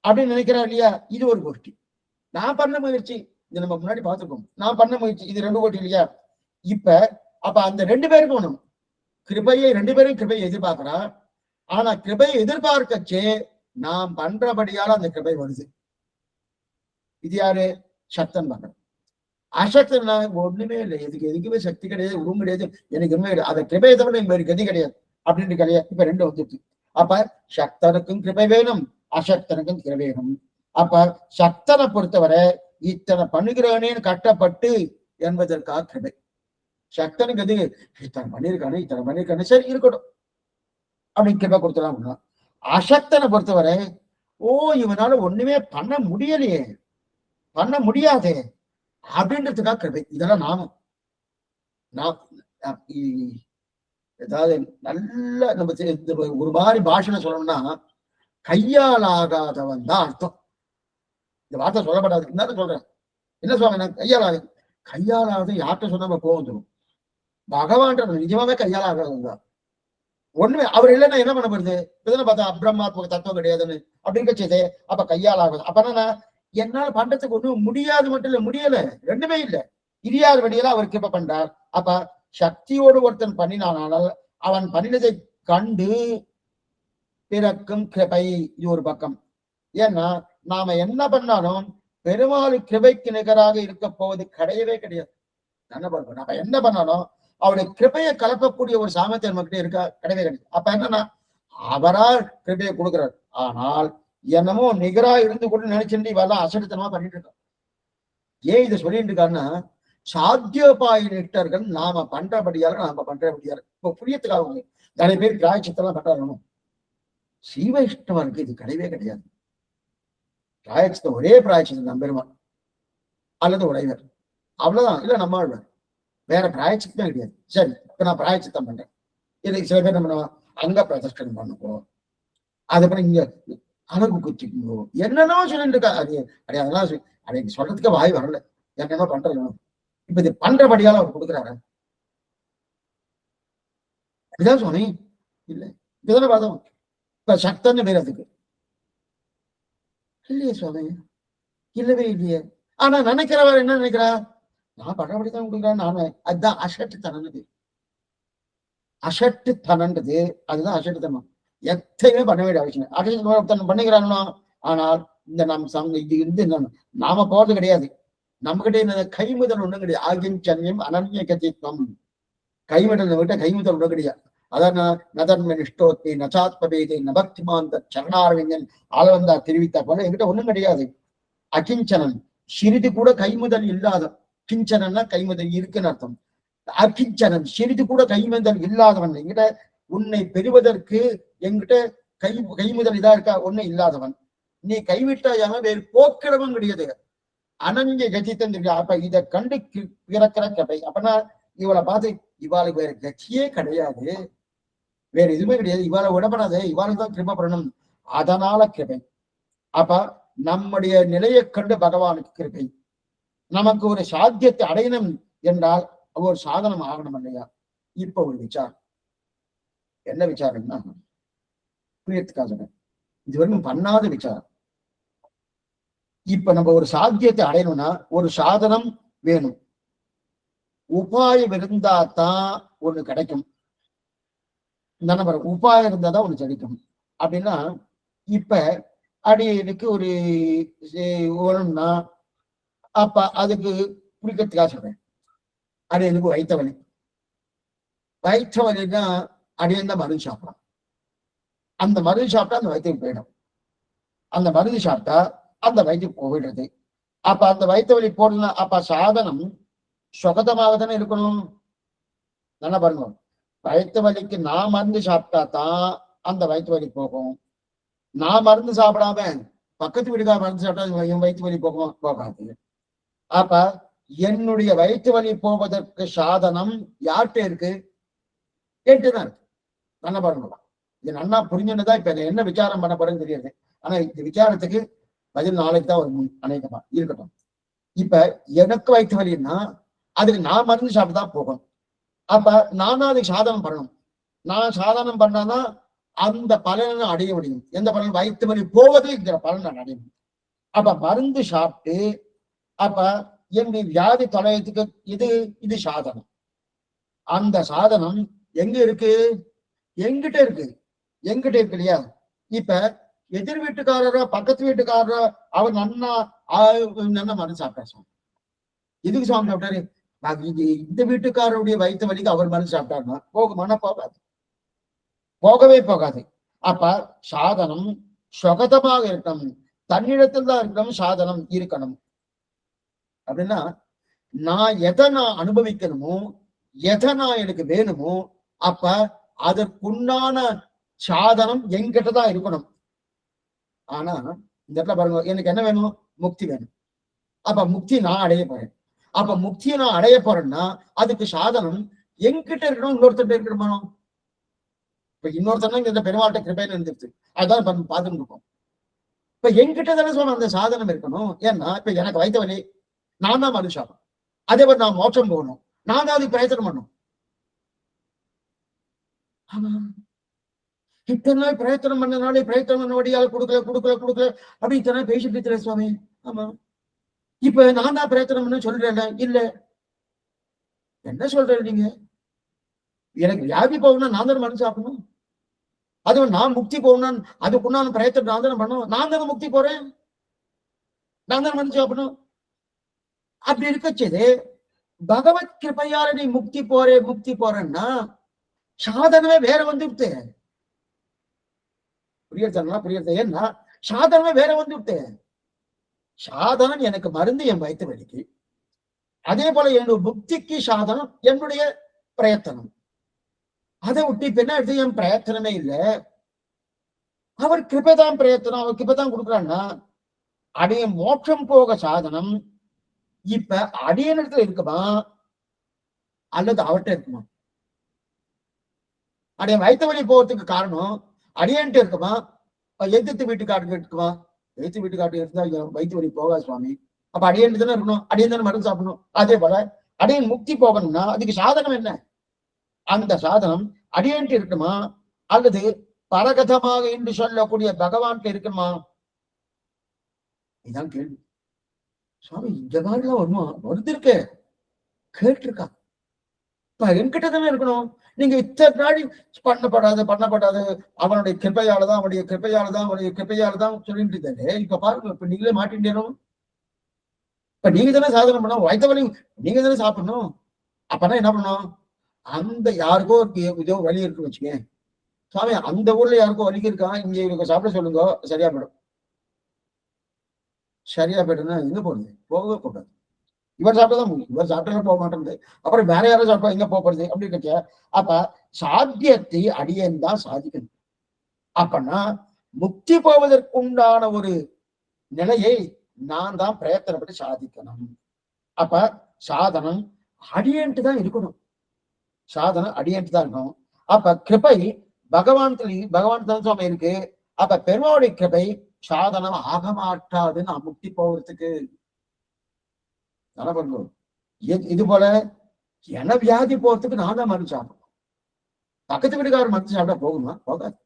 அப்படின்னு நினைக்கிறா இல்லையா, இது ஒரு கோஷ்டி. நான் பண்ண முயற்சி, இது நம்ம முன்னாடி பார்த்துருக்கோம், நான் பண்ண முயற்சி, இது 2 கோஷ்டி இல்லையா. இப்ப அப்ப அந்த 2 பேருக்கு வேணும் கிருபையை. 2 பேரும் கிருபையை எதிர்பார்க்கிறா. ஆனா கிருபையை எதிர்பார்க்கச்சே நாம் பண்றபடியால அந்த கிருபை வருது. இது யாரு? சக்தன் பண்ற. அசக்தன் ஒண்ணுமே இல்லை, எதுக்குமே சக்தி கிடையாது, உருவம் கிடையாது, எனக்கு உண்மை கிடையாது, அதை கிருபையை தவிர வேறு கதி கிடையாது அப்படின்னு கிடையாது. இப்ப 2 வந்துட்டு. அப்ப சக்தனுக்கும் கிருபை வேணும், அசக்தனுக்கும் கிருபை வேணும். அப்ப சக்தனை பொறுத்தவரை இத்தனை பண்ணுகிறவனேன்னு கட்டப்பட்டு என்பதற்காக கிருபை. சக்தனுக்கு எது? இத்தனை பண்ணியிருக்கானே சரி இருக்கட்டும் அப்படின்னு கிருபை கொடுத்துலாம். அசக்தனை பொறுத்தவரை இவனால ஒண்ணுமே பண்ண முடியலையே, பண்ண முடியாதே அப்படின்றதுக்காக கிருபை. இதெல்லாம் நாம் ஏதாவது நல்ல நம்ம ஒரு மாதிரி பாஷனை சொல்லணும்னா கையால் ஆகாதவன் தான் அர்த்தம். இந்த வார்த்தை சொல்லப்படாது, என்ன சொல்றேன், என்ன சொல்றேன், கையால் ஆகாத யார்கிட்ட சொன்னா நம்ம கோவம் தரும். பகவான் நிஜமாவே கையால் ஆகாதவன் தான். ஒண்ணுமே அவர் இல்லைன்னா என்ன பண்ண போறது? இதெல்லாம் பார்த்தா அப்ரமாத்மக தத்துவம் கிடையாதுன்னு அப்படின்னு செய்தே. அப்ப கையால் ஆகாது. அப்ப என்னன்னா என்னால பண்றதுக்கு ஒண்ணும் முடியாது மட்டும் இல்ல, முடியல, 2மே இல்லை. இரியாத வழியில அவர் கிருபை பண்றார். அப்ப சக்தியோடு ஒருத்தன் பண்ணினானால் அவன் பண்ணினதை கண்டு பிறக்கும் கிருபை. இது ஒரு பக்கம். ஏன்னா நாம என்ன பண்ணாலும் பெருமாள் கிருபைக்கு நிகராக இருக்க போவது கிடையவே கிடையாது. நம்ம என்ன பண்ணாலும் அவருடைய கிருபையை கலப்பக்கூடிய ஒரு சாமர்த்தியம் நம்ம கிட்ட இருக்கா? கிடையவே கிடையாது. அப்ப என்னன்னா அவரா கிருபையை கொடுக்கிறார். ஆனால் என்னமோ நிகரா இருந்து கூட நினைச்சுட்டு இவெல்லாம் அசடுத்தனமா பண்ணிட்டு இருக்கோம். ஏன் இதை சொல்லிட்டு இருக்காருன்னா, சாத்தியோபாய நிஷ்டர்கள் நாம பண்றபடியால இப்ப புரியத்துக்காக நிறைய பேர் பிராயச்சித்தெல்லாம் பண்றாங்க. ஸ்ரீவைஷ்ணவனுக்கு இது கிடையவே கிடையாது. பிராயச்சித்தம் ஒரே பிராயச்சித்தம் நம்பெருமான் அல்லது உடைவர், அவ்வளவுதான். இல்ல நம்மாழ்வார், வேற பிராயச்சித்தமே கிடையாது. சரி, இப்ப நான் பிராயச்சித்தம் பண்றேன். இதுக்கு சில பேர் என்ன பண்ணுவோம், அங்க பிரதர்ஷனம் பண்ணுவோம், அதுக்கப்புறம் இங்க அழகு குத்திக்கோ, என்னென்னோ சொல்லிட்டு இருக்கா. அதெல்லாம் சொல்றதுக்கு வாய் வரல, என்னென்ன பண்றது. இப்ப இது பண்றபடியால அவர் கொடுக்குறாரு. அப்படிதான் சுவாமி, இல்ல இதுதானே பார்த்தோம். இப்ப சக்தன்னு பேர் அதுக்கு இல்லையே சுவாமி, இல்லவே இல்லையே. ஆனா நினைக்கிறவர் என்ன நினைக்கிறா, நான் பண்றபடிதான் கொடுக்குறேன் நானு. அதுதான் அசட்டுத்தனது. அசட்டுத்தனன்றது அதுதான் அசட்டுத்தனம். எத்தையுமே பண்ண வேண்டிய அவசியம். அசட்டுத்தனம் பண்ணிக்கிறாங்களோ, ஆனால் இந்த நம்ம நாம போறது கிடையாது. நம்ம கிட்ட என்ன கைமுதல் ஒண்ணும் கிடையாது. ஆகிஞ்சன்யம் அனன்ய கதித்வம், கைமுதல் விட்ட கைமுதல் ஒன்றும் கிடையாது. அதான் நதன்ம நிஷ்டோத்தி நச்சாத்மபேதை நபக்திமாந்த சரணாரவிந்தன் ஆளவந்தா தெரிவித்தா போல என்கிட்ட ஒண்ணும் கிடையாது. அகிஞ்சனன், சிறிது கூட கைமுதல் இல்லாத. கிஞ்சனன்னா கைமுதல் இருக்குன்னு அர்த்தம். அகிஞ்சனன், சிறிது கூட கைமுதல் இல்லாதவன். என்கிட்ட உன்னை பெறுவதற்கு என்கிட்ட கைமுதல் இதா இருக்கா, ஒண்ணு இல்லாதவன். நீ கைவிட்டாயான வேறு போக்கிடமும் கிடையாது. அனன்ய கதித்தன் இருக்கு. அப்ப இதை கண்டு பிறக்கிற கதை. அப்பனா இவளை பார்த்து இவாளுக்கு வேற கட்சியே கிடையாது, வேற எதுவுமே கிடையாது, இவாளை விடப்படாது, இவாளுக்கு தான் கிருபை பண்ணணும், அதனால கிருபை. அப்ப நம்முடைய நிலையை கண்டு பகவானுக்கு கிருபை. நமக்கு ஒரு சாத்தியத்தை அடையணும் என்றால் ஒரு சாதனம் ஆகணும் இல்லையா? இப்ப ஒரு விசாரம், என்ன விசாரம்னா, புரியத்துக்காக இதுவரைக்கும் பண்ணாத விசாரம். இப்ப நம்ம ஒரு சாத்தியத்தை அடையணும்னா ஒரு சாதனம் வேணும். உபாயம் இருந்தா தான் ஒண்ணு கிடைக்கும். நம்பர் உபாயம் இருந்தாதான் ஒண்ணு கிடைக்கும். அப்படின்னா இப்ப அடியனுக்கு ஒரு வேணும்னா, அப்ப அதுக்கு குடிக்கிறதுக்காக சொல்றேன். அடியனுக்கு வயிற்ற வலி, வயிற்ற வலின்னா அடியன் தான் மருந்து சாப்பிடலாம். அந்த மருந்து சாப்பிட்டா அந்த வயிற்றுக்கு போயிடும். அந்த மருந்து சாப்பிட்டா அந்த வயிற்றுக்கு போயிடுறது. அப்ப அந்த வயிற்று வலி போடலாம். அப்ப சாதனம் சுகதமாக தானே இருக்கணும். நல்லா பாருங்க, வயிற்று வலிக்கு நான் மருந்து சாப்பிட்டா தான் அந்த வயிற்று வலி போகும். நான் மருந்து சாப்பிடாம பக்கத்து வீட்டுக்கார மருந்து சாப்பிட்டா என் வயிற்று வலி போகாது. அப்ப என்னுடைய வயிற்று வலி போவதற்கு சாதனம் யார்கிட்ட இருக்கு? கேட்டுதான் இருக்கு. நல்லா பாருங்க, இது நன்னா புரிஞ்சுன்னுதான் இப்ப என்ன விசாரம் பண்ண போறேன்னு தெரியாது. ஆனா இந்த விசாரத்துக்கு பதில் நாளைக்கு தான் ஒரு அநேகமா இருக்கட்டும். இப்ப எனக்கு வயிற்று வலின்னா அதுக்கு நான் மருந்து சாப்பிட்டு தான் போகணும். அப்ப நானும் அதுக்கு சாதனம் பண்ணணும். நான் சாதனம் பண்ணாதான் அந்த பலனை அடைய முடியும். எந்த பலன்? வயிற்று வலி போவதுங்கிற பலன் நான் அடைய முடியும். அப்ப மருந்து சாப்பிட்டு அப்ப என்னுடைய வியாதி தொலையத்துக்கு இது சாதனம். அந்த சாதனம் எங்க இருக்கு? எங்கிட்ட இருக்கு. எங்கிட்ட இருக்கு இல்லையா? இப்ப எதிர் வீட்டுக்காரரோ பக்கத்து வீட்டுக்காரரோ அவர் நன்னா மருந்து சாப்பிட்டாரு. எதுக்கு சுவாமி சாப்பிட்டாரு? இந்த வீட்டுக்காரருடைய வயிற்று வலிக்கு அவர் மருந்து சாப்பிட்டாருன்னா போகுமானா போகாது, போகவே போகாது. அப்ப சாதனம் சுகதமாக இருக்கணும், தன்னிடத்தில் தான் இருக்கணும், சாதனம் இருக்கணும். அப்படின்னா நான் எதை நான் அனுபவிக்கணுமோ, எதை நான் எனக்கு வேணுமோ, அப்ப அதற்குண்டான சாதனம் என்கிட்டதான் இருக்கணும். ஆனா இந்த இடத்துல பாருங்க, எனக்கு என்ன வேணும்? முக்தி வேணும். அப்ப முக்தி நான் அடைய போறேன். அப்ப முக்தியை நான் அடைய போறேன்னா அதுக்கு சாதனம் என்கிட்ட இருக்கணும், இன்னொருத்தர் இருக்கணுமா? இப்ப இன்னொருத்தர் இந்த பெருமாள்கிட்ட கிருபைன்னு இருந்துருச்சு, அதான் பார்த்துட்டு இருக்கோம். இப்ப என்கிட்ட தானே சொன்ன அந்த சாதனம் இருக்கணும். ஏன்னா இப்ப எனக்கு வயிற்று வலி, நான் தான் மனுஷாபம். அதே மாதிரி நான் மோட்சம் போகணும், நான் தான் அதுக்கு பிரயத்தனம் பண்ணும். ஆமா, இத்தனை நாள் பிரயத்தனம் பண்ணனாலே பிரயத்தனம் பண்ணபடியால் கொடுக்கல அப்படி இத்தனை நாள் பேசிட்டு இருக்கிற சுவாமி. ஆமா, இப்ப நான் தான் பிரயத்தனம் பண்ண சொல்றேன். இல்ல, என்ன சொல்றேன் நீங்க? எனக்கு வியாதி போகணும்னா நான் தானே மருந்து சாப்பிடணும். அதுவும் நான் முக்தி போகணும், அதுக்குண்டான பிரயத்தனம் நான் தானே பண்ணணும். நான் தானே முக்தி போறேன், நான் தானே மருந்து சாப்பிடணும். அப்படி இருக்கச்சது பகவத் கிருபையால நீ முக்தி போறேன்னா சாதனமே வேற வந்துவிட்டு புரியறது. ஏன்னா சாதனமே வேற வந்துவிட்டு. சாதனம் எனக்கு மருந்து என் வயிற்று வலிக்கு, அதே போல என்னுடைய புக்திக்கு சாதனம் என்னுடைய பிரயத்தனம். அதை விட்டு இப்ப என்ன எடுத்து என் பிரயத்தனமே இல்லை, அவர் கிருபைதான் பிரயத்தனம், அவர் கிருபைதான் கொடுக்குறான்னா அடைய மோட்சம் போக சாதனம் இப்ப அடியனிடத்துல இருக்குமா அல்லது அவர்கிட்ட இருக்குமா? அடைய வயிற்று வலி போறதுக்கு காரணம் அடியன்ட்டு இருக்குமா, எதிர்த்து வீட்டுக்காரங்க இருக்குமா? எதிர்த்து வீட்டுக்காரங்க இருந்தா வயிற்று வலி போகாது சுவாமி. அப்ப அடியன்ட்டு தானே இருக்கணும், அடியன் தானே மருந்து சாப்பிடணும். அதே போல அடியன் முக்தி போகணும்னா அதுக்கு சாதனம் என்ன? அந்த சாதனம் அடியன்ட்டு இருக்குமா அல்லது பரகதமாக என்று சொல்லக்கூடிய பகவான்கிட்ட இருக்குமா? இதான் கேள்வி. சுவாமி இந்த மாதிரிலாம் வருமா? வருது இருக்க கேட்டிருக்கா. இப்ப என்கிட்ட தானே இருக்கணும். நீங்க இத்தனை நாடி பண்ணப்படாது அவனுடைய கிருப்பையாலதான் சொல்லிட்டு இருந்தாரு. இப்ப பாருங்க, இப்ப நீங்களே மாட்டின்றோம். இப்ப நீங்க தானே சாதனம் பண்ணணும், வயிற்று வலி நீங்க தானே சாப்பிடணும். அப்பதான் என்ன பண்ணணும், அந்த யாருக்கோ இதோ வலி இருக்கு வச்சுக்க சுவாமி, அந்த ஊர்ல யாருக்கோ வலி இருக்கா, இங்க இவங்க சாப்பிட சொல்லுங்க, சரியா போயிடும். சரியா போயிடும்னா எங்க போறது? போகவே கூடாது. இவர் சாப்பிட்டதான் முடியும், இவர் சாப்பிட்டா போக மாட்டேங்குது, அப்புறம் வேற யாரும் சாப்பிட்டா எங்க போறது அப்படின்னு இருக்க. அப்ப சாத்தியத்தை அடியேன் தான் சாதிக்கணும். அப்பனா முக்தி போவதற்குண்டான ஒரு நிலையை நான் தான் பிரயத்தனப்பட்டு சாதிக்கணும். அப்ப சாதனம் அடியேன்ட்டு தான் இருக்கணும். சாதனம் அடியேன்ட்டு தான் இருக்கணும். அப்ப கிருபை பகவான் தான் சுவாமி இருக்கு. அப்ப பெருமாளுடைய கிருபை சாதனம் ஆக மாட்டாது நான் முக்தி போவதுக்கு. இது போல என வியாதி போறதுக்கு நான் தான் மருந்து சாப்பிடணும். பக்கத்து வீட்டுக்காரர் மருந்து சாப்பிட்டா போகுமா? போகாது.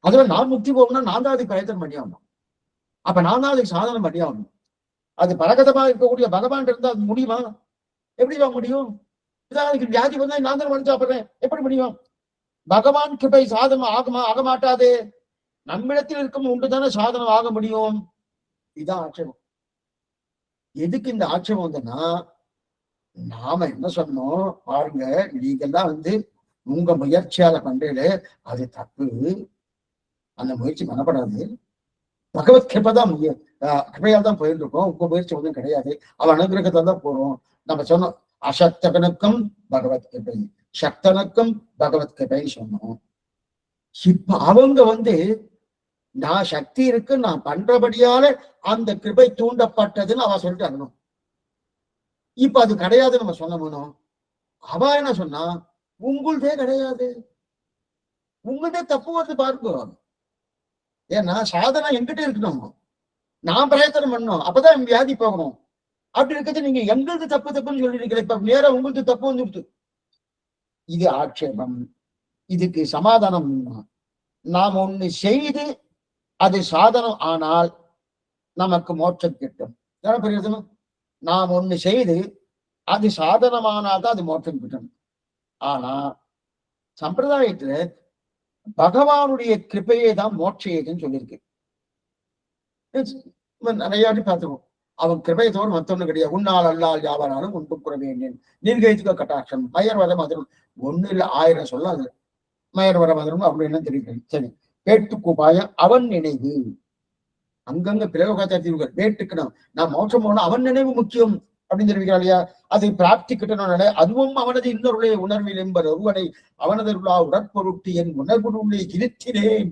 அதுவே நான் முக்தி போகணும்னா நான் தான் அதுக்கு பிரயத்தனம் பண்ணி ஆகணும். அப்ப நான் தான் அதுக்கு சாதனம் பண்ணி ஆகணும். அது பரகதமா இருக்கக்கூடிய பகவான் இருந்தா அது முடியுமா? எப்படி முடியும்? அதுக்கு வியாதி வந்தா நான் தான் மருந்து சாப்பிடுறேன், எப்படி முடியும்? பகவான் கிருபை சாதனம் ஆக மாட்டாது. நம்மிடத்தில் இருக்கும் உண்டுதானே சாதனம் ஆக முடியும். இதுதான் ஆட்சேபம். எதுக்கு இந்த ஆட்சேபம் வந்ததுன்னா, நாம என்ன சொன்னோம் பாருங்க, நீங்கெல்லாம் உங்க முயற்சியால பண்றீங்களே அது தப்பு. அந்த முயற்சி பண்ணப்படாது. பகவத் கிருபைதான் கிருபையால் தான் போயிருக்கோம். உங்க முயற்சி ஒன்றும் கிடையாது. அவன் அனுகிரகத்தை தான் போறோம். நம்ம சொன்னோம், அசக்தகனுக்கும் பகவத் கிருபை, சக்தனுக்கும் பகவத் கிருபை சொன்னோம். இப்ப அவங்க நான் சக்தி இருக்கு, நான் பண்றபடியால அந்த கிருபை தூண்டப்பட்டதுன்னு அவ சொல்லிட்டு அனுணும். இப்ப அது கிடையாது நம்ம சொன்னோம். அவ என்ன சொன்னா, உங்களுதே கிடையாது, உங்களுதே தப்பு வருது பாருங்க. ஏன்னா சாதனை என்கிட்ட இருக்கணும், நான் பிரயத்தனம் பண்ணணும், அப்பதான் வியாதி போகணும். அப்படி இருக்கிறது நீங்க எங்களது தப்புன்னு சொல்லிருக்கீங்க. இப்ப நேரம் உங்களுக்கு தப்பு வந்துடுது. இது ஆட்சேபம். இதுக்கு சமாதானம், நாம் ஒண்ணு செய்து அது சாதனம் ஆனால் நமக்கு மோட்சம் கிட்டும். பிரயோஜனம், நாம் ஒண்ணு செய்து அது சாதனமானால் தான் அது மோட்சம் கிட்டும். ஆனா சம்பிரதாயத்துல பகவானுடைய கிருப்பையே தான் மோட்சேதுன்னு சொல்லியிருக்கு. நிறைய பார்த்துக்கோம். அவன் கிருபையை தவிர மத்தொன்னு கிடையாது. உன்னால் அல்லால் யாவராலும் உண்டு குறவேன் நீர்கழித்துக்க கட்டாட்சம் மயர் வர மதுரம். ஒண்ணு இல்ல 1000 சொல்லாது மயர் வர மதுரம் அப்படின்னு தெரிவிக்கிறது. சரி, வேட்டுக்குபாயம் அவன் நினைவு. அங்கங்க பிரயோகாச்சாரியர்கள் வேட்டுக்கணும், நான் மோட்சம் போகணும், அவன் நினைவு முக்கியம் அப்படின்னு தெரிவிக்கிறாள் இல்லையா? அதை பிராப்திக்கிட்டனால அதுவும் அவனது இன்னொருடைய உணர்வில் என்பர் ஒருவனை அவனது உடற்பொருட்டு என் உணர்வுள்ளே இருத்தினேன்,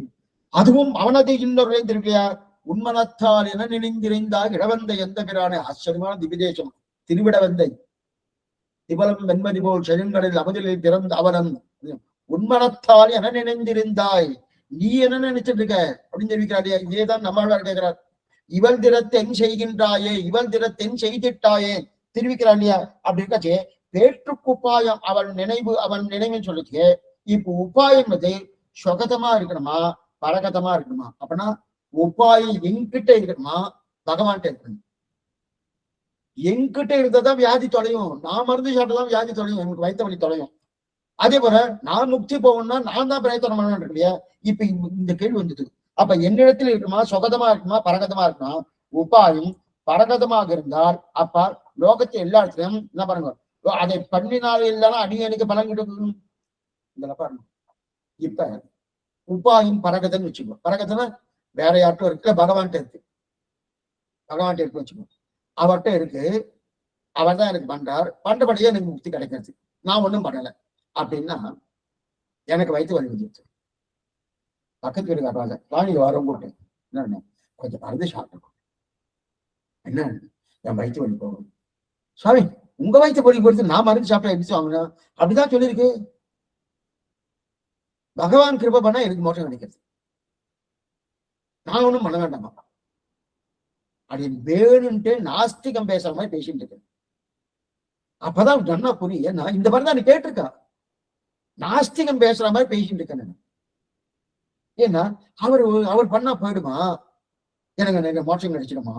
அதுவும் அவனது இன்னொருடைய தெரிவிக்கையா? உண்மனத்தால் என நினைந்திருந்தால் இடவந்த எந்த பிரான ஆச்சரியமான திவிதேசம் திருவிடவந்தை திவலம் வெண்மதி போல் செழுங்கடலில் அமுதிலில் பிறந்த அவனம் உண்மனத்தால் என நினைந்திருந்தாய், நீ என்ன நினைச்சிட்டு இருக்க அப்படின்னு தெரிவிக்கிறாரியா? இதேதான் நம்மளால் கேட்கிறார். இவள் திறத்தென் செய்கின்றாயே, இவள் திறத்தென் செய்திட்டாயே தெரிவிக்கிறார் இல்லையா? அப்படி இருக்காச்சே பேற்றுக்கு உபாயம் அவன் நினைவுன்னு சொல்லிச்சு. இப்ப உபாயம் சொகதமா இருக்கணுமா பரகதமா இருக்கணுமா? அப்படின்னா உபாயம் என்கிட்ட இருக்கணுமா பகவான்கிட்ட இருக்கணும்? என்கிட்ட இருந்ததான் வியாதி தொலையும். நான் மருந்து சாப்பிட்டதான் வியாதி தொலையும், எனக்கு வயிற்று வலி தொலையும். அதே போல நான் முக்தி போகணும்னா நான் தான் பிரயத்தனம் பண்ண இல்லையா? இப்ப இந்த கேள்வி வந்தது. அப்ப என்னிடத்தில் இருக்குமா சொகதமா இருக்குமா பரகதமா இருக்குமா? உபாயம் பரகதமாக இருந்தால் அப்ப லோகத்தை எல்லா இடத்துலயும் என்ன பாருங்க, அதை பண்ணினால இல்லைன்னா அடியனுக்கு பலன் கிடைக்கும். இதுல பாருங்க, இப்ப உபாயம் பரகதன்னு வச்சுக்கோ. பரகதனை வேற யார்ட்டும் இருக்கு, பகவான்கிட்ட இருக்கு. பகவான்கிட்ட இருக்கு வச்சுக்கோ. அவர்கிட்ட இருக்கு, அவர் தான் எனக்கு பண்றார், பண்றபடியே எனக்கு முக்தி கிடைக்கிறது, நான் ஒண்ணும் பண்ணல அப்படின்னா எனக்கு வயிற்று வலி வந்துருச்சு. பக்கத்து வீடு காட்டுவாங்க, வாணி வரும் கூட்டேன், என்ன கொஞ்சம் மருந்து சாப்பிட்டுருக்கோம், என்ன என் வயிற்று வலி போகும். சுவாமி உங்க வயிற்று வலி பொறுத்து நான் மருந்து சாப்பிட்டா எப்படி வாங்கினா? அப்படிதான் சொல்லியிருக்கு. பகவான் கிருபை பண்ணா எனக்கு மோட்சம் கிடைக்கிறது, நான் ஒண்ணும் பண்ண வேண்டாமா. அப்படி வேணும்ட்டு நாஸ்திகம் பேசுற மாதிரி பேசிட்டு இருக்கேன். அப்பதான் நல்லா புரியும். ஏன்னா இந்த மாதிரி தான் நீ கேட்டிருக்கா, நாஸ்திகம் பேசுற மாதிரி பேசிட்டு இருக்கேன். ஏன்னா அவர் பண்ணா போயிடுமா, எனக்கு மோட்சம் கிடைச்சிடுமா,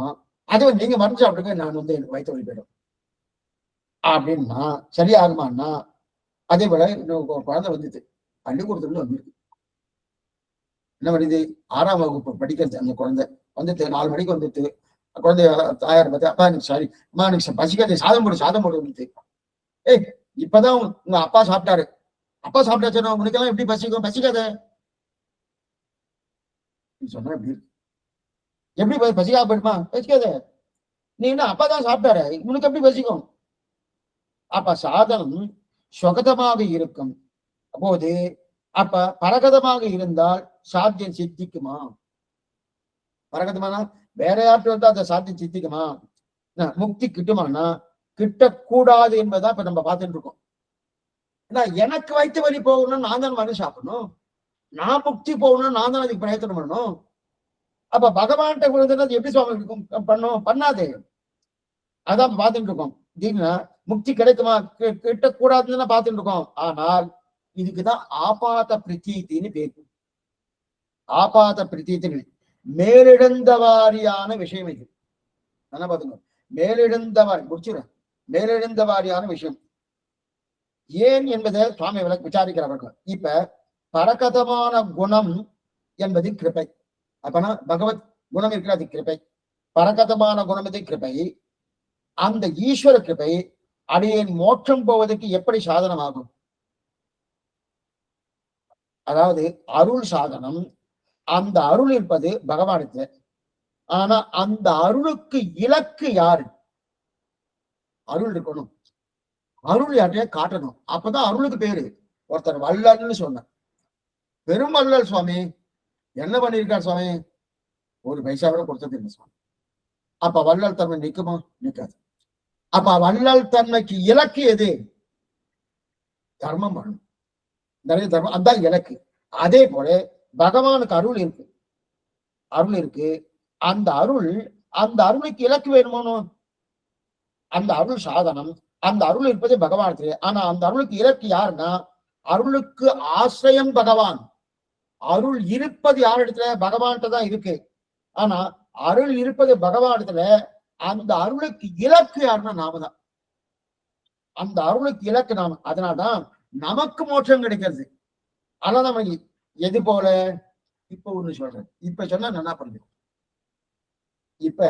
அதுவும் நீங்க மருந்து சாப்பிடுங்க, நான் எனக்கு வயிற்று வலி போயிடும் அப்படின்னா சரியாகுமான்னா. அதே போல இன்னும் குழந்தை வந்துது, பள்ளிக்கூடத்துல வந்துருக்கு. என்ன பண்ணுது, 6ஆம் வகுப்பு படிக்கிறது அந்த குழந்தை. வந்துட்டு 4 மணிக்கு வந்துட்டு குழந்தைய தாயார் பார்த்து, அப்பா எனக்கு சாரி அம்மா, எனக்கு பசிக்காது, சாதம் போடு வந்துட்டு. ஏய் இப்பதான் உங்க அப்பா சாப்பிட்டாரு, அப்பா சாப்பிட்டாச்சுன்னா உனக்கெல்லாம் எப்படி பசிக்கும்? பசிக்காத சொன்னா எப்படி பசிக்காம போயிடுமா? பசிக்காத, நீ என்ன அப்பா தான் சாப்பிட்டாரு, உனக்கு எப்படி பசிக்கும்? அப்ப சாதனம் சுகதமாக இருக்கும் போது, அப்ப பரகதமாக இருந்தால் சாத்தியம் சித்திக்குமா? பரகதமானா வேற யார்கிட்ட இருந்தா அந்த சாத்தியம் சித்திக்குமா? முக்தி கிட்டுமானா கிட்டக்கூடாது என்பதான் இப்ப நம்ம பார்த்துட்டு இருக்கோம். ஏன்னா எனக்கு வயிற்று வலி போகணும்னு நான் தான் மருந்து சாப்பிடணும், நான் முக்தி போகணும்னு நான் தான் அதுக்கு பிரயத்தனம் பண்ணணும். அப்ப பகவான்கிட்ட விழுந்தது எப்படி சுவாமி இருக்கும்? பண்ணும் பண்ணாதே, அதான் பார்த்துட்டு இருக்கோம். முக்தி கிடைக்குமா கிட்டக்கூடாதுன்னு பார்த்துட்டு இருக்கோம். ஆனால் இதுக்குதான் ஆபாத பிரதீத்தின்னு பேரு. ஆபாத பிரதீத்தின்னு மேலிடந்த வாரியான விஷயம் இது. என்ன பாத்துங்க, மேலிடந்தவாரி முடிச்சுறேன், மேலிடந்த வாரியான விஷயம் ஏன் என்பதை சுவாமி விசாரிக்கிறார்கள். இப்ப பரகதமான குணம் என்பது கிருபை. அப்பனா பகவத் குணம் இருக்கிற அது கிருபை. பரகதமான குணம் இது கிருபை. அந்த ஈஸ்வர கிருபை அடியேன் மோட்சம் போவதற்கு எப்படி சாதனமாகும்? அதாவது அருள் சாதனம். அந்த அருள் இருப்பது பகவானுக்கு. ஆனா அந்த அருளுக்கு இலக்கு யாரு? அருள் இருக்கணும், அருள் யார்கிட்டயே காட்டணும், அப்பதான் அருளுக்கு பேரு. ஒருத்தர் வள்ளல்னு சொன்ன, பெரும் வள்ளல் சுவாமி, என்ன பண்ணிருக்கார் சுவாமி? ஒரு பைசாவோட கொடுத்தது இல்லை சுவாமி. அப்ப வள்ளல் தன்மை நிற்குமா? நிற்காது. அப்ப வள்ளல் தன்மைக்கு இலக்கு எது? தர்மம் பண்ணணும், நிறைய தர்மம், அதான் இலக்கு. அதே போல பகவானுக்கு அருள் இருக்கு, அருள் இருக்கு. அந்த அருளுக்கு இலக்கு வேணுமோ? அந்த அருள் சாதனம், அந்த அருள் இருப்பது பகவானுக்கு. ஆனா அந்த அருளுக்கு இலக்கு யாருன்னா, அருளுக்கு ஆசிரியம் பகவான். அருள் இருப்பது யார் இடத்துல? பகவான்கிட்ட தான் இருக்கு. ஆனா அருள் இருப்பது பகவான் இடத்துல. அந்த அருளுக்கு இலக்கு யாருன்னா நாம தான். அந்த அருளுக்கு இலக்கு நாம. அதனால்தான் நமக்கு மோட்சம் கிடைக்கிறது. ஆனா நம்ம எது போல? இப்ப ஒண்ணு சொல்றேன், இப்ப சொன்னா நல்லா பண்ணுது. இப்ப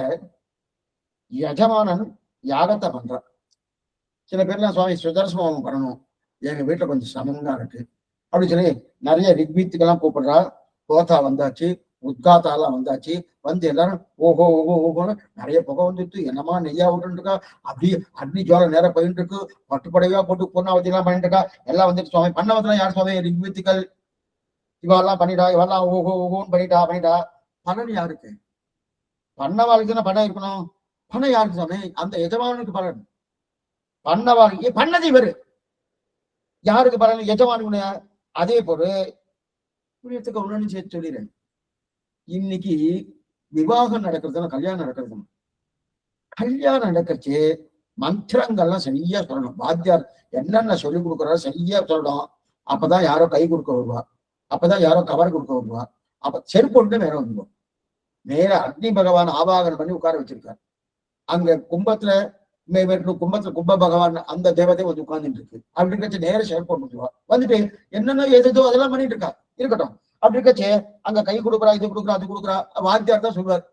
யஜமானன் யாகத்தை பண்றான். சில பேர்லாம் சுவாமி சுதர்சனம் பண்ணணும், எங்க வீட்டுல கொஞ்சம் சமங்கா இருக்கு அப்படின்னு சொல்லி நிறைய ரிக்வீத்துக்கெல்லாம் கூப்பிடுறா. கோதா வந்தாச்சு, உத்காத்தாலாம் வந்தாச்சு. வந்து எல்லாரும் ஓஹோ ஓஹோ ஓஹோன்னு நிறைய புகை வந்துட்டு என்னமா நெய்யா விட்டு இருக்கா, அப்படியே அக்னி ஜோரம் நேரம் போயிட்டு இருக்கு, பட்டுப்படையா போட்டு பூர்ணாவதி எல்லாம் பண்ணிட்டு இருக்கா. எல்லாம் வந்துட்டு சுவாமி பண்ணவதெல்லாம் யார் சுவாமி? ரிக்வீத்துக்கள். இவெல்லாம் பண்ணிட்டா, இவெல்லாம் ஓஹோ ஓஹோன்னு பண்ணிட்டா. பலன் யாருக்கு? பண்ணவாளுக்கு தானே பணம் இருக்கணும். பணம் யாருக்கு சுவாமி? அந்த எஜமானுக்கு பலன். பண்ணவாளுக்கு பண்ணது இவரு, யாருக்கு பலன்? எஜமானுக்கு. அதே போல புரியத்துக்கு ஒண்ணு சேர்த்து சொல்லிடுறேன். இன்னைக்கு விவாகம் நடக்கிறதுனா, கல்யாணம் நடக்கிறதுனா, கல்யாணம் நடக்கிறச்சு மந்திரங்கள்லாம் சரியா சொல்லணும். வாத்தியார் என்னென்ன சொல்லிக் கொடுக்குறாரு சரியா சொல்லணும். அப்பதான் யாரோ கை கொடுக்க வருவா, அப்பதான் யாரோ கவர் கொடுக்க வருவா. அப்ப செருப்பொண்டு வேற வந்துடும். நேர அக்னி பகவான் ஆவாகனம் பண்ணி உட்கார வச்சிருக்காரு. அங்க கும்பத்துல கும்ப பகவான் அந்த தேவதை வந்து உட்கார்ந்துட்டு இருக்கு. அப்படி இருக்கச்சு நேர செருப்பொண்டு வந்துருவா. வந்துட்டு என்னென்ன எதோ அதெல்லாம் பண்ணிட்டு இருக்கா. இருக்கட்டும், அப்படி இருக்கச்சு அங்க கை கொடுக்குறா, இது கொடுக்குறா, அது கொடுக்குறா. வாத்தியார் தான் சொல்லுவார்.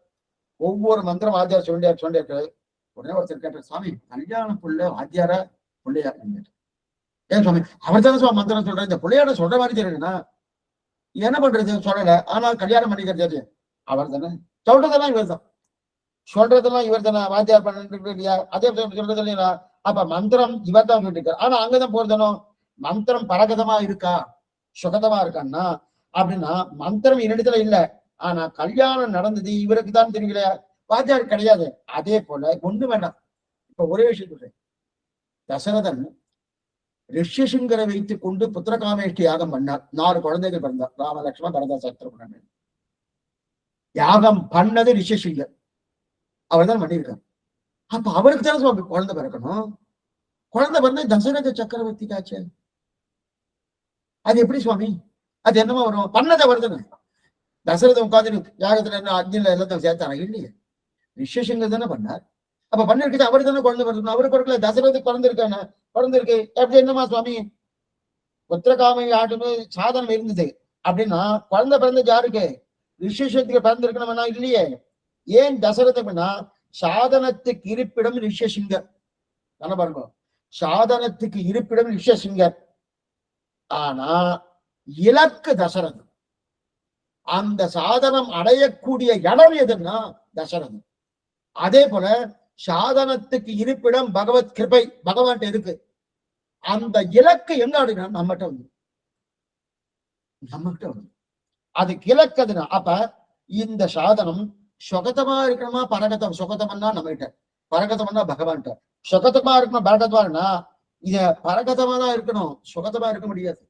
ஒவ்வொரு மந்திரம் வாத்தியார் சொல்லியாரு. உடனே ஒருத்தர் கேட்டார், சுவாமி கல்யாண புள்ள வாத்தியாரா பிள்ளையா அப்படின்னு. ஏன் சுவாமி, அவர் தானே சுவாமி மந்திரம் சொல்ற, இந்த பிள்ளையாட சொல்ற மாதிரி தெரியுதுன்னா என்ன பண்றது சொல்லல, ஆனா கல்யாணம் பண்ணிக்கிறது அவர் தானே, சொல்றதெல்லாம் இவர் தான், சொல்றதெல்லாம் இவர் தானே, வாத்தியார் பண்ணிட்டு இல்லையா, அதே சொல்றது இல்லையா, அப்ப மந்திரம் இவர் தான் சொல்லிட்டு இருக்காரு. ஆனா அங்கதான் போறதனும் மந்திரம் பரகதமா இருக்கா சுகதமா இருக்கான்னா அப்படின்னா மந்திரம் என்னிடத்துல இல்ல, ஆனா கல்யாணம் நடந்தது இவருக்கு தான் தெரியல, வாத்தியார் கிடையாது. அதே போல ஒண்ணு வேண்டாம். இப்ப ஒரே விஷயம் சொல்றேன், தசரதன் ரிஷிசிங்கரை வைத்துக் கொண்டு புத்திரகாமேஷ்டி யாகம் பண்ணார். 4 குழந்தைகள் பிறந்தார், ராம லட்சுமண பரத சத்ருகுணன். யாகம் பண்ணது ரிஷிசிங்கர், அவர் தான் பண்ணியிருக்கார். அப்ப அவருக்கு தான் சுவாமி குழந்தை பிறக்கணும். குழந்தை பிறந்த தசரத சக்கரவர்த்தி காட்சி, அது எப்படி சுவாமி, அது என்னமா வரும், பண்ணதை வருதுன்னு. தசரதம் உட்காந்து யாகத்துல என்ன அக்னில எல்லாத்தையும் சேர்த்தாங்க இல்லையே, ரிஷிசிங்கர் தானே பண்ணார். அப்ப பண்ணிருக்குது அவரு தானே குழந்தை பிறக்கணும், அவரு பிறக்கல, தசரது குழந்திருக்கானே, குழந்திருக்கு. எப்படி என்னமா சுவாமி, புத்திரகாமை ஆட்டுமே சாதனம் இருந்தது அப்படின்னா குழந்தை பிறந்தது யாருக்கு, ரிஷிசத்துக்கு பிறந்திருக்கணும்னா இல்லையே. ஏன் தசரதம்னா சாதனத்துக்கு இருப்பிடம் ரிஷசிங்கர் தானே பாருங்க, சாதனத்துக்கு இருப்பிடம் ரிஷசிங்கர். ஆனா இலக்கு தசரதம், அந்த சாதனம் அடையக்கூடிய இடம் எதுன்னா தசரதம். அதே போல சாதனத்துக்கு இருப்பிடம் பகவத் கிருபை, பகவான் இருக்கு. அந்த இலக்கு எங்க அப்படின்னா நம்மகிட்ட வந்து, நம்மகிட்ட வந்து அதுக்கு இலக்கு அதுனா. அப்ப இந்த சாதனம் சொகதமா இருக்கணுமா பரகதம், சொகதம்னா நம்ம கிட்ட, பரகதம்னா பகவான்கிட்ட. சொகதமா இருக்கணும் பரகதமானா இத பரகதமா தான் இருக்கணும், சுகதமா இருக்க முடியாது.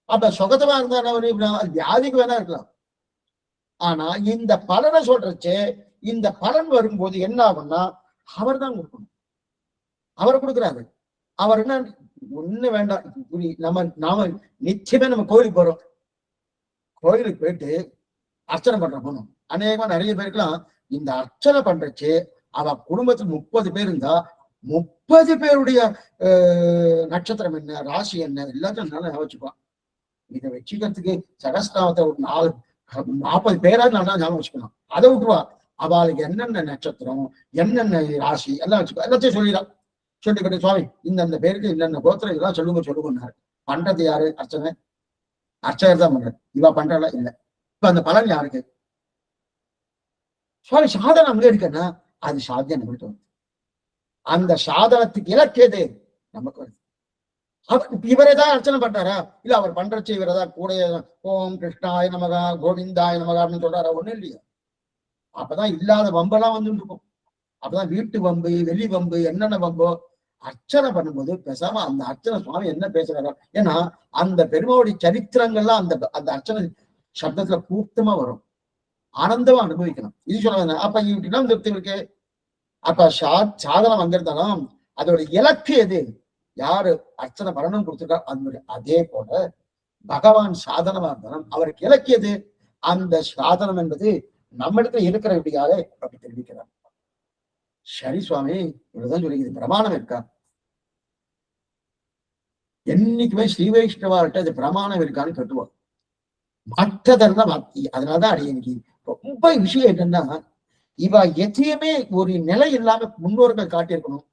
அப்ப சொகதமா இருந்தா என்ன, வியாதிக்கு வேணா இருக்கலாம். ஆனா இந்த பலனை சொல்றச்சு, இந்த பலன் வரும்போது என்ன ஆகும்னா அவர் தான் கொடுக்கணும், அவர் கொடுக்குறாரு. அவர் என்ன ஒண்ணு வேண்டாம், நம்ம நாம நிச்சயமே நம்ம கோயிலுக்கு போறோம், கோயிலுக்கு போயிட்டு அர்ச்சனை பண்ற போனோம். அநேகமா நிறைய பேருக்குலாம் இந்த அர்ச்சனை பண்றச்சு அவ குடும்பத்துல 30 பேர் இருந்தா 30 பேருடைய நட்சத்திரம் என்ன, ராசி என்ன, எல்லாத்தையும் நல்லா ஞாபகம். இதை வச்சுக்கிறதுக்கு சகஸ்நாமத்தை ஒரு 40 பேராது நல்லா ஞாபகம் வச்சுக்கணும். அதை விட்டுருவா, அவளுக்கு என்னென்ன நட்சத்திரம் என்னென்ன ராசி எல்லாம் வச்சுக்கோ, எல்லாத்தையும் சொல்லிடலாம். சொல்லிக்கிட்டு சுவாமி இந்த பேருக்கு என்னென்ன கோத்திரம் இதெல்லாம் சொல்லுங்க. பண்றது யாரு, அர்ச்சனை அர்ச்சகர் தான் பண்றது, இவா பண்றல இல்லை. இப்ப அந்த பலன் யாருக்கு, சுவாமி சாதனம் அங்க இருக்குன்னா அது சாத்தியம் நம்மகிட்ட வருது. அந்த சாதனத்துக்கு இலக்கியது நமக்கு வருது. இவரேதான் அர்ச்சனை பண்றாரா, இல்ல அவர் பண்றச்சு இவரதான் கூட ஓம் கிருஷ்ணாய நமகா கோவிந்தாய நமகா அப்படின்னு சொல்றாரா, ஒண்ணும் இல்லையா. அப்பதான் இல்லாத வம்பெல்லாம் வந்துட்டு இருக்கும். அப்பதான் வீட்டு வம்பு வெளி வம்பு என்னென்ன வம்போ அர்ச்சனை பண்ணும்போது பேசாம அந்த அர்ச்சனை சுவாமி என்ன பேசுறாரோ, ஏன்னா அந்த பெருமாவுடைய சரித்திரங்கள்லாம் அந்த அந்த அர்ச்சனை சப்தத்துல கூட்டமா வரும், ஆனந்தமா அனுபவிக்கணும். இது சொல்ல அப்ப இவங்க திருப்தி இருக்கு. அப்ப சாதனம் அங்க இருந்தாலும் அதோட இலக்கு எது, யாரு அர்ச்சனை பலனும் கொடுத்துருக்கா அதனுடைய. அதே போல பகவான் சாதனமா இருந்தாலும் அவருக்கு இலக்கியது அந்த சாதனம் என்பது நம்ம இடத்துல இருக்கிற எப்படியாலே அப்படி தெரிவிக்கிறார். சரி சுவாமி, இவ்வளவுதான் சொல்லிக்குது, பிரமாணம் இருக்கா, என்னைக்குமே ஸ்ரீ வைஷ்ணவார்கிட்ட அது பிரமாணம் இருக்கான்னு கட்டுவான். மற்றதெல்லாம் அதனாலதான் அடியனுக்கு ரொம்ப விஷயம் என்னன்னா, இவ எதையுமே ஒரு நிலை இல்லாம முன்னோர்கள் காட்டியிருக்கணும்,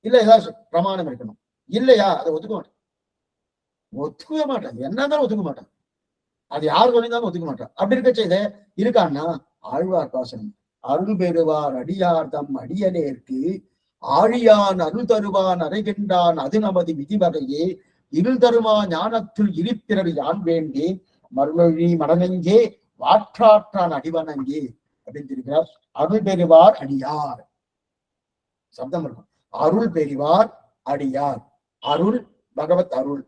இல்ல ஏதாவது பிரமாணம் இருக்கணும், இல்லையா அதை ஒத்துக்கவே மாட்டான், என்னதான் ஒத்துக்க மாட்டான், அது யார் சொல்லியிருந்தாலும் ஒத்துக்க மாட்டான். அப்படி இருக்க செய்த இருக்கான்னா ஆழ்வார் பாசனம், அருள் பெறுவார் அடியார் தம் அடியனேற்கு ஆழியான் அருள் தருவான் அறைகின்றான் அது நமது விதிவகையே இருள் தருமா ஞானத்துள் இருப்பிறர் யான் வேண்டேன் மறுமொழி மடனெங்கே வாற்றாற்றான் அடிவனங்கே அப்படின்னு இருக்கிறார். அருள் பெறுவார் அடியார் சப்தம் இருக்கும், அருள் பெறுவார் அடியார், அருள் பகவத் அருள்,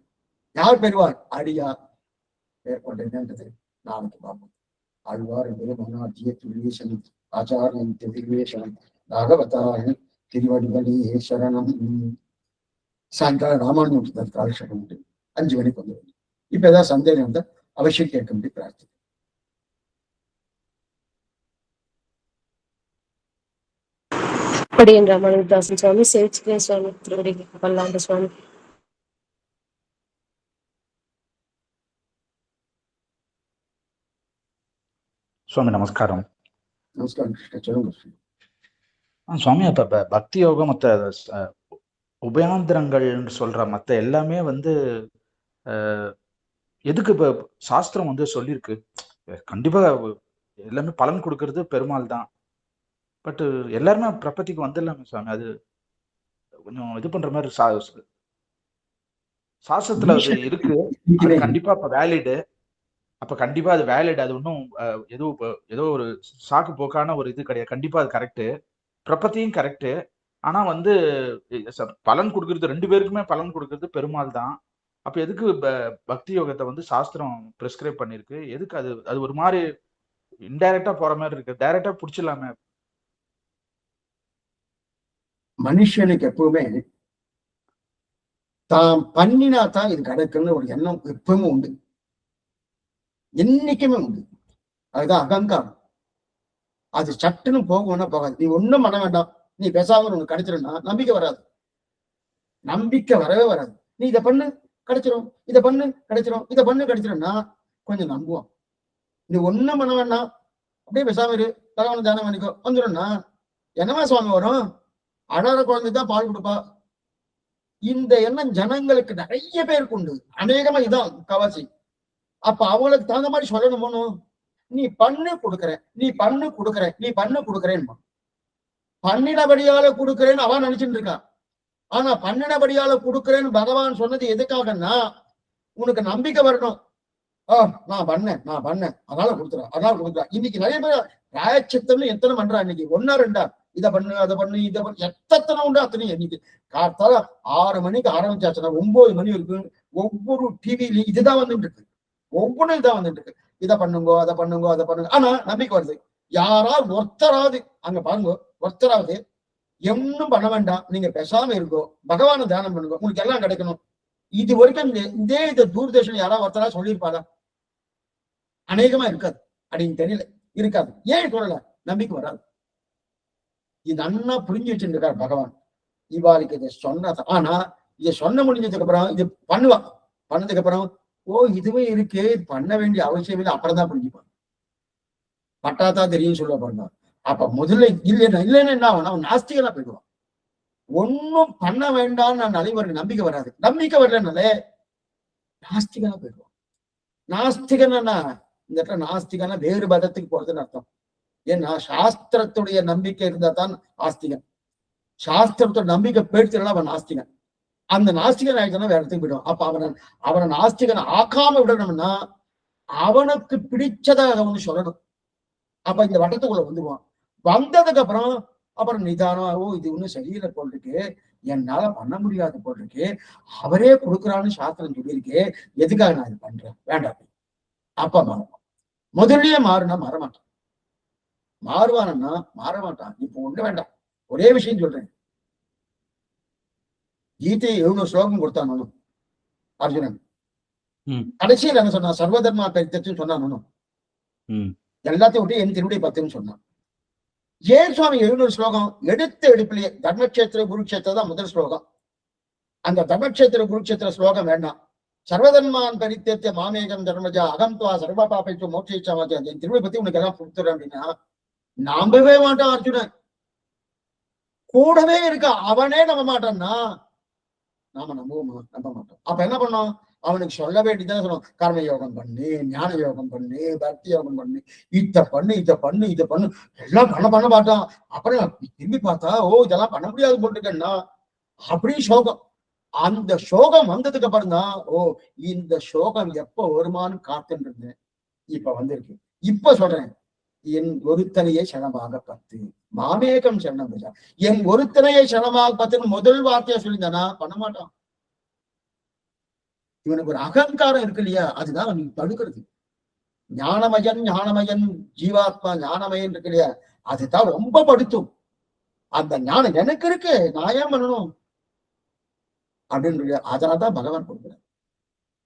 யார் பெறுவார், அடியார். மேற்கொண்ட என்னன்றது நாளைக்கு பார்ப்போம். ஆழ்வார் என்பது மனாத்திய துரியேசன் ஆச்சாரியன் திருவேசன் ராகவதாரன் திருவடிகளே சரணம். சாயங்காலம் ராமானுஜ காலக்ஷேபம் உண்டு, 5 மணிக்கு வந்து. இப்ப ஏதாவது சந்தேகம் இருந்தால் அவசியம் கேட்க முடியும், பிரார்த்தனை. படியன் ராமானுஜதாசன் சுவாமி, சேவிச்சுக்கிறேன் சுவாமி, திருவடி பல்லாண்டு சுவாமி. சுவாமி நமஸ்காரம். நமஸ்காரம் கிருஷ்ண, சொல்லுங்க. சுவாமி அப்ப பக்தி யோகம் மற்ற உபயாந்திரங்கள்னு சொல்ற மற்ற எல்லாமே வந்து எதுக்கு இப்ப சாஸ்திரம் வந்து சொல்லியிருக்கு? கண்டிப்பா எல்லாமே பலன் கொடுக்கறது பெருமாள் தான். பட் எல்லாருமே பிரபத்திக்கு வந்துடலாமே சுவாமி. அது கொஞ்சம் இது பண்ற மாதிரி சாஸ்திரத்துல அது இருக்கு. அது கண்டிப்பா அப்ப வேலிடு. அப்ப கண்டிப்பா அது வேலிட். அது ஒன்றும் ஏதோ ஒரு சாக்கு போக்கான ஒரு இது கிடையாது. கண்டிப்பா அது கரெக்ட். பிரபத்தியும் கரெக்ட். ஆனா வந்து பலன் கொடுக்கறது 2 பேருக்குமே பலன் கொடுக்கறது பெருமாள் தான். அப்ப எதுக்கு பக்தி யோகத்தை வந்து சாஸ்திரம் பிரிஸ்கிரைப் பண்ணிருக்கு? எதுக்கு அது அது ஒரு மாதிரி இன்டைரக்டா போற மாதிரி இருக்கு. டைரக்டா புடிச்சிடலாமே. மனுஷனுக்கு எப்பவுமே தாம் பண்ணினா தான் இது கிடைக்குன்னு ஒரு எண்ணம் எப்பவுமே உண்டு, என்னைக்குமே உண்டு. அதுதான் அகங்காரம். அது சட்டுன்னு போகும்னா போகாது. நீ ஒண்ணும் பண்ண வேண்டாம், நீ பேசாம உனக்கு கிடைச்சிருந்தா நம்பிக்கை வராது. நம்பிக்கை வரவே வராது. நீ இதை பண்ணு கிடைச்சிரும், இதை பண்ணு கிடைச்சிரும், இதை பண்ணு கிடைச்சிரும்னா கொஞ்சம் நம்புவோம். நீ ஒண்ணும் பண்ண வேண்டாம், அப்படியே பேசாம இரு, பகவான் தியானம் பண்ணிக்கோ, வந்துடும்னா என்னமா சுவாமி வரும்? அழற குழந்தை தான் பால் கொடுப்பா. இந்த எண்ணம் ஜனங்களுக்கு நிறைய பேருக்கு உண்டு. அநேகமா இதான் கவாசி. அப்ப அவங்களுக்கு தகுந்த மாதிரி சொல்லணுமோ, நீ பண்ணு கொடுக்குறேன், நீ பண்ணு கொடுக்குறேன், நீ பண்ணு கொடுக்குறேன்னு பண்ணினபடியால கொடுக்குறேன்னு அவன் நினைச்சுட்டு இருக்கான். ஆனா பண்ணினபடியால கொடுக்குறேன்னு பகவான் சொன்னது எதுக்காகன்னா உனக்கு நம்பிக்கை வரணும். நான் பண்ணேன் அதனால கொடுக்குறேன். இன்னைக்கு நிறைய பேர் பிராயச்சித்தம்னு எத்தனை பண்றா? இன்னைக்கு 1 2 இதை பண்ணு அதை பண்ணு இதை பண்ணு எத்தனை உண்டு அத்தனையும். இன்னைக்கு காத்தால 6 மணிக்கு ஆரம்பிச்சாச்சுன்னா 9 மணி இருக்கு. ஒவ்வொரு டிவிலையும் இதுதான் வந்துட்டு இருக்கு. ஒவ்வொன்றும் இதான் வந்துட்டு இருக்கு. இதை பண்ணுங்க அதை பண்ணுங்க அதை பண்ணுங்க. ஆனா நம்பிக்கை வருது. யாராவது ஒருத்தராவது அங்க பாருங்க, ஒருத்தராவது ஒன்னும் பண்ண வேண்டாம், நீங்க பேசாம இருக்கோ, பகவான தியானம் பண்ணுங்க, உங்களுக்கு எல்லாம் கிடைக்கணும். இது வரைக்கும் இதை தூர்தர்ஷன் யாராவது ஒருத்தரா சொல்லியிருப்பாரா? அநேகமா இருக்காது. அப்படின்னு தெரியல, இருக்காது. ஏன் சொல்லல? நம்பிக்கை வராது. இது நன்னா புரிஞ்சு வச்சுருக்காரு பகவான். இவாளுக்கு இதை சொன்னதான். ஆனா இதை சொன்ன முடிஞ்சதுக்கு அப்புறம் இது பண்ணுவான். பண்ணதுக்கு அப்புறம் இதுவே இருக்கு, இது பண்ண வேண்டிய அவசியம் இல்லை, அப்புறம் தான் புரிஞ்சுப்பான். பட்டாதான் தெரியும் சொல்லுவா பாருங்க. அப்ப முதல்ல இல்லைன்னு என்ன ஆகும்? அவன் நாஸ்திகனா போயிடுவான். ஒன்னும் பண்ண வேண்டாம்னு நான் நடைமுறை நம்பிக்கை வராது. நம்பிக்கை வரலனாலே நாஸ்திகனா போயிடுவான். நாஸ்திகனா இந்த இடத்துல நாஸ்திகனா வேறு பதத்துக்கு போறதுன்னு அர்த்தம். ஏன்னா சாஸ்திரத்துடைய நம்பிக்கை இருந்தா தான் ஆஸ்திகன். சாஸ்திரத்தோட நம்பிக்கை போயிடுச்சுன்னா அவன் நாஸ்திகன். அந்த நாஸ்திகன் ஆயிடுச்சுன்னா வேற இடத்துக்கு போயிடுவான். அப்ப அவனை நாஸ்திகனை ஆக்காம விடணும்னா அவனுக்கு பிடிச்சதாக அவனு சொல்லணும். அப்ப இந்த வட்டத்துக்குள்ள வந்துடுவான். வந்ததுக்கு அப்புறம் நிதானம், இது ஒன்னும் சரியில்லை போல் இருக்கு, என்னால பண்ண முடியாது போல் இருக்கு, அவரே கொடுக்குறான்னு சாஸ்திரம் சொல்லியிருக்கு, எதுக்காக நான் இது பண்றேன், வேண்டாம். அப்ப மாறுவான். முதல்லயே மாறுனா மாறமாட்டான். மாறுவானா மாறமாட்டான். இப்போ ஒண்ணு வேண்டாம், ஒரே விஷயம் சொல்றேன். கீதையை 700 ஸ்லோகம் கொடுத்தான் அர்ஜுனன். கடைசியில் என்ன சொன்னான்? சர்வதர்மா பரித்தன்னு சொன்னான். எல்லாத்தையும் விட்டு என் திருவிடை 10ன்னு சொன்னான். ஏன் சுவாமி 700 ஸ்லோகம்? எடுத்த எடுப்பிலேயே தர்மக்ஷேத்திர குருக்ஷேத்திர தான் முதல் ஸ்லோகம். அந்த தர்மக்ஷேத்திர குருக்ஷேத்திர ஸ்லோகம் வேண்டாம். சர்வதர்மான் பரித்தேத்திய மாமேகம் தர்மஜா அகம் துவா சர்வ பாபைத்து மோட்சமாச்சு, என் திருவிடை பத்தி உனக்கு எல்லாம் கொடுத்துறேன் அப்படின்னா நம்பவே மாட்டான் அர்ஜுனன். கூடவே இருக்க அவனே நம்ப மாட்டான்னா நாம நம்ப மாட்டோம். அப்ப என்ன பண்ணோம்? அவனுக்கு சொல்ல வேண்டியதான் சொல்லணும். கர்ம யோகம் பண்ணு, ஞான யோகம் பண்ணு, பக்தி யோகம் பண்ணு, இதை பண்ணு எல்லாம் பண்ண மாட்டான். அப்புறம் திரும்பி பார்த்தா இதெல்லாம் பண்ண முடியாது போட்டுக்கன்னா அப்படி சோகம். அந்த சோகம் வந்ததுக்கு அப்புறம் தான் இந்த சோகம் எப்ப வருமானு காத்துன்னு இருந்தேன். இப்ப வந்திருக்கு. இப்ப சொல்றேன், என் ஒருத்தனையே சரணமாக பத்து மாமேகம் சரணம். என் ஒருத்தனையே சரணமாக பத்துன்னு முதல் வார்த்தையா சொல்லியிருந்தானா பண்ண மாட்டான். இவனுக்கு ஒரு அகங்காரம் இருக்கு இல்லையா, அதுதான் அவனுக்கு தடுக்கிறது. ஞானமயன் ஜீவாத்மா ஞானமயன் இருக்கு இல்லையா, அதுதான் ரொம்ப படுத்தும். அந்த ஞானம் எனக்கு இருக்கு, நான் ஏன் பண்ணணும் அப்படின்னு அதனால்தான் பகவான் கொடுக்குறார்.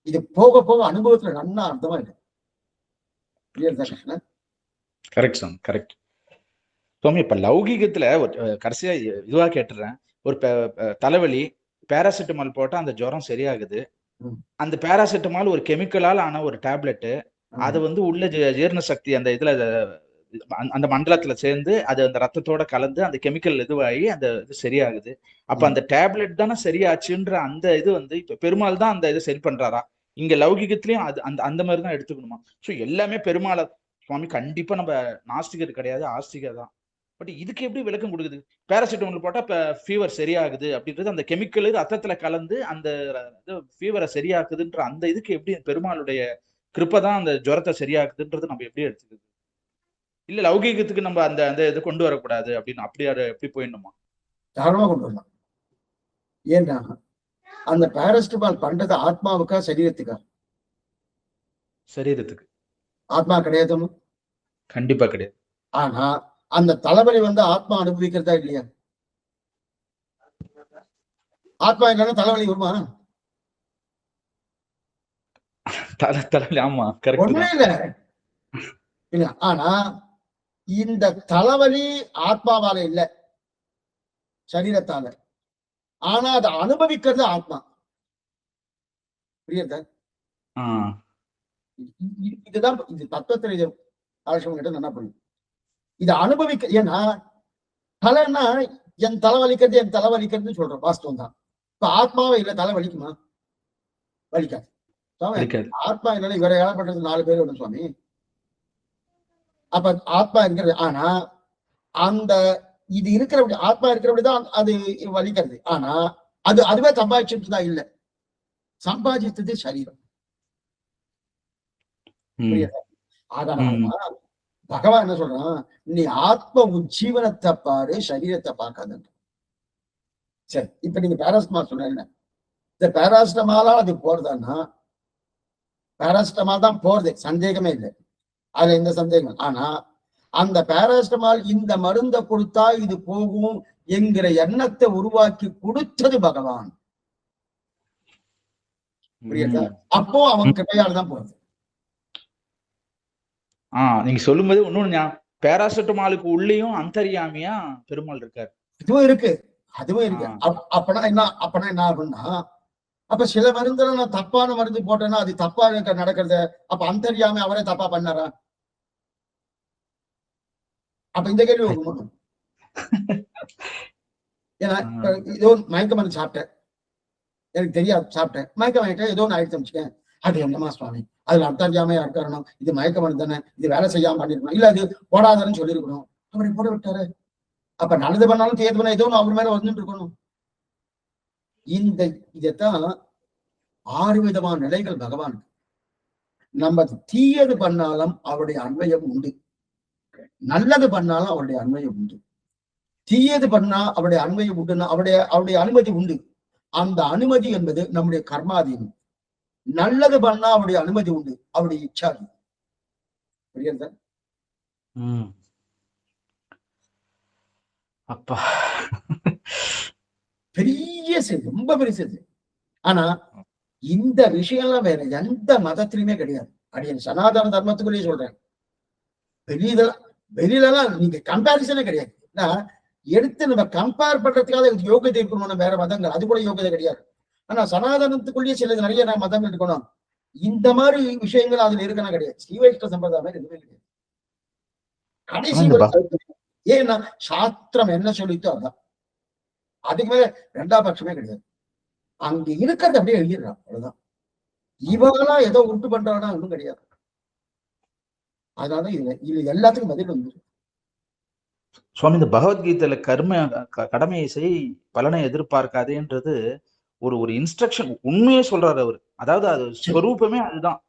இது போக போக அனுபவத்துல நன்னா அர்த்தமா இருக்கு. கரெக்ட் சாமி, கரெக்ட் சுவாமி. இப்ப லௌகீகத்துல கடைசியா இதுவா கேட்டுறேன். ஒரு தலைவலி பேராசிட்டமால் போட்டா அந்த ஜுரம் சரியாகுது. அந்த பேராசிட்டமால் ஒரு கெமிக்கலால் ஆன ஒரு டேப்லெட். அது வந்து உள்ள ஜீரண சக்தி அந்த இதுல அந்த மண்டலத்துல சேர்ந்து அது அந்த ரத்தத்தோட கலந்து அந்த கெமிக்கல் இதுவாகி அந்த இது சரியாகுது. அப்ப அந்த டேப்லெட் தானே சரியாச்சுன்ற அந்த இது வந்து இப்ப பெருமாள் தான் அந்த இது சரி பண்றாரா? இங்க லௌகிகத்திலயும் அது அந்த அந்த மாதிரி தான் எடுத்துக்கணுமா? ஸோ எல்லாமே பெருமாளை சுவாமி கண்டிப்பா நம்ம நாஸ்திகர் கிடையாது, ஆஸ்திகர் தான். பட் இதுக்கு எப்படி விளக்கம் கொடுக்குது? பேராசிட்டமால் போட்டா இப்ப ஃபீவர் சரியாகுது அப்படின்றது அந்த கெமிக்கல் ரத்தத்துல கலந்து அந்த ஃபீவரை சரியாக்குதுன்ற அந்த இதுக்கு எப்படி பெருமாளுடைய கிருப்பை தான் அந்த ஜுரத்தை சரியாக்குதுன்றது நம்ம எப்படி எடுத்துக்குது? இல்ல லௌகீகத்துக்கு நம்ம அந்த அந்த இது கொண்டு வரக்கூடாது அப்படின்னு அப்படி அதை எப்படி போயிடணுமா? தாராளமா கொண்டு வரலாம். ஏன்னா அந்த பேரஸ்டமால் பண்றது ஆத்மாவுக்கா சரீரத்துக்கா? சரீரத்துக்கு. ஆத்மா கிடையாது, கண்டிப்பா கிடையாது. ஆனா அந்த தலைவலி வந்து ஆத்மா அனுபவிக்கிறதா இல்லையா? ஆத்மா இல்லைன்னா தலைவலி வருமா? தலைவலி, ஆமா, கரெக்ட் ஒண்ணுமே தான். இல்ல. ஆனா இந்த தலைவலி ஆத்மாவால இல்ல, சரீரத்தால. ஆனா அதை அனுபவிக்கிறது ஆத்மா. புரியுதா? இதுதான் இது தத்துவத்தில ஆலோசனை கிட்ட நல்லா புரியும். இதை அனுபவிக்க, ஏன்னா தலைன்னா என் தலைவலிக்கிறது என் தலைவலிக்கிறதுன்னு சொல்றோம், வாஸ்தவம் தான். இப்ப ஆத்மாவே இல்ல, தலை வலிக்குமா? வலிக்காது. ஆத்மா இல்லைன்னா இவரை ஏழப்பட்டது 4 பேர் வரும் சுவாமி. அப்ப ஆத்மா இருக்கிறது. ஆனா அந்த இது இருக்கிறபடி ஆத்மா இருக்கிறபடிதான் அது வலிக்கிறது. ஆனா அது அதுவே சம்பாதிச்சுட்டுதான் இல்ல, சம்பாதித்தது சரீரம். அதனாலதான் பகவான் என்ன சொல்றான், நீ ஆத்ம உஜ்ஜீவனத்தை பாரு, சரீரத்தை பார்க்காத. சரி, இப்ப நீங்க பேராசிட்டமால் சொன்ன, இந்த பேராசிட்டமாலா அது போறதான்னா பேராசிட்டமால் தான் போறது, சந்தேகமே இல்லை, அதுல எந்த சந்தேகம். ஆனா அந்த பேராசிட்டமால் இந்த மருந்தை கொடுத்தா இது போகும் என்கிற எண்ணத்தை உருவாக்கி கொடுத்தது பகவான். புரியுதா? அப்போ அவன் கிருபையால் தான் போறது. நீங்க சொல்லும்போது இன்னொன்னு, பேராசிட்டமாலுக்கு உள்ளேயும் அந்தர்யாமியா பெருமாள் இருக்காரு. இதுவும் இருக்கு, அதுவும் இருக்கு. அப்பனா என்ன ஆகும்னா, அப்ப சில மருந்துல நான் தப்பான மருந்து போட்டேன்னா அது தப்பா நடக்கிறது. அப்ப அந்தர்யாமி அவரே தப்பா பண்ணாரா? அப்ப இந்த கேள்வி வருமா? ஏன்னா ஏதோ மயக்க மருந்து சாப்பிட்டேன், எனக்கு தெரியாது, சாப்பிட்டேன், மயக்கம் ஆயிட்டேன், ஏதோ ஒன்று ஆயிடுச்சு வச்சுக்கேன், அது என்னமா சுவாமி அதுல அர்த்தாஞ்சாமையா இருக்கணும், இது மயக்க மருந்து தானே, இது வேலை செய்யாம பண்ணிருக்கணும், இல்ல அது போடாதான்னு சொல்லியிருக்கணும், அவரை போட விட்டாரு. அப்ப நல்லது பண்ணாலும் தேர்வு பண்ண ஏதோ ஒன்று அவர் மேல வந்துட்டு இருக்கணும். இதைத்தான் 6 விதமான நிலைகள் பகவான். நம்ம தீயது பண்ணாலும் அவருடைய அன்வயம் உண்டு, நல்லது பண்ணாலும் அவருடைய அன்வயம் உண்டு. தீயது பண்ணா அவருடைய அன்வயம் உண்டுன்னா அவருடைய அனுமதி உண்டு. அந்த அனுமதி என்பது நம்முடைய கர்மாதீனம். நல்லது பண்ணா அவருடைய அனுமதி உண்டு, அவருடைய இச்சாதி. புரியுதா? அப்பா பெரிய ரொம்ப பெரிய. ஆனா இந்த விஷயம்லாம் வேற எந்த மதத்திலுமே கிடையாது. அடியன் சனாதன தர்மத்துக்குள்ளேயே சொல்றேன். வெளியிலலாம் நீங்க கம்பேரிசனே கிடையாது. எடுத்து நம்ம கம்பேர் பண்றதுக்காக யோகியதை இருக்கணும், வேற மதங்கள் அது கூட யோகியதை கிடையாது. ஆனா சனாதனத்துக்குள்ளேயே சில நிறைய மதங்கள் இருக்கணும், இந்த மாதிரி விஷயங்கள் அதுல இருக்கணும் கிடையாது. ஸ்ரீவைஷ்ணவ சம்பிரதாயம் எதுவுமே கிடையாது. கடைசி ஏன்னா சாஸ்திரம் என்ன சொல்லித்தோ அதான், அதுக்கு மேல 2ஆம் பட்சமே கிடையாது. அங்க இருக்கிறது அப்படியே எழுதிடுறான், அவ்வளவுதான். இவங்கெல்லாம் ஏதோ உண்டு பண்றாங்கன்னா ஒன்றும் கிடையாது. அதனால இது எல்லாத்துக்கும் பதில் வந்து சுவாமி, இந்த பகவத்கீதையில கடமையை செய், பலனை எதிர்பார்க்காதேன்றது ஒரு இன்ஸ்ட்ரக்ஷன். உண்மையே சொல்றாரு அவரு. அதாவது அது ஸ்வரூபமே அதுதான்.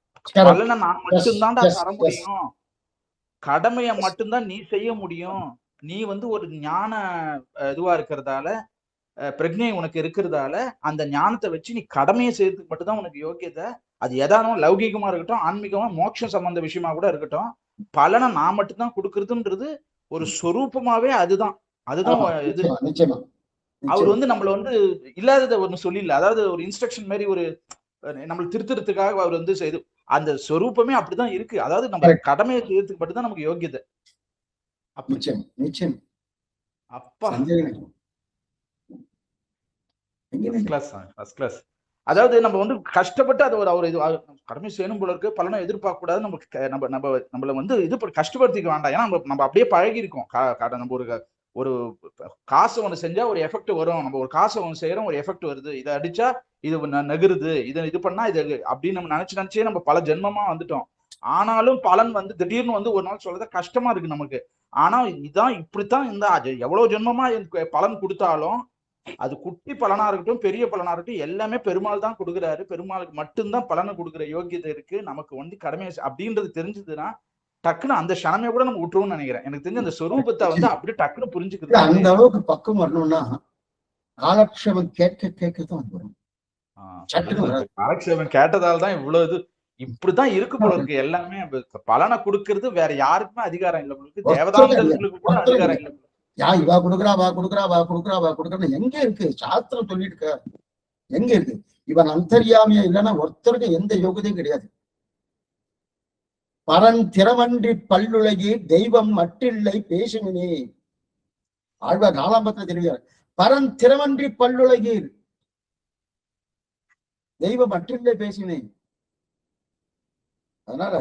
பலனை நான் மட்டும்தான் தர முடியும், கடமையை மட்டும்தான் நீ செய்ய முடியும். நீ வந்து ஒரு ஞான இதுவா இருக்கிறதால, பிரக்ஞை உனக்கு இருக்கிறதால அந்த ஞானத்தை வச்சு நீ கடமையை செய்யறதுக்கு மட்டும்தான் உனக்கு யோகியதை. அது எதானும் லௌகீகமா இருக்கட்டும், ஆன்மீகமா, மோட்சம் சம்பந்த விஷயமா கூட இருக்கட்டும், பலனை நான் மட்டும்தான் கொடுக்கறதுன்றது ஒரு ஸ்வரூபமாவே அதுதான். அவர் வந்து நம்மள வந்து இல்லாததை ஒண்ணு சொல்லிடல. அதாவது ஒரு இன்ஸ்ட்ரக்ஷன் மாதிரி ஒரு நம்மளை திருத்துறதுக்காக அவர் வந்து செய்து அந்த ஸ்வரூபமே அப்படிதான் இருக்கு. அதாவது நம்ம கடமையை செய்யறதுக்கு மட்டும்தான் நமக்கு யோகியதை. அப்பா, ஃபர்ஸ்ட் கிளாஸ். அதாவது நம்ம வந்து கஷ்டப்பட்டு அதை அவர் இது கடமை செய்யணும் போல இருக்கு, பலனை எதிர்பார்க்க கூடாது. நம்மள வந்து இது கஷ்டப்படுத்திக்க வேண்டாம். ஏன்னா நம்ம அப்படியே பழகி இருக்கோம். நம்ம ஒரு காசு ஒண்ணு செஞ்சா ஒரு எஃபெக்ட் வரும், நம்ம ஒரு காசை ஒண்ணு செய்யறோம், ஒரு எஃபெக்ட் வருது, இதை அடிச்சா இது நகருது, இது பண்ணா இது அப்படின்னு நம்ம நினைச்சே நம்ம பல ஜென்மமா வந்துட்டோம். ஆனாலும் பலன் வந்து திடீர்னு வந்து ஒரு நாள் சொல்றது கஷ்டமா இருக்கு நமக்கு. ஆனா இதான் இப்படித்தான் இந்த எவ்வளவு ஜென்மமா பலன் கொடுத்தாலும் அது குட்டி பலனா இருக்கட்டும், பெரிய பலனா இருக்கட்டும், எல்லாமே பெருமாள் தான் கொடுக்குறாரு. பெருமாளுக்கு மட்டும்தான் பலனை கொடுக்குற யோகியதை இருக்கு. நமக்கு வந்து கடமை அப்படின்றது தெரிஞ்சதுன்னா டக்குன்னு அந்த க்ஷணமே கூட நம்ம விட்டுருவோம்னு நினைக்கிறேன். எனக்கு தெரிஞ்ச அந்த சொரூபத்தை வந்து அப்படியே டக்குன்னு புரிஞ்சுக்குது. அந்த அளவுக்கு பக்கம் வரணும்னா காலக்ஷேபம் கேட்கத்தான் வரும். காலக்ஷேபம் கேட்டதால தான் இவ்வளவு இது இப்படிதான் இருக்கு போல இருக்கு. எல்லாமே பலனை கொடுக்கறது வேற யாருக்குமே அதிகாரம் இல்லை. தேவதாந்தர்களுக்கு கூட அதிகாரம் இல்லை. இவா கொடுக்குறா எங்க இருக்கு? சாஸ்திரம் சொல்லிட்டு இருக்க எங்க இருக்கு? இவன் அந்தர்யாமியா இல்லைன்னா ஒருத்தருக்கு எந்த யோகத்தையும் கிடையாது. பரன் திறமன்றி பல்லுலகி தெய்வம் மட்டில்லை பேசுமினே. ஆழ்வார் 4ஆம் பத்தில தெரிவிக்கிறார். பரன் திறமன்றி பல்லுலகீர் தெய்வம் மட்டில்லை பேசினேன். அதனால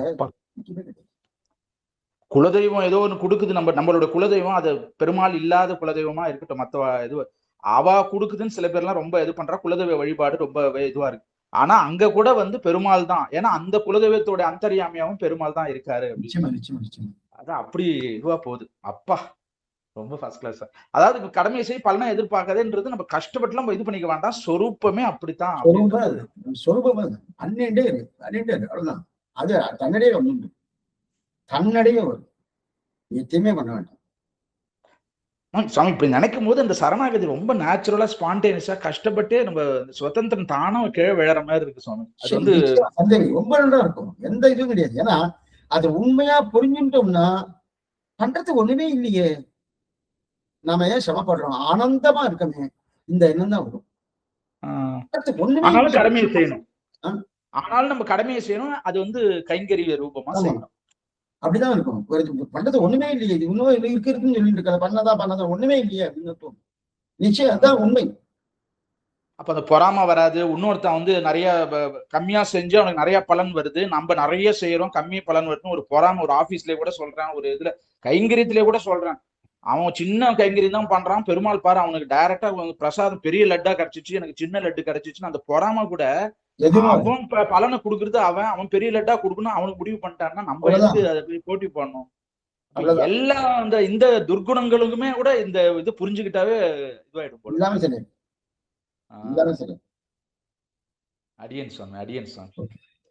குலதெய்வம் ஏதோ ஒண்ணு கொடுக்குது. நம்மளோட குலதெய்வம் அது பெருமாள் இல்லாத குலதெய்வமா இருக்கட்டும், மத்த இது அவா கொடுக்குதுன்னு சில பேர்லாம் ரொம்ப இது பண்றா. குலதெய்வ வழிபாடு ரொம்ப இதுவா இருக்கு. ஆனா அங்க கூட வந்து பெருமாள் தான். ஏன்னா அந்த குலதெய்வத்தோட அந்தர்யாமியாவும் பெருமாள் தான் இருக்காரு. அதான் அப்படி இதுவா போகுது. அப்பா ரொம்ப ஃபர்ஸ்ட் கிளாஸ். அதாவது இப்ப கடமை செய் பலனை எதிர்பார்க்காதேன்றது நம்ம கஷ்டப்பட்டு நம்ம இது பண்ணிக்க வேண்டாம். சொரூப்பமே அப்படித்தான். அவ்வளவுதான். அது தன்னடையே ஒண்ணு, தன்னடையே வரும். எத்தையுமே பண்ண வேண்டாம். சுவாமி இப்படி நினைக்கும் போது அந்த சரணாகதி ரொம்ப நேச்சுரலா ஸ்பான்டேனியஸா கஷ்டப்பட்டு நம்ம சுதந்திரம் தானா கீழே விழற மாதிரி இருக்கு சுவாமி. அது வந்து ரொம்ப நல்லா இருக்கும். எந்த இதுவும் கிடையாது. ஏன்னா அது உண்மையா புரிஞ்சுட்டோம்னா பண்றதுக்கு ஒண்ணுமே இல்லையே, நாம ஏன் சிரமப்படுறோம்? ஆனந்தமா இருக்கமே, இந்த எண்ணம் தான் வரும். ஆனாலும் கடமையை செய்யணும். ஆனாலும் நம்ம கடமையை செய்யணும். அது வந்து கைங்கரிய ரூபமா செய்யணும். அப்படிதான் இருக்கும். பண்றது ஒண்ணுமே இல்லையே, இது இன்னும் இருக்குன்னு சொல்லிட்டு இருக்காது. பண்ணதான் ஒண்ணுமே இல்லையே அப்படின்னு தோணும். நிச்சயம் அதுதான் உண்மை. அப்ப அந்த பொறாம வராது. இன்னொருத்தன் வந்து நிறைய கம்மியா செஞ்சு அவனுக்கு நிறைய பலன் வருது, நம்ம நிறைய செய்யறோம் கம்மி பலன் வருதுன்னு ஒரு பொறாம. ஒரு ஆபீஸ்லயே கூட சொல்றேன், ஒரு இதுல கைங்கரியத்திலேயே கூட சொல்றேன். அவன் சின்ன கைங்கரியம் தான் பண்றான், பெருமாள் பாரு அவனுக்கு டைரக்டா பிரசாதம் பெரிய லட்டா கிடைச்சிச்சு, எனக்கு சின்ன லட்டு கிடைச்சிச்சுன்னு அந்த பொறாம கூட அவன் பலனை கொடுக்கறது அவன் பெரிய லட்டா கொடுக்கணும் அவனுக்கு முடிவு பண்ணிட்டான்னா நம்ம எதுக்கு அதை போய் போட்டி போடணும்? எல்லா இந்த துர்குணங்களுக்குமே கூட இந்த இது புரிஞ்சுக்கிட்டாவே இதுவாயிடும் போல. அடியன் சுவாமி.